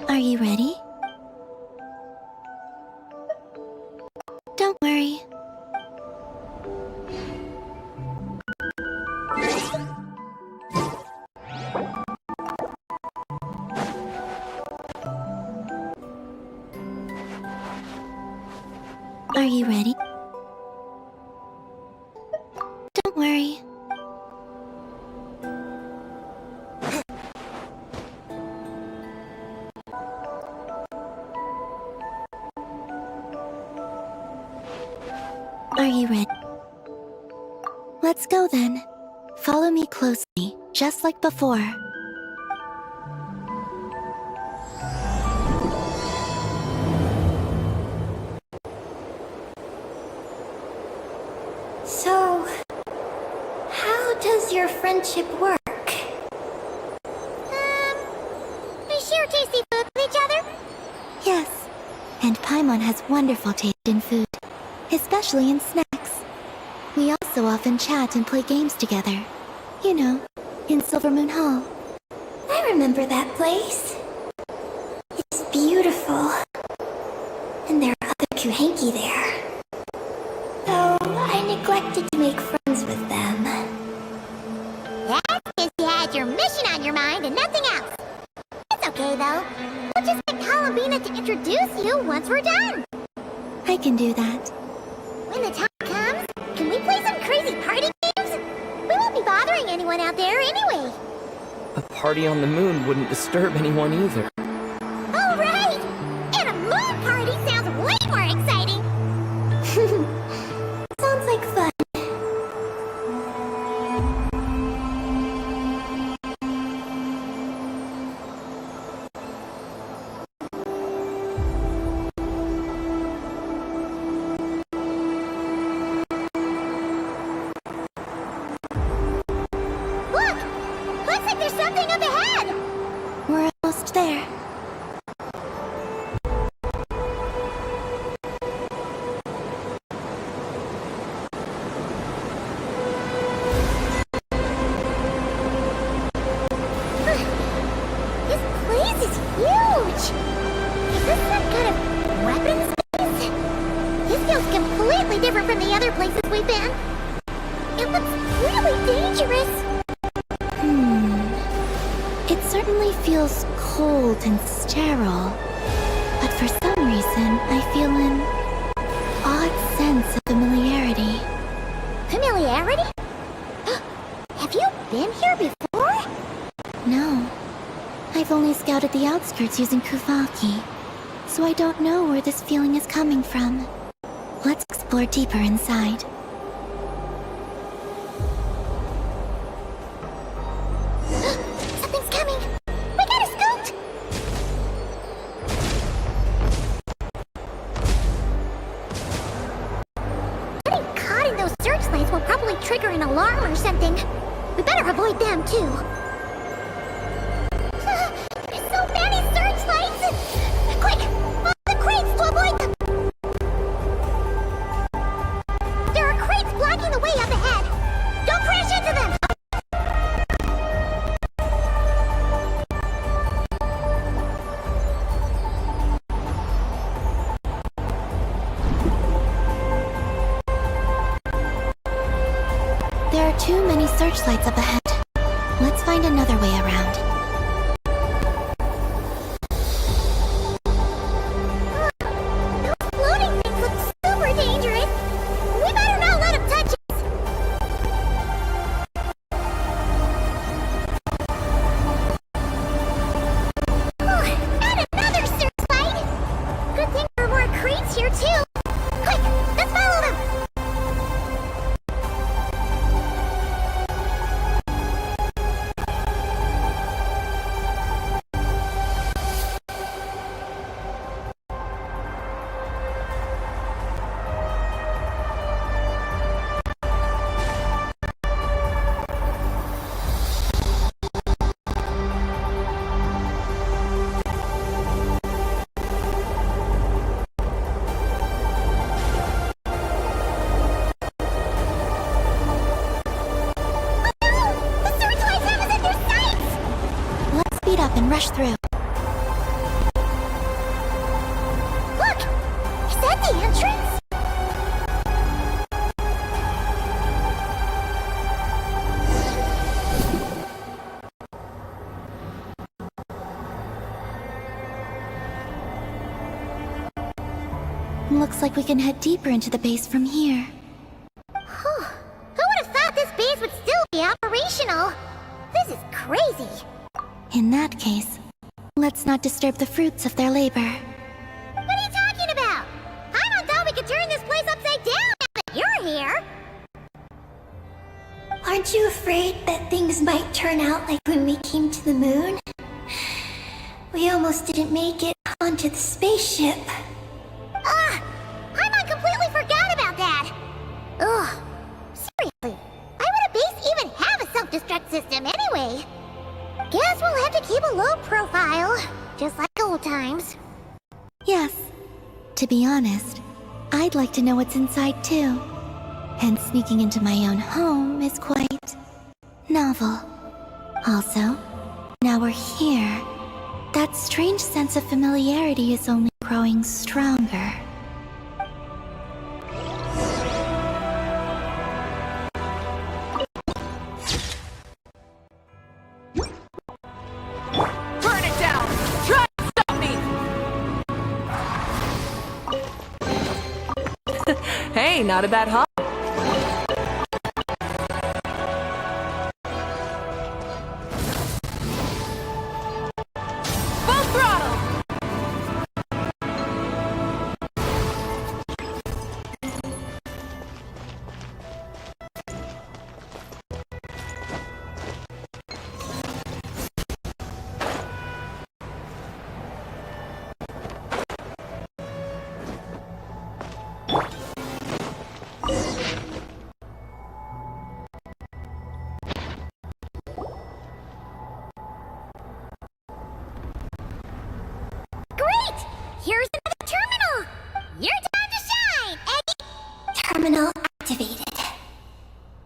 Are you ready? Don't worry. Are you ready? Don't worry. Are you ready? Let's go then. Follow me closely, just like before. So, how does your friendship work? We share tasty food with each other? Yes, and Paimon has wonderful taste in food, especially in snacks. We also often chat and play games together. You know, in Silvermoon Hall. I remember that place. It's beautiful. And there are other Kuhenki there. Though I neglected to make friends with them. That's because you had your mission on your mind and nothing else. It's okay, though. We'll just get Columbina to introduce you once we're done. I can do that. When the time comes, can we play some crazy party games? We won't be bothering anyone out there anyway. A party on the moon wouldn't disturb anyone either. Oh, right! And a moon party sounds way more exciting. Sounds like fun. Look! Looks like there's something up ahead! We're almost there. This place is huge! Is this some kind of weapons space? This feels completely different from the other places we've been. It looks really dangerous. It certainly feels cold and sterile. But for some reason, I feel an odd sense of familiarity. Familiarity? Have you been here before? No. I've only scouted the outskirts using Kuvaki, so I don't know where this feeling is coming from. Let's explore. explore deeper inside. Something's coming! We gotta scoot! Getting caught in those searchlights will probably trigger an alarm or something. We better avoid them, too. There's so many searchlights! Quick! Follow the crates to avoid them! There are crates blocking the way up ahead! Don't crash into them! There are too many searchlights up ahead. Let's find another way around. Those floating things look super dangerous! We better not let them touch us! Oh, and another searchlight! Good thing there are more crates here, too! Quick, let's follow them! The searchlights have us in their sights! Let's speed up and rush through. Look! Is that the entrance? Looks like we can head deeper into the base from here. Whew. Who would have thought this base would still be operational? This is crazy! In that case, let's not disturb the fruits of their labor. What are you talking about? Paimon thought we could turn this place upside down now that you're here! Aren't you afraid that things might turn out like when we came to the moon? We almost didn't make it onto the spaceship. Ah! Paimon completely forgot about that! Ugh. Seriously, why would a base even have a self-destruct system anyway? Guess we'll have to keep a low profile, just like old times. Yes. To be honest, I'd like to know what's inside too. And sneaking into my own home is quite novel. Also, now we're here. That strange sense of familiarity is only growing stronger. Burn it down! Try and stop me! Hey, not a bad hop. Full throttle! Great! Here's another terminal! Your time to shine, Eddie! Terminal activated.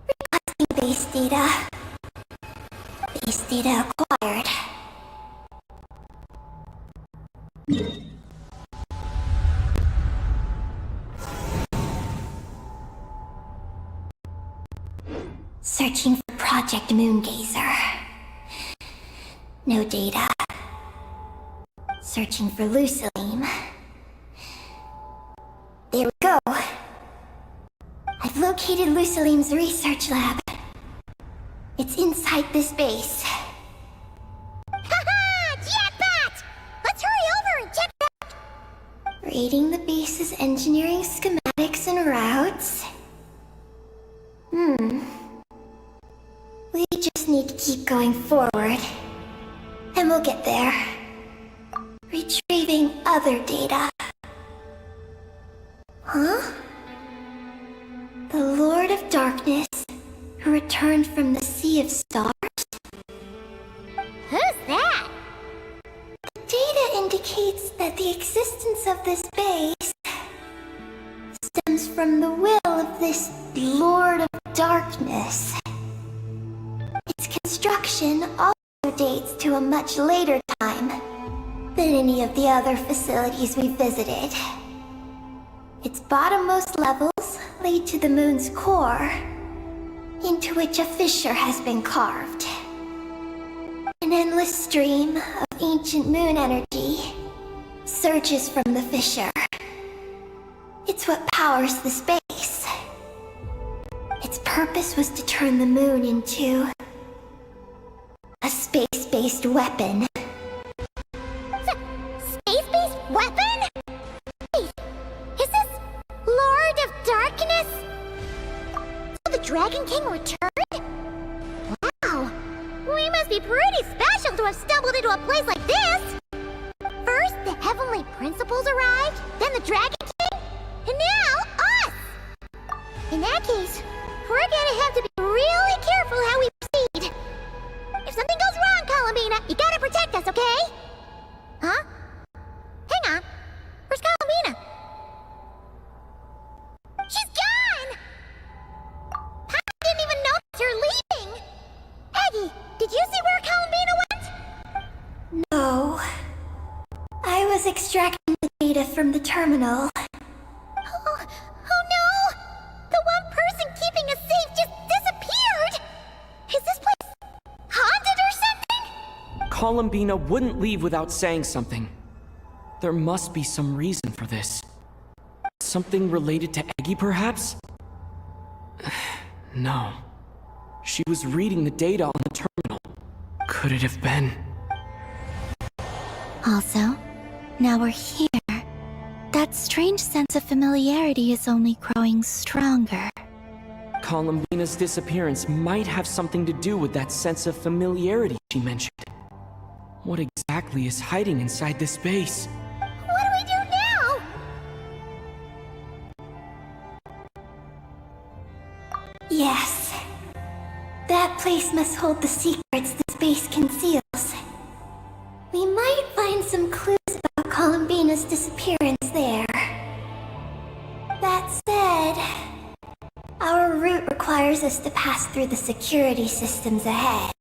Requesting base data. Base data acquired. Searching for Project M.O.O.N.G.A.Z.E.R. No data. Searching for Lucilim. There we go. I've located Lucilim's research lab. It's inside this base. Haha! Jackpot! Let's hurry over and check it out! Reading the base's engineering schematics en route. just need to keep going forward. And we'll get there. Retrieving other data. Huh? The Lord of Darkness, who returned from the Sea of Stars? Who's that? The data indicates that the existence of this base stems from the will of this Lord of Darkness. Its construction also dates to a much later time than any of the other facilities we visited. Its bottommost levels lead to the moon's core, into which a fissure has been carved. An endless stream of ancient moon energy surges from the fissure. It's what powers the space. Its purpose was to turn the moon into a space-based weapon. Space-based weapon? Wait, is this Lord of Darkness? So the Dragon King returned? Wow, we must be pretty special to have stumbled into a place like this. First, the Heavenly Principles arrived, then the Dragon King, and now us! In that case, we're gonna have to be really careful how we proceed. If something goes wrong, Columbina, you gotta protect us, okay? Huh? Hang on. Where's Columbina? She's gone! I didn't even know you're leaving! Aggie, did you see where Columbina went? No. I was extracting the data from the terminal. Oh no! The one person keeping us safe just disappeared! Is this place haunted or something? Columbina wouldn't leave without saying something. There must be some reason for this. Something related to Eggie, perhaps? No. She was reading the data on the terminal. Could it have been? Also, now we're here. That strange sense of familiarity is only growing stronger. Columbina's disappearance might have something to do with that sense of familiarity she mentioned. What exactly is hiding inside this base? What do we do now? Yes. That place must hold the secrets the space conceals. We might find some clues about Columbina's disappearance there. That said, our route requires us to pass through the security systems ahead.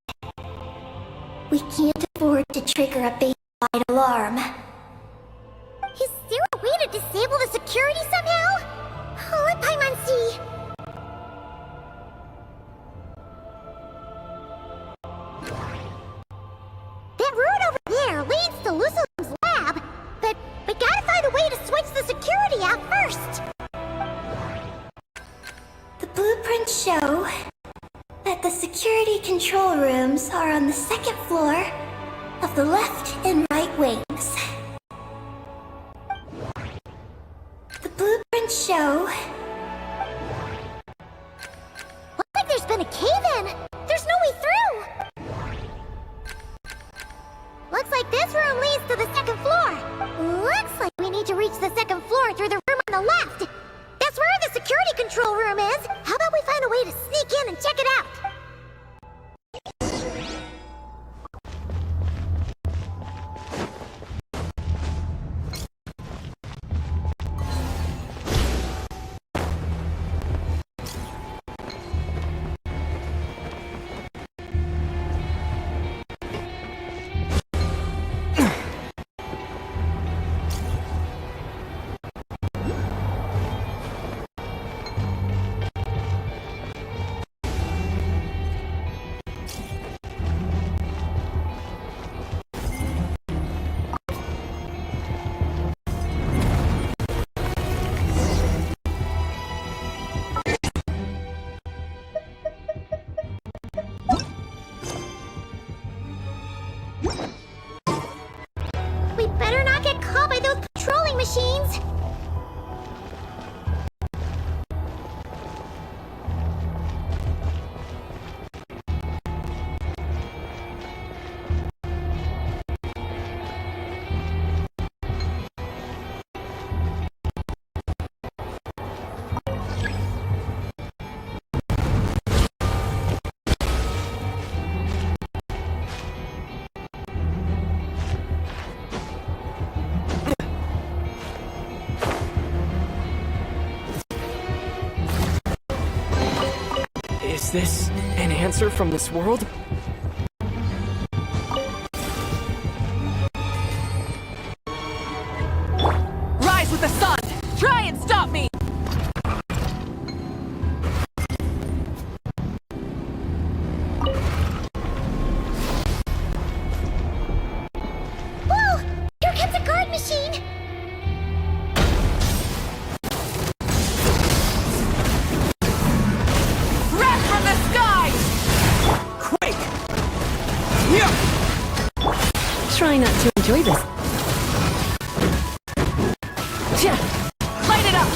We can't afford to trigger a base-wide alarm. Is there a way to disable the security somehow? Let Paimon see. That route over there leads to Lucilim's lab, but we gotta find a way to switch the security out first. The blueprints show that the security control rooms are on the second floor of the left and right wings. The blueprints show... Looks like there's been a cave-in. There's no way through. Looks like this room leads to the second floor. Looks like we need to reach the second floor through the room on the left. That's where the security control room is. How about we find a way to sneak in and check it out? We better not get caught by those patrolling machines! this an answer from this world? Rise with the sun! Try and stop me! Whoa! Here comes a guard machine! Wrath from the skies! Quake! Yeah! Try not to enjoy this. Light it up!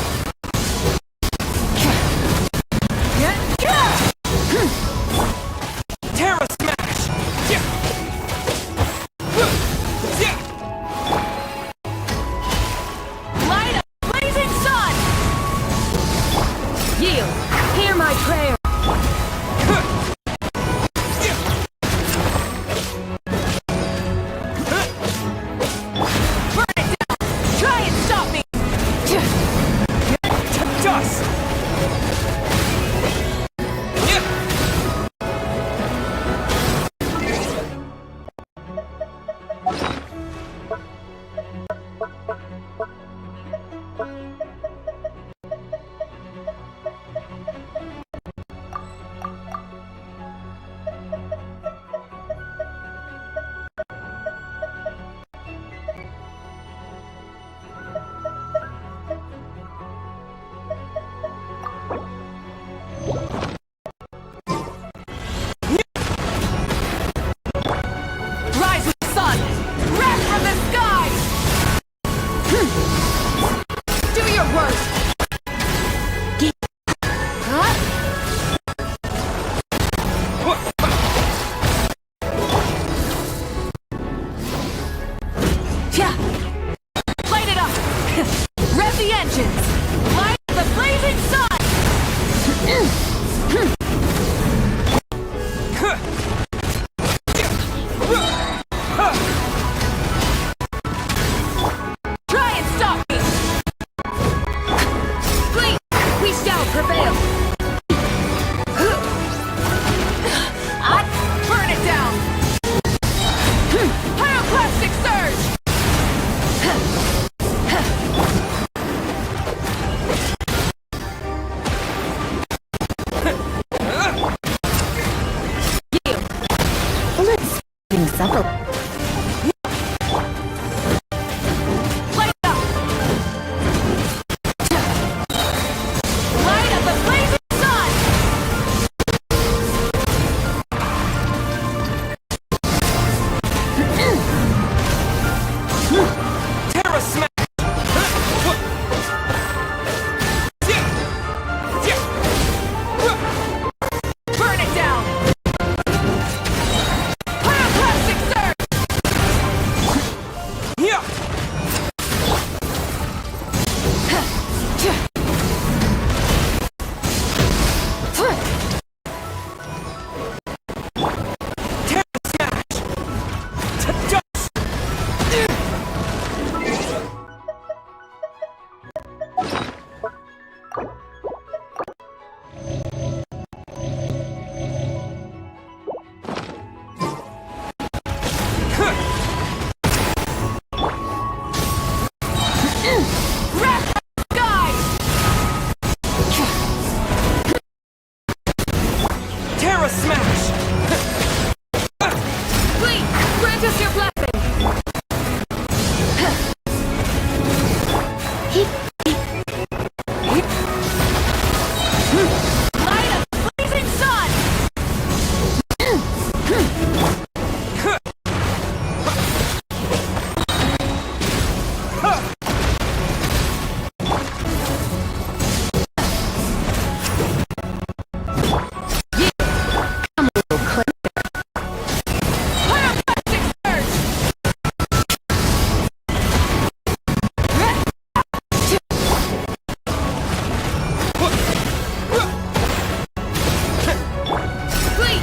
Terra Smash! Yeah! Yeah! Light up, blazing sun! Yield! Hear my prayer! Burn it down! Try and stop me! Dust! Yeah! Rise with the sun! Wrath from the skies! Do your worst! Huh? Yeah! Light it up! Rev the engines! Light the blazing sun! Try and stop me! Fleet, we shall prevail! Burn it down! Pyroclastic surge! Let's things up a Light up! Light up the blazing sun! Terra Smash! Yeah! Yeah! Burn it down! Pyroclastic surge! Yeah! Terra Smash! Dust! Wrath from the skies! Terra Smash! Fleet, grant us your blessing! Light up the blazing sun! Pyroclastic surge! Fleet,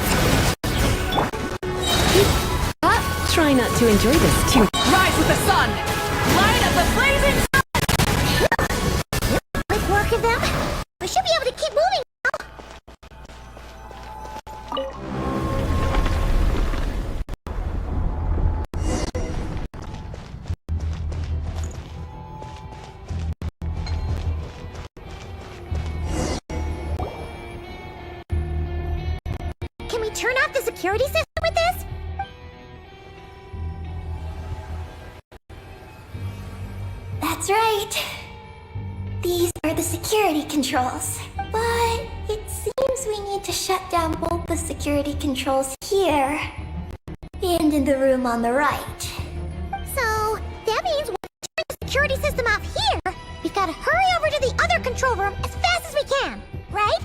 Try not to enjoy this too. rise with the sun! Light up the blazing sun! Quick work of them. We should be able to keep moving now. we turn off the security system with this? That's right. These are the security controls. But it seems we need to shut down both the security controls here and in the room on the right. So, that means when we turn the security system off here, we've got to hurry over to the other control room as fast as we can, right?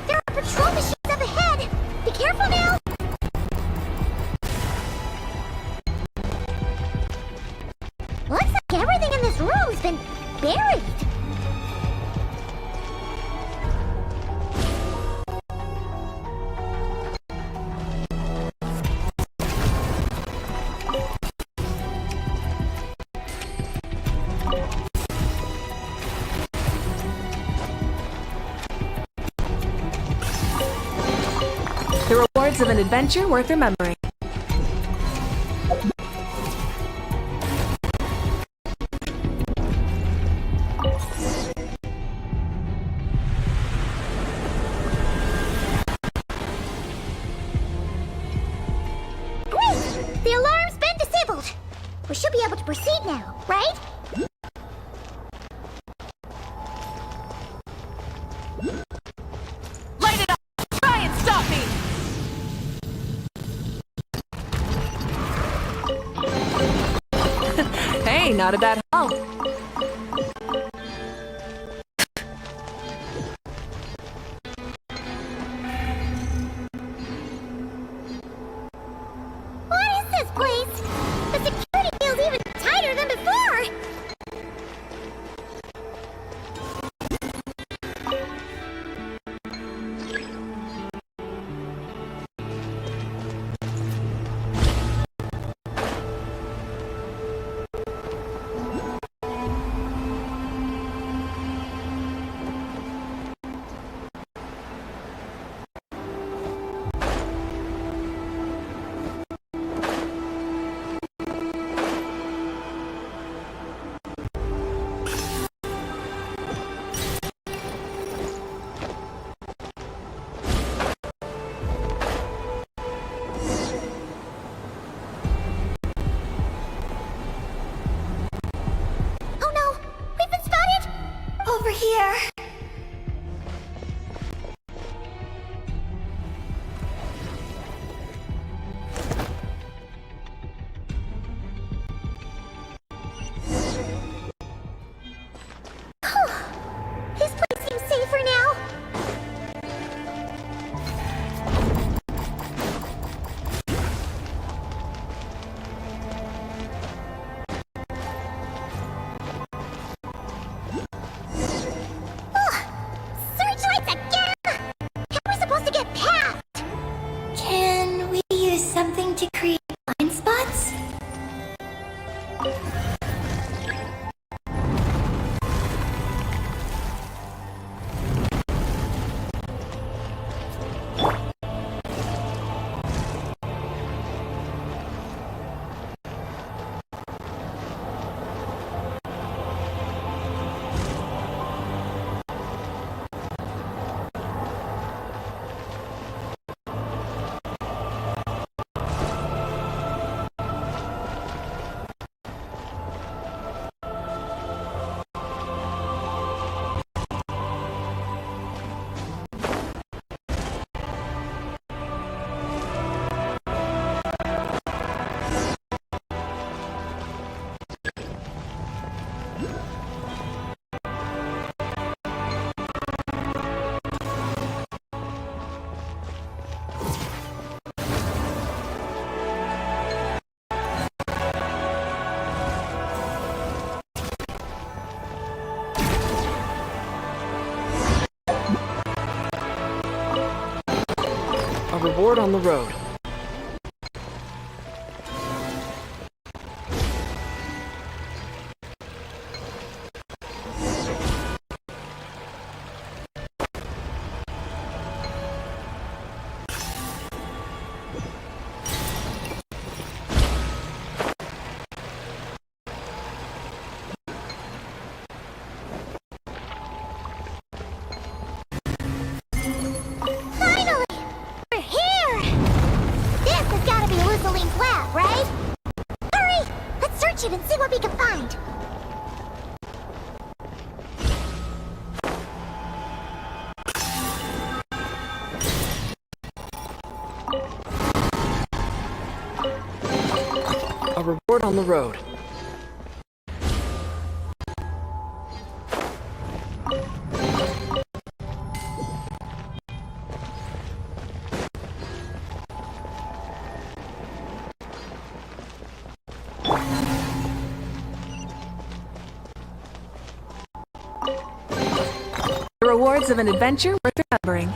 There are patrol machines up ahead! Be careful now! Looks like everything in this room's been buried. The rewards of an adventure worth remembering. Great! The alarm's been disabled. We should be able to proceed now, right? Light it up! Try and stop me! Hey, not a bad haul. What is this place? The security feels even tighter than before! Oh no! We've been spotted! Over here. This place seems safer now. Searchlights again! How are we supposed to get past? Can we use something to create blind spots? A reward on the road. search it and see what we can find. A reward on the road. The rewards of an adventure worth remembering.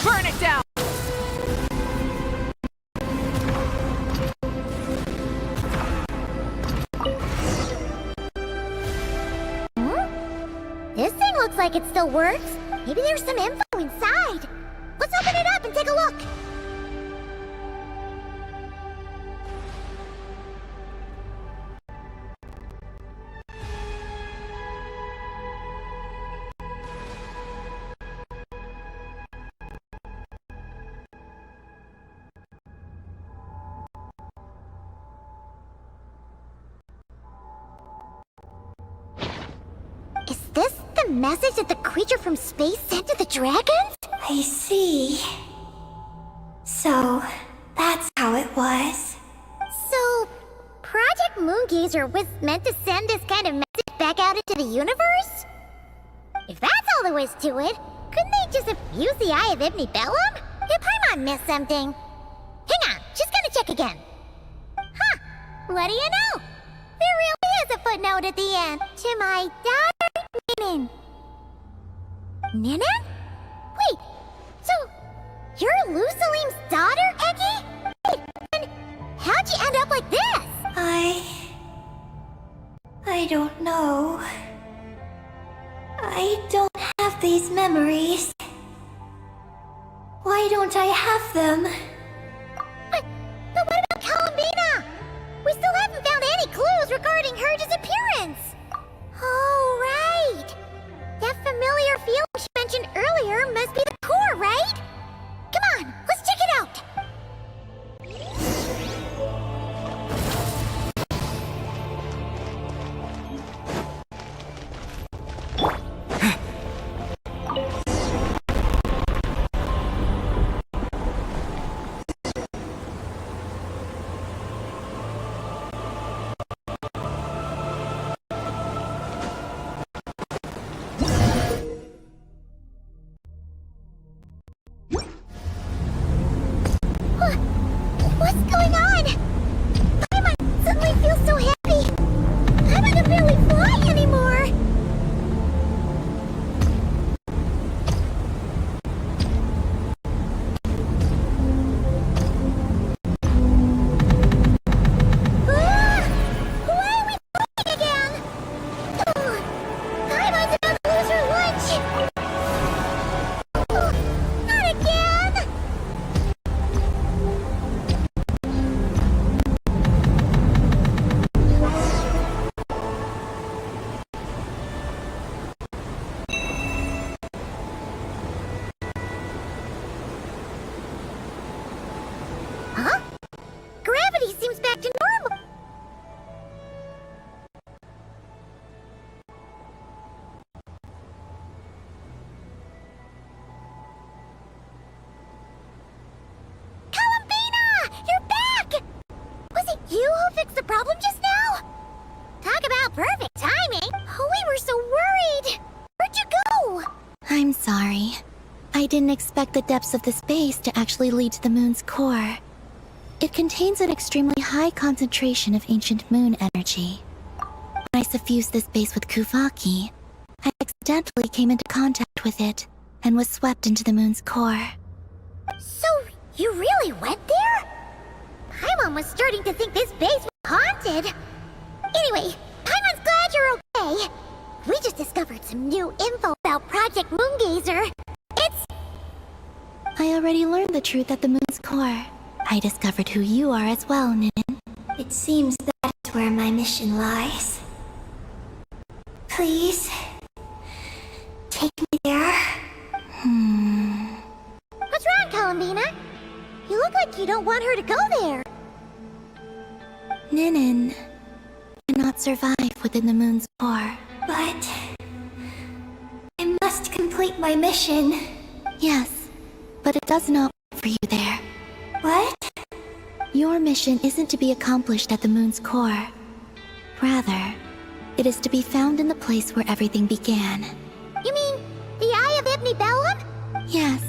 Burn it down! This thing looks like it still works. Maybe there's some info inside. Let's open it up and take a look. Is this the message that the creature from space sent to the dragons? I see. So, that's how it was. So, Project M.O.O.N.G.A.Z.E.R was meant to send this kind of message back out into the universe? If that's all there was to it, couldn't they just have used the Eye of Ibn Bellum? Did Paimon miss something? Hang on, just gonna check again. Huh, what do you know? There really is a footnote at the end. To my daughter, Ninan. Ninan? Wait, so you're Lou Salim's daughter, Eggy? Wait, and how'd you end up like this? I don't know. I don't have these memories. Why don't I have them? But what about Columbina? We still haven't found any clues regarding her disappearance. Oh, right. That familiar feeling she mentioned earlier must be the core, right? Come on, let's check it out. sorry. I didn't expect the depths of the space to actually lead to the moon's core. It contains an extremely high concentration of ancient moon energy. When I suffused this base with Kuvaki, I accidentally came into contact with it and was swept into the moon's core. So, you really went there? Paimon was starting to think this base was haunted. Anyway, Paimon's glad you're okay. We just discovered some new info about Project M.O.O.N.G.A.Z.E.R. I already learned the truth at the moon's core. I discovered who you are as well, Nin. It seems that's where my mission lies. Please, take me there. What's wrong, Columbina? You look like you don't want her to go there. Nin cannot survive within the moon's core. But I must complete my mission. Yes, but it does not wait for you there. What? Your mission isn't to be accomplished at the moon's core. Rather, it is to be found in the place where everything began. You mean the Eye of Ibnibellum? Yes.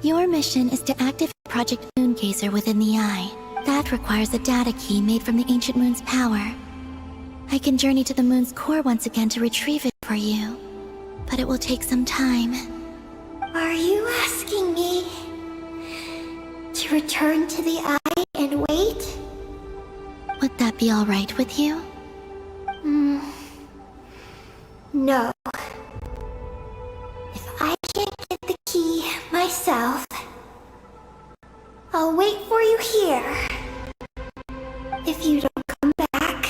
Your mission is to activate Project M.O.O.N.G.A.Z.E.R within the Eye. That requires a data key made from the ancient moon's power. I can journey to the moon's core once again to retrieve it for you, but it will take some time. Are you asking me to return to the Eye and wait? Would that be all right with you? No. If I can't get the key myself, I'll wait for you here. If you don't come back,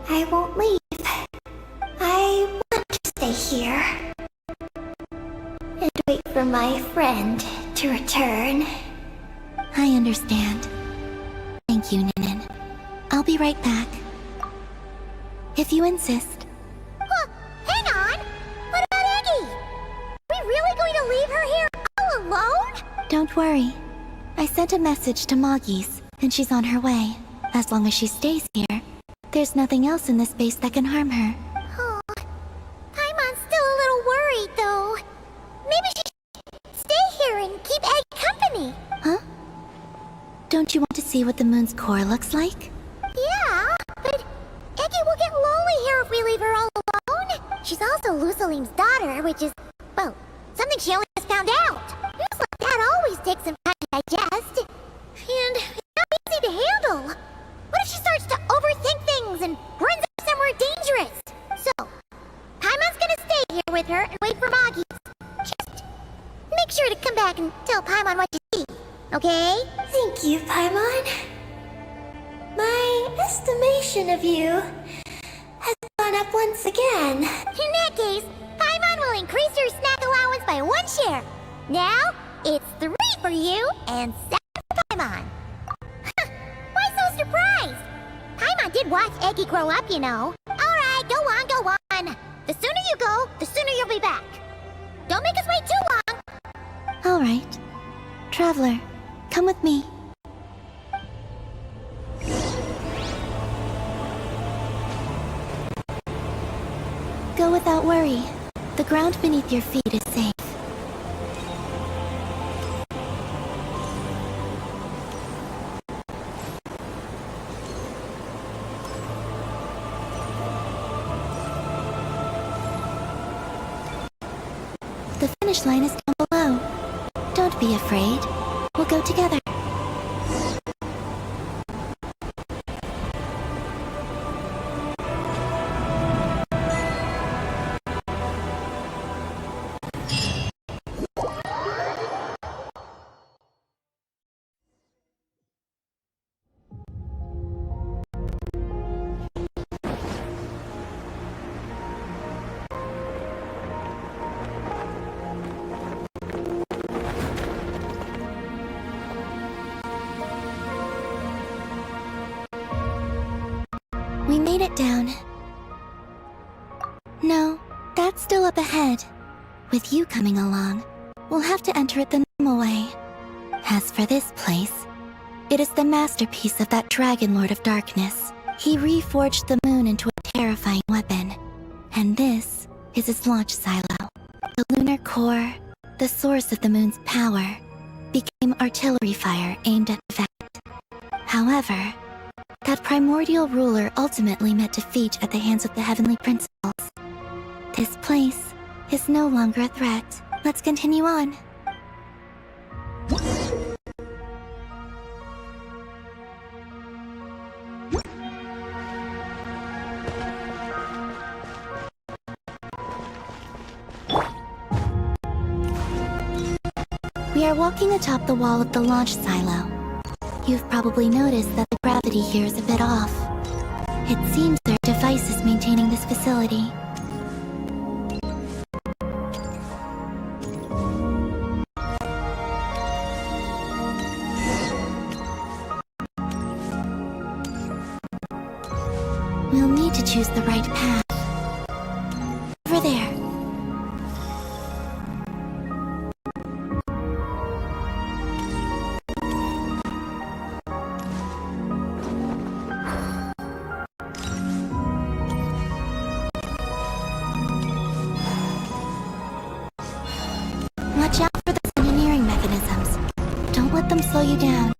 I won't leave. I want to stay here and wait for my friend to return. I understand. Thank you, Nin. I'll be right back. If you insist. Hang on! What about Eggy? Are we really going to leave her here all alone? Don't worry. I sent a message to Moggy's, and she's on her way. As long as she stays here, there's nothing else in this space that can harm her. Oh, Paimon's still a little worried, though. Maybe she should stay here and keep Eggy company. Huh? Don't you want to see what the moon's core looks like? Yeah, but Eggy will get lonely here if we leave her all alone. She's also Lusalim's daughter, which is, well, something she only just found out. News like that always takes some time to digest. And it's not easy to handle. What if she starts to overthink things and runs up somewhere dangerous? So, Paimon's gonna stay here with her and wait for Moggy's. Just make sure to come back and tell Paimon what you see, okay? Thank you, Paimon. My estimation of you has gone up once again. In that case, Paimon will increase your snack allowance by 1 share. Now, it's 3 for you and 7 for Paimon. Why so surprised? Paimon did watch Eggy grow up, you know. Alright, go on, go on. The sooner you go, the sooner you'll be back. Don't make us wait too long. All right. Traveler, come with me. Go without worry. The ground beneath your feet is safe. The finish line is down below. Don't be afraid. We'll go together. We made it down. No, that's still up ahead. With you coming along, we'll have to enter it the normal way. As for this place, it is the masterpiece of that Dragon Lord of Darkness. He reforged the moon into a terrifying weapon. And this is its launch silo. The lunar lunar core, the source of the moon's power, became artillery fire aimed at Teyvat. However, that primordial ruler ultimately met defeat at the hands of the heavenly principles. This place is no longer a threat. Let's continue on. We are walking atop the wall of the launch silo. You've probably noticed that the gravity here is a bit off. It seems there are devices maintaining this facility. We'll need to choose the right path. Over there. Watch out for those engineering mechanisms. Don't let them slow you down.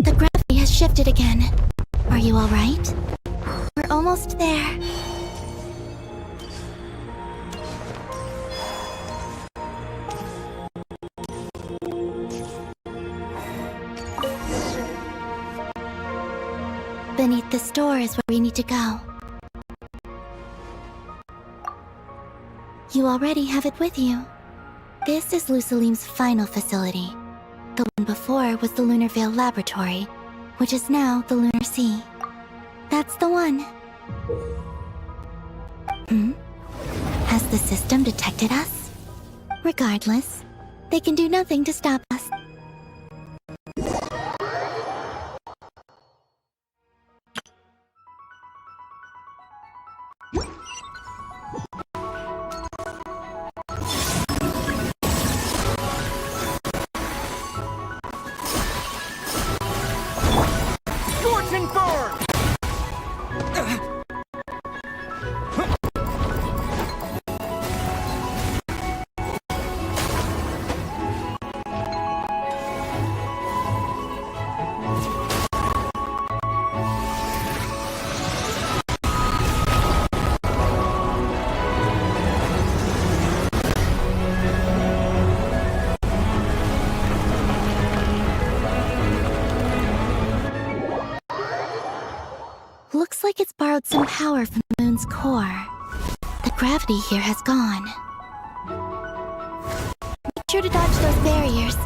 The gravity has shifted again. Are you alright? We're almost there. Beneath this door is where we need to go. You already have it with you. This is Lusalim's final facility. The one before was the Lunar Veil Laboratory, which is now the Lunar Sea. That's the one. Has the system detected us? Regardless, they can do nothing to stop us. Looks like it's borrowed some power from the moon's core. The gravity here has gone. Make sure to dodge those barriers.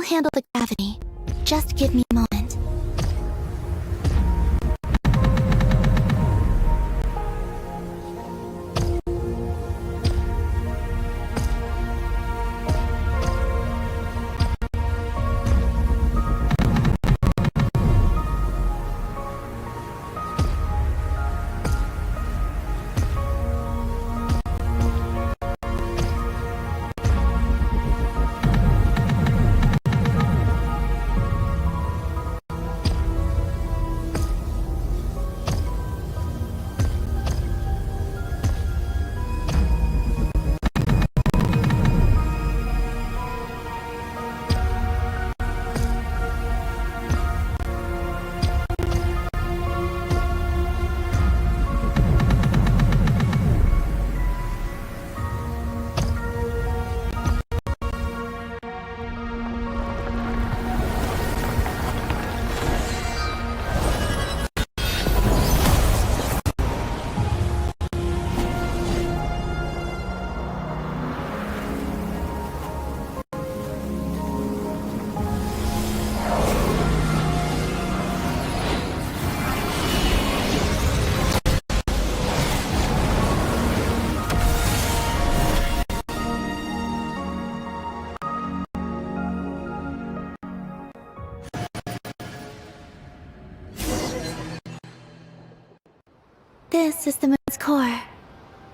handle the gravity. Just give me a moment. This is the moon's core.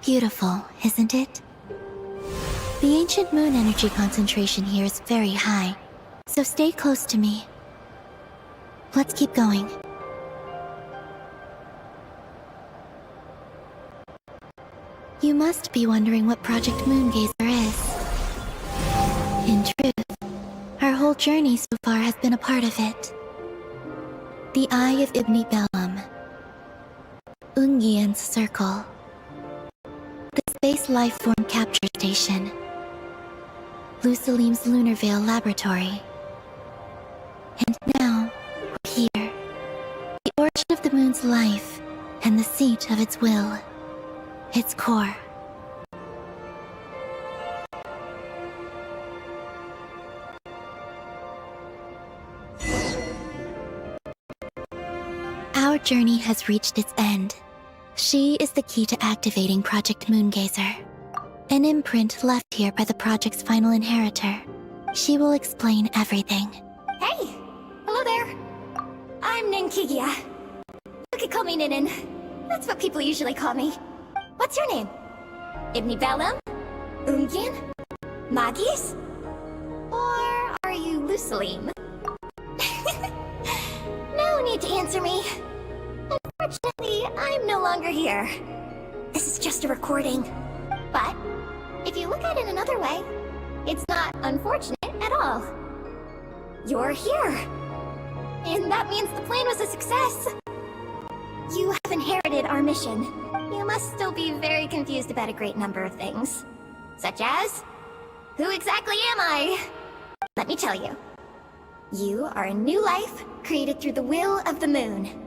Beautiful, isn't it? The ancient moon energy concentration here is very high, so stay close to me. Let's keep going. You must be wondering what Project M.O.O.N.G.A.Z.E.R is. In truth, our whole journey so far has been a part of it. The Eye of Ibni Bellum. Ungian's Circle. The Space Life Form Capture Station. Lusalim's Lunar Veil Laboratory. And now, we're here. The origin of the moon's life, and the seat of its will. Its core. Our journey has reached its end. She is the key to activating Project M.O.O.N.G.A.Z.E.R. An imprint left here by the project's final inheritor. She will explain everything. Hey! Hello there! I'm Ninkigia. You could call me Ninin. That's what people usually call me. What's your name? Ibni Bellum? Ungian? Magis? Or are you Lusalim? No need to answer me. Unfortunately, I'm no longer here. This is just a recording. But, if you look at it another way, it's not unfortunate at all. You're here. And that means the plan was a success. You have inherited our mission. You must still be very confused about a great number of things. Such as, who exactly am I? Let me tell you. You are a new life created through the will of the moon.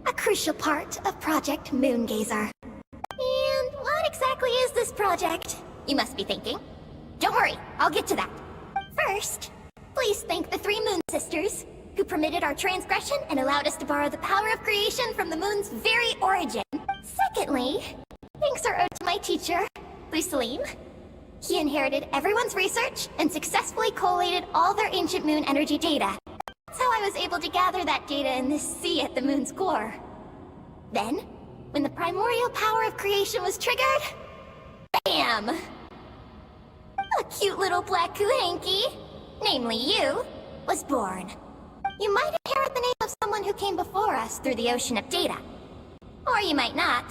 A crucial part of Project M.O.O.N.G.A.Z.E.R. And what exactly is this project? You must be thinking. Don't worry, I'll get to that. First, please thank the 3 Moon Sisters, who permitted our transgression and allowed us to borrow the power of creation from the moon's very origin. Secondly, thanks are owed to my teacher, Lusalim. He inherited everyone's research and successfully collated all their ancient moon energy data. That's how I was able to gather that data in this sea at the moon's core. Then, when the primordial power of creation was triggered, BAM! A cute little black kuhanky, namely you, was born. You might inherit the name of someone who came before us through the ocean of data. Or you might not.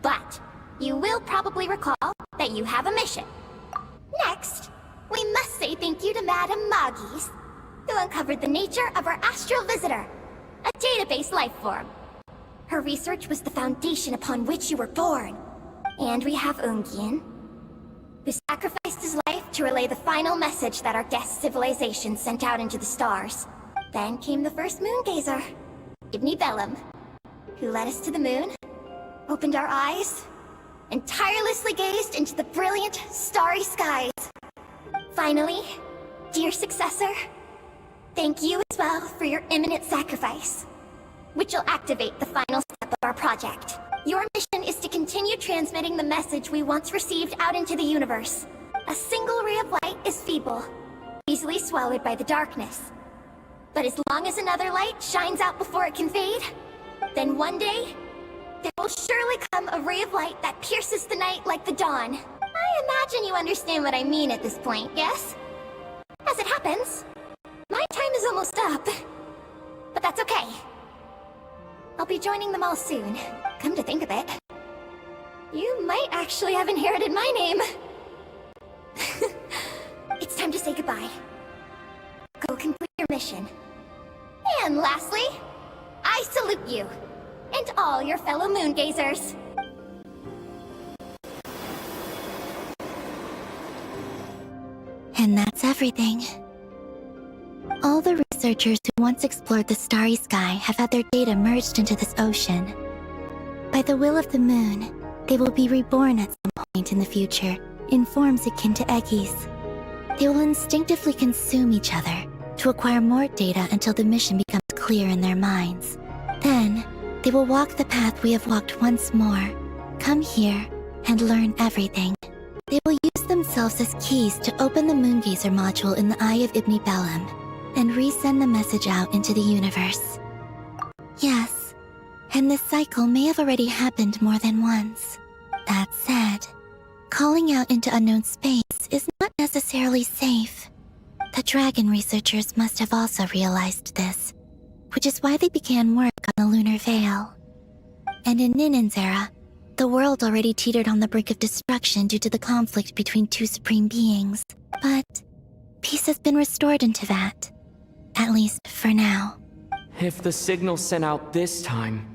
But, you will probably recall that you have a mission. Next, we must say thank you to Madame Magis, who uncovered the nature of our astral visitor, a database life form. Her research was the foundation upon which you were born. And we have Ungian, who sacrificed his life to relay the final message that our guest civilization sent out into the stars. Then came the first Moongazer, Ibni Bellum, who led us to the moon, opened our eyes, and tirelessly gazed into the brilliant, starry skies. Finally, dear successor, Thank you as well for your imminent sacrifice, which will activate the final step of our project. Your mission is to continue transmitting the message we once received out into the universe. A single ray of light is feeble, easily swallowed by the darkness. But as long as another light shines out before it can fade, then one day, there will surely come a ray of light that pierces the night like the dawn. I imagine you understand what I mean at this point, yes? As it happens, my time is almost up. But that's okay. I'll be joining them all soon. Come to think of it, you might actually have inherited my name. It's time to say goodbye. Go complete your mission. And lastly, I salute you, and all your fellow Moongazers. And that's everything. All the researchers who once explored the starry sky have had their data merged into this ocean. By the will of the moon, they will be reborn at some point in the future in forms akin to Eggies. They will instinctively consume each other to acquire more data until the mission becomes clear in their minds. Then, they will walk the path we have walked once more, come here, and learn everything. They will use themselves as keys to open the Moongazer module in the Eye of Ibn Bellum, and resend the message out into the universe. Yes, and this cycle may have already happened more than once. That said, calling out into unknown space is not necessarily safe. The dragon researchers must have also realized this, which is why they began work on the lunar veil. And in Ninen's era, the world already teetered on the brink of destruction due to the conflict between two supreme beings. But peace has been restored in Teyvat, at least for now. If the signal sent out this time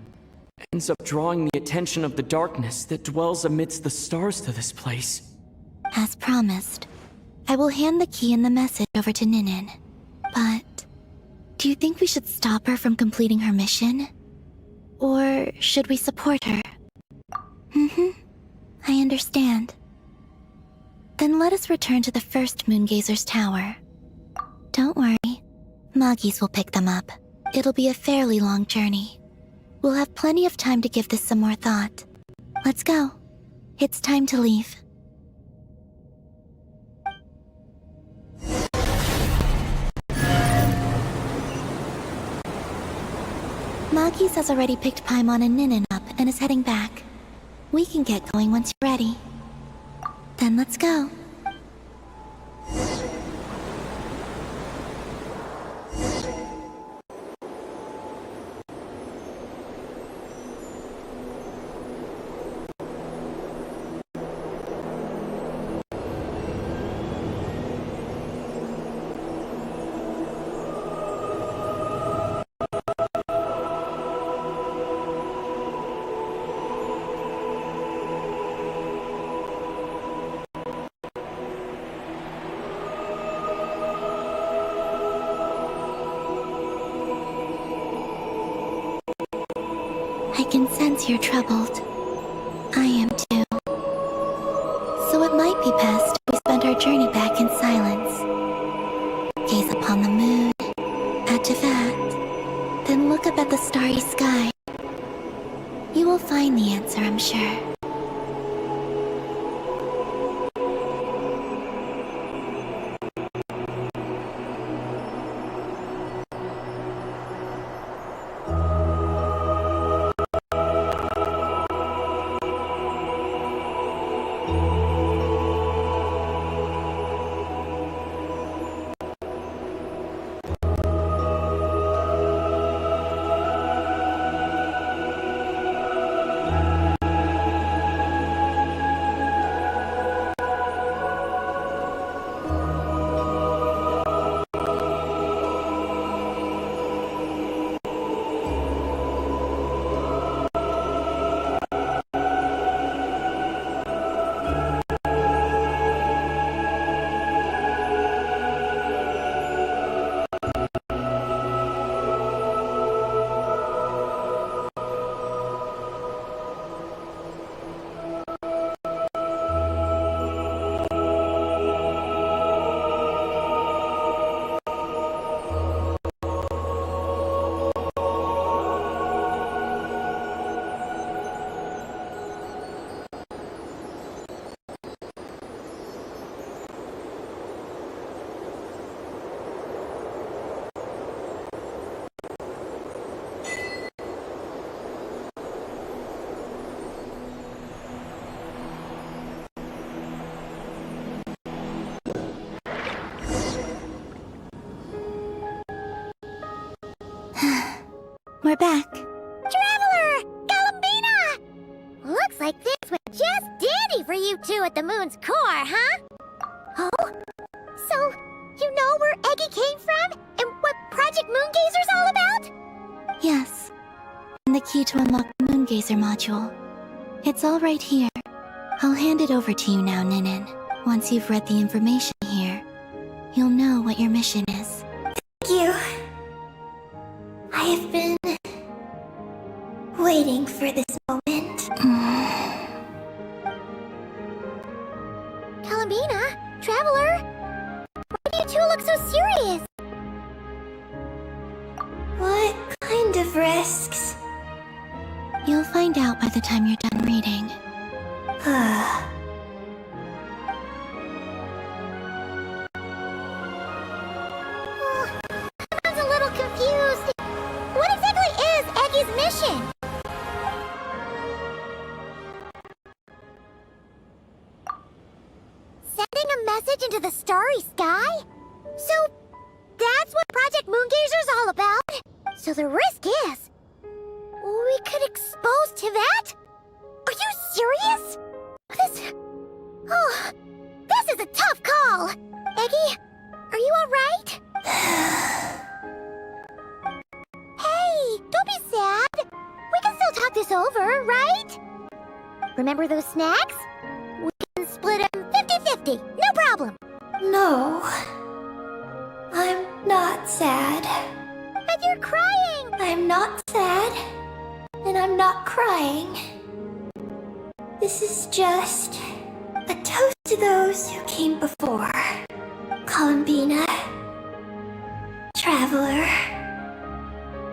ends up drawing the attention of the darkness that dwells amidst the stars to this place. As promised, I will hand the key and the message over to Ninen. But do you think we should stop her from completing her mission? Or should we support her? I understand. Then let us return to the first Moongazer's tower. Don't worry, Moggies will pick them up. It'll be a fairly long journey. We'll have plenty of time to give this some more thought. Let's go. It's time to leave. Moggies has already picked Paimon and Ninen up and is heading back. We can get going once you're ready. Then let's go. I can sense you're troubled. I am too. So it might be best we spend our journey back in silence. Gaze upon the moon, at Teyvat, then look up at the starry sky. You will find the answer, I'm sure. we're back. Traveler! Columbina! Looks like things went just dandy for you two at the moon's core, huh? Oh? So, you know where Eggy came from? And what Project M.O.O.N.G.A.Z.E.R's all about? Yes. And the key to unlock the Moongazer module. It's all right here. I'll hand it over to you now, Ninin. Once you've read the information here, you'll know what your mission is. Thank you. I have been waiting for this moment. Columbina? Traveler? Why do you two look so serious? What kind of risks? You'll find out by the time you're done reading. I'm a little confused. What exactly is Eggy's mission? Sending a message into the starry sky? So, that's what Project M.O.O.N.G.A.Z.E.R's all about? So the risk is, we could expose Teyvat? Are you serious? This is a tough call. Eggy, are you alright? Hey, don't be sad. We can still talk this over, right? Remember those snacks? We can split them 50-50, no problem. No. I'm not sad. But you're crying. I'm not sad. And I'm not crying. This is just a toast to those who came before. Columbina, Traveler,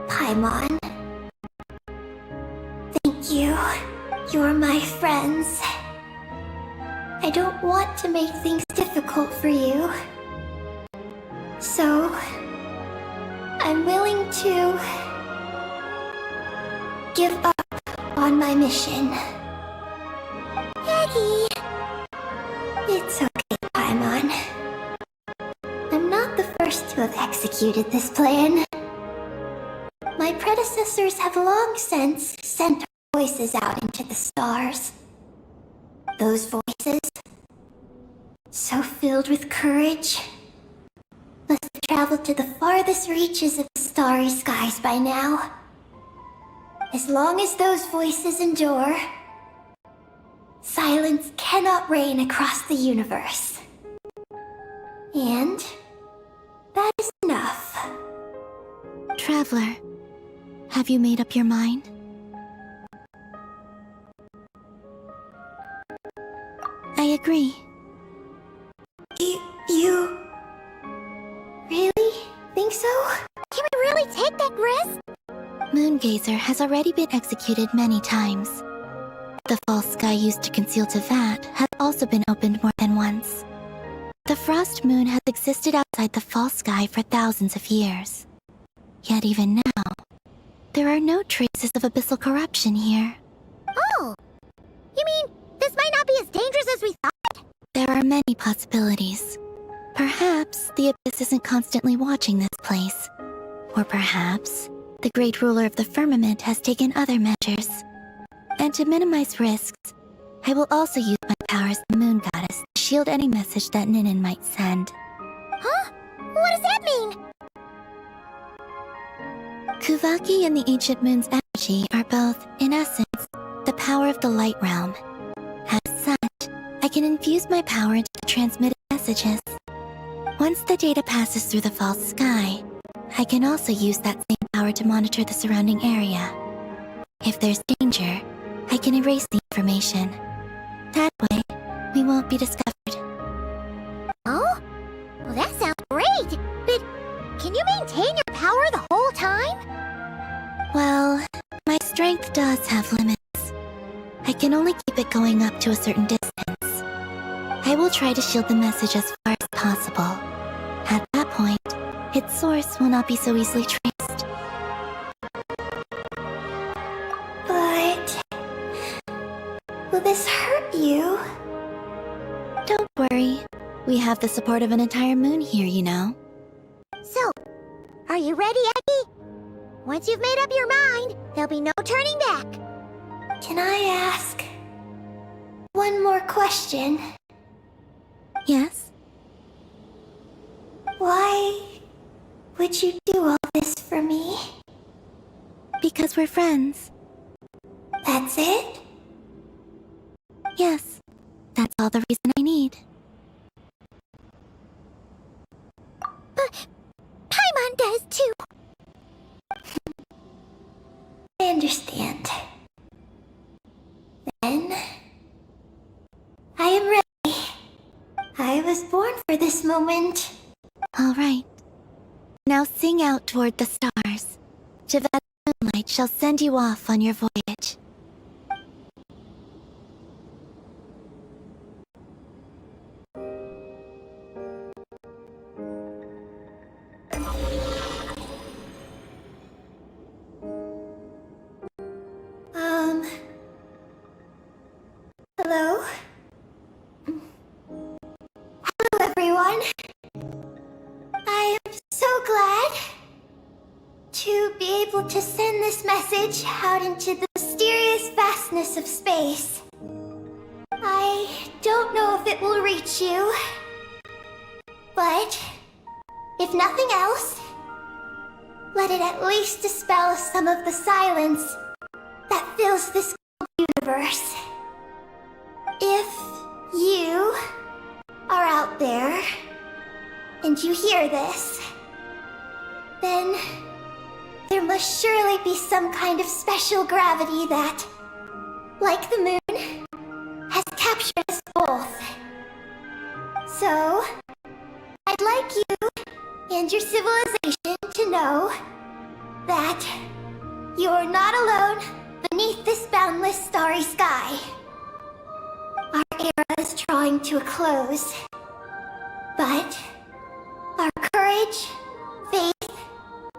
Paimon. Thank you. You're my friends. I don't want to make things difficult for you. So, I'm willing to give up on my mission. Eggy. It's okay, Paimon. I'm not the first to have executed this plan. My predecessors have long since sent our voices out into the stars. Those voices, so filled with courage, must have traveled to the farthest reaches of the starry skies by now. As long as those voices endure, silence cannot reign across the universe. And that is enough. Traveler, have you made up your mind? I agree. You really think so? Can we really take that risk? Moongazer has already been executed many times. The false sky used to conceal Teyvat has also been opened more than once. The frost moon has existed outside the false sky for thousands of years. Yet even now, there are no traces of abyssal corruption here. Oh! You mean, this might not be as dangerous as we thought? There are many possibilities. Perhaps the abyss isn't constantly watching this place. Or perhaps the great ruler of the firmament has taken other measures. And to minimize risks, I will also use my power as the moon goddess to shield any message that Ninin might send. Huh? What does that mean? Kuvaki and the ancient moon's energy are both, in essence, the power of the light realm. As such, I can infuse my power into the transmitted messages. Once the data passes through the false sky, I can also use that same power to monitor the surrounding area. If there's danger, I can erase the information. That way, we won't be discovered. Oh? Well, that sounds great! But can you maintain your power the whole time? Well, my strength does have limits. I can only keep it going up to a certain distance. I will try to shield the message as far as possible. At that point, its source will not be so easily traced. But will this hurt you? Don't worry. We have the support of an entire moon here, you know. So, are you ready, Eggy? Once you've made up your mind, there'll be no turning back. Can I ask one more question? Yes? Why would you do all this for me? Because we're friends. That's it? Yes. That's all the reason I need. But Paimon does too. I understand. Then I am ready. I was born for this moment. All right. Now sing out toward the stars. Teyvat's moonlight shall send you off on your voyage. Hello? Hello, everyone. I am so glad to be able to send this message out into the mysterious vastness of space. I don't know if it will reach you, but if nothing else, let it at least dispel some of the silence that fills this universe. If you are out there and you hear this, then there must surely be some kind of special gravity that, like the moon, has captured us both. So, I'd like you and your civilization to know that you are not alone beneath this boundless starry sky. Our era is drawing to a close, but our courage, faith,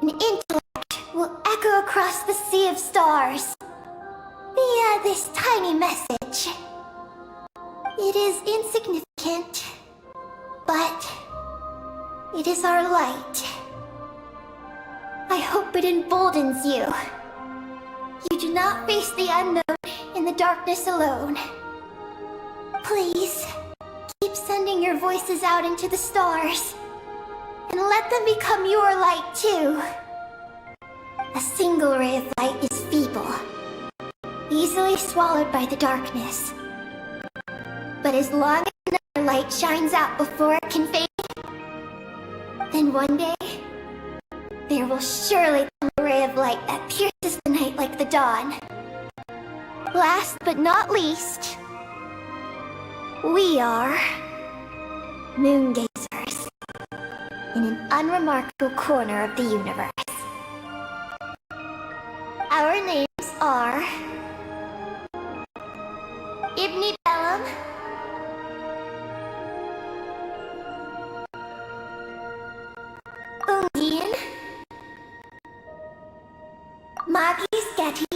and intellect will echo across the sea of stars via this tiny message. It is insignificant, but it is our light. I hope it emboldens you. You do not face the unknown in the darkness alone. Please, keep sending your voices out into the stars, and let them become your light too. A single ray of light is feeble, easily swallowed by the darkness. But as long as another light shines out before it can fade, then one day, there will surely come a ray of light that pierces the night like the dawn. Last but not least, we are Moongazers in an unremarkable corner of the universe. Our names are Ibni Bellum, Ungin, Moongazer,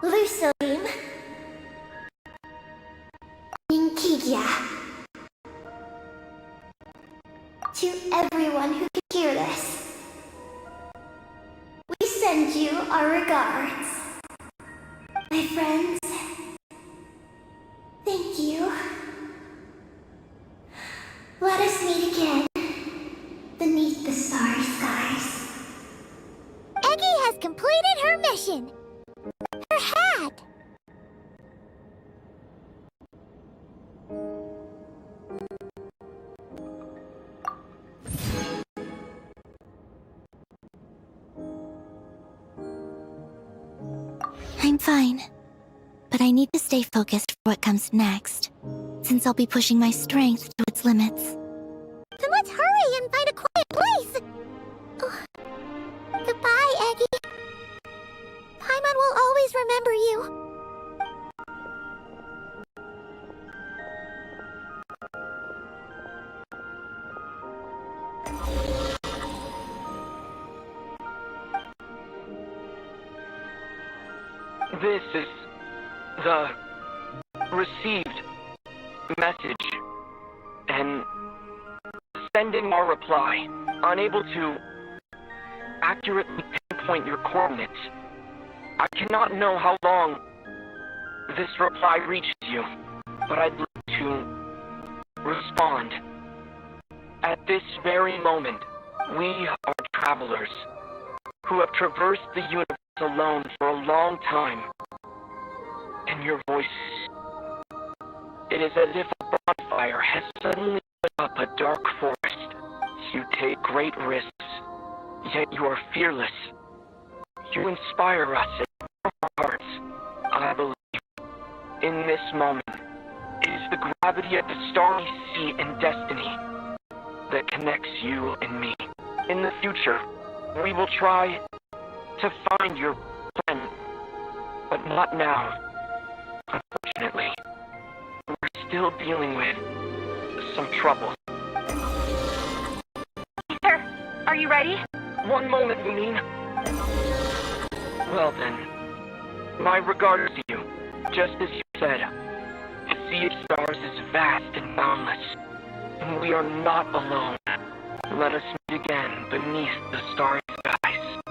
Lusalim, Ninkigia. To everyone who can hear this, we send you our regards. My friends, thank you. Let us meet again beneath the starry skies. Eggy has completed her mission. Her hat. I'm fine. But I need to stay focused for what comes next, since I'll be pushing my strength to its limits. Then let's hurry and find a quiet place. Oh. Goodbye, Eggy. Paimon will always remember you. This is the received message, and sending our reply, unable to accurately pinpoint your coordinates. I cannot know how long this reply reaches you, but I'd like to respond. At this very moment, we are travelers who have traversed the universe alone for a long time. And your voice, it is as if a bonfire has suddenly lit up a dark forest. You take great risks, yet you are fearless. You inspire us in our hearts. I believe in this moment it is the gravity of the starry sea and destiny that connects you and me. In the future, we will try to find your friend, but not now. Unfortunately, we're still dealing with some trouble. Sir, are you ready? One moment, you mean? Well then, my regards to you. Just as you said, the sea of stars is vast and boundless, and we are not alone. Let us meet again beneath the starry skies.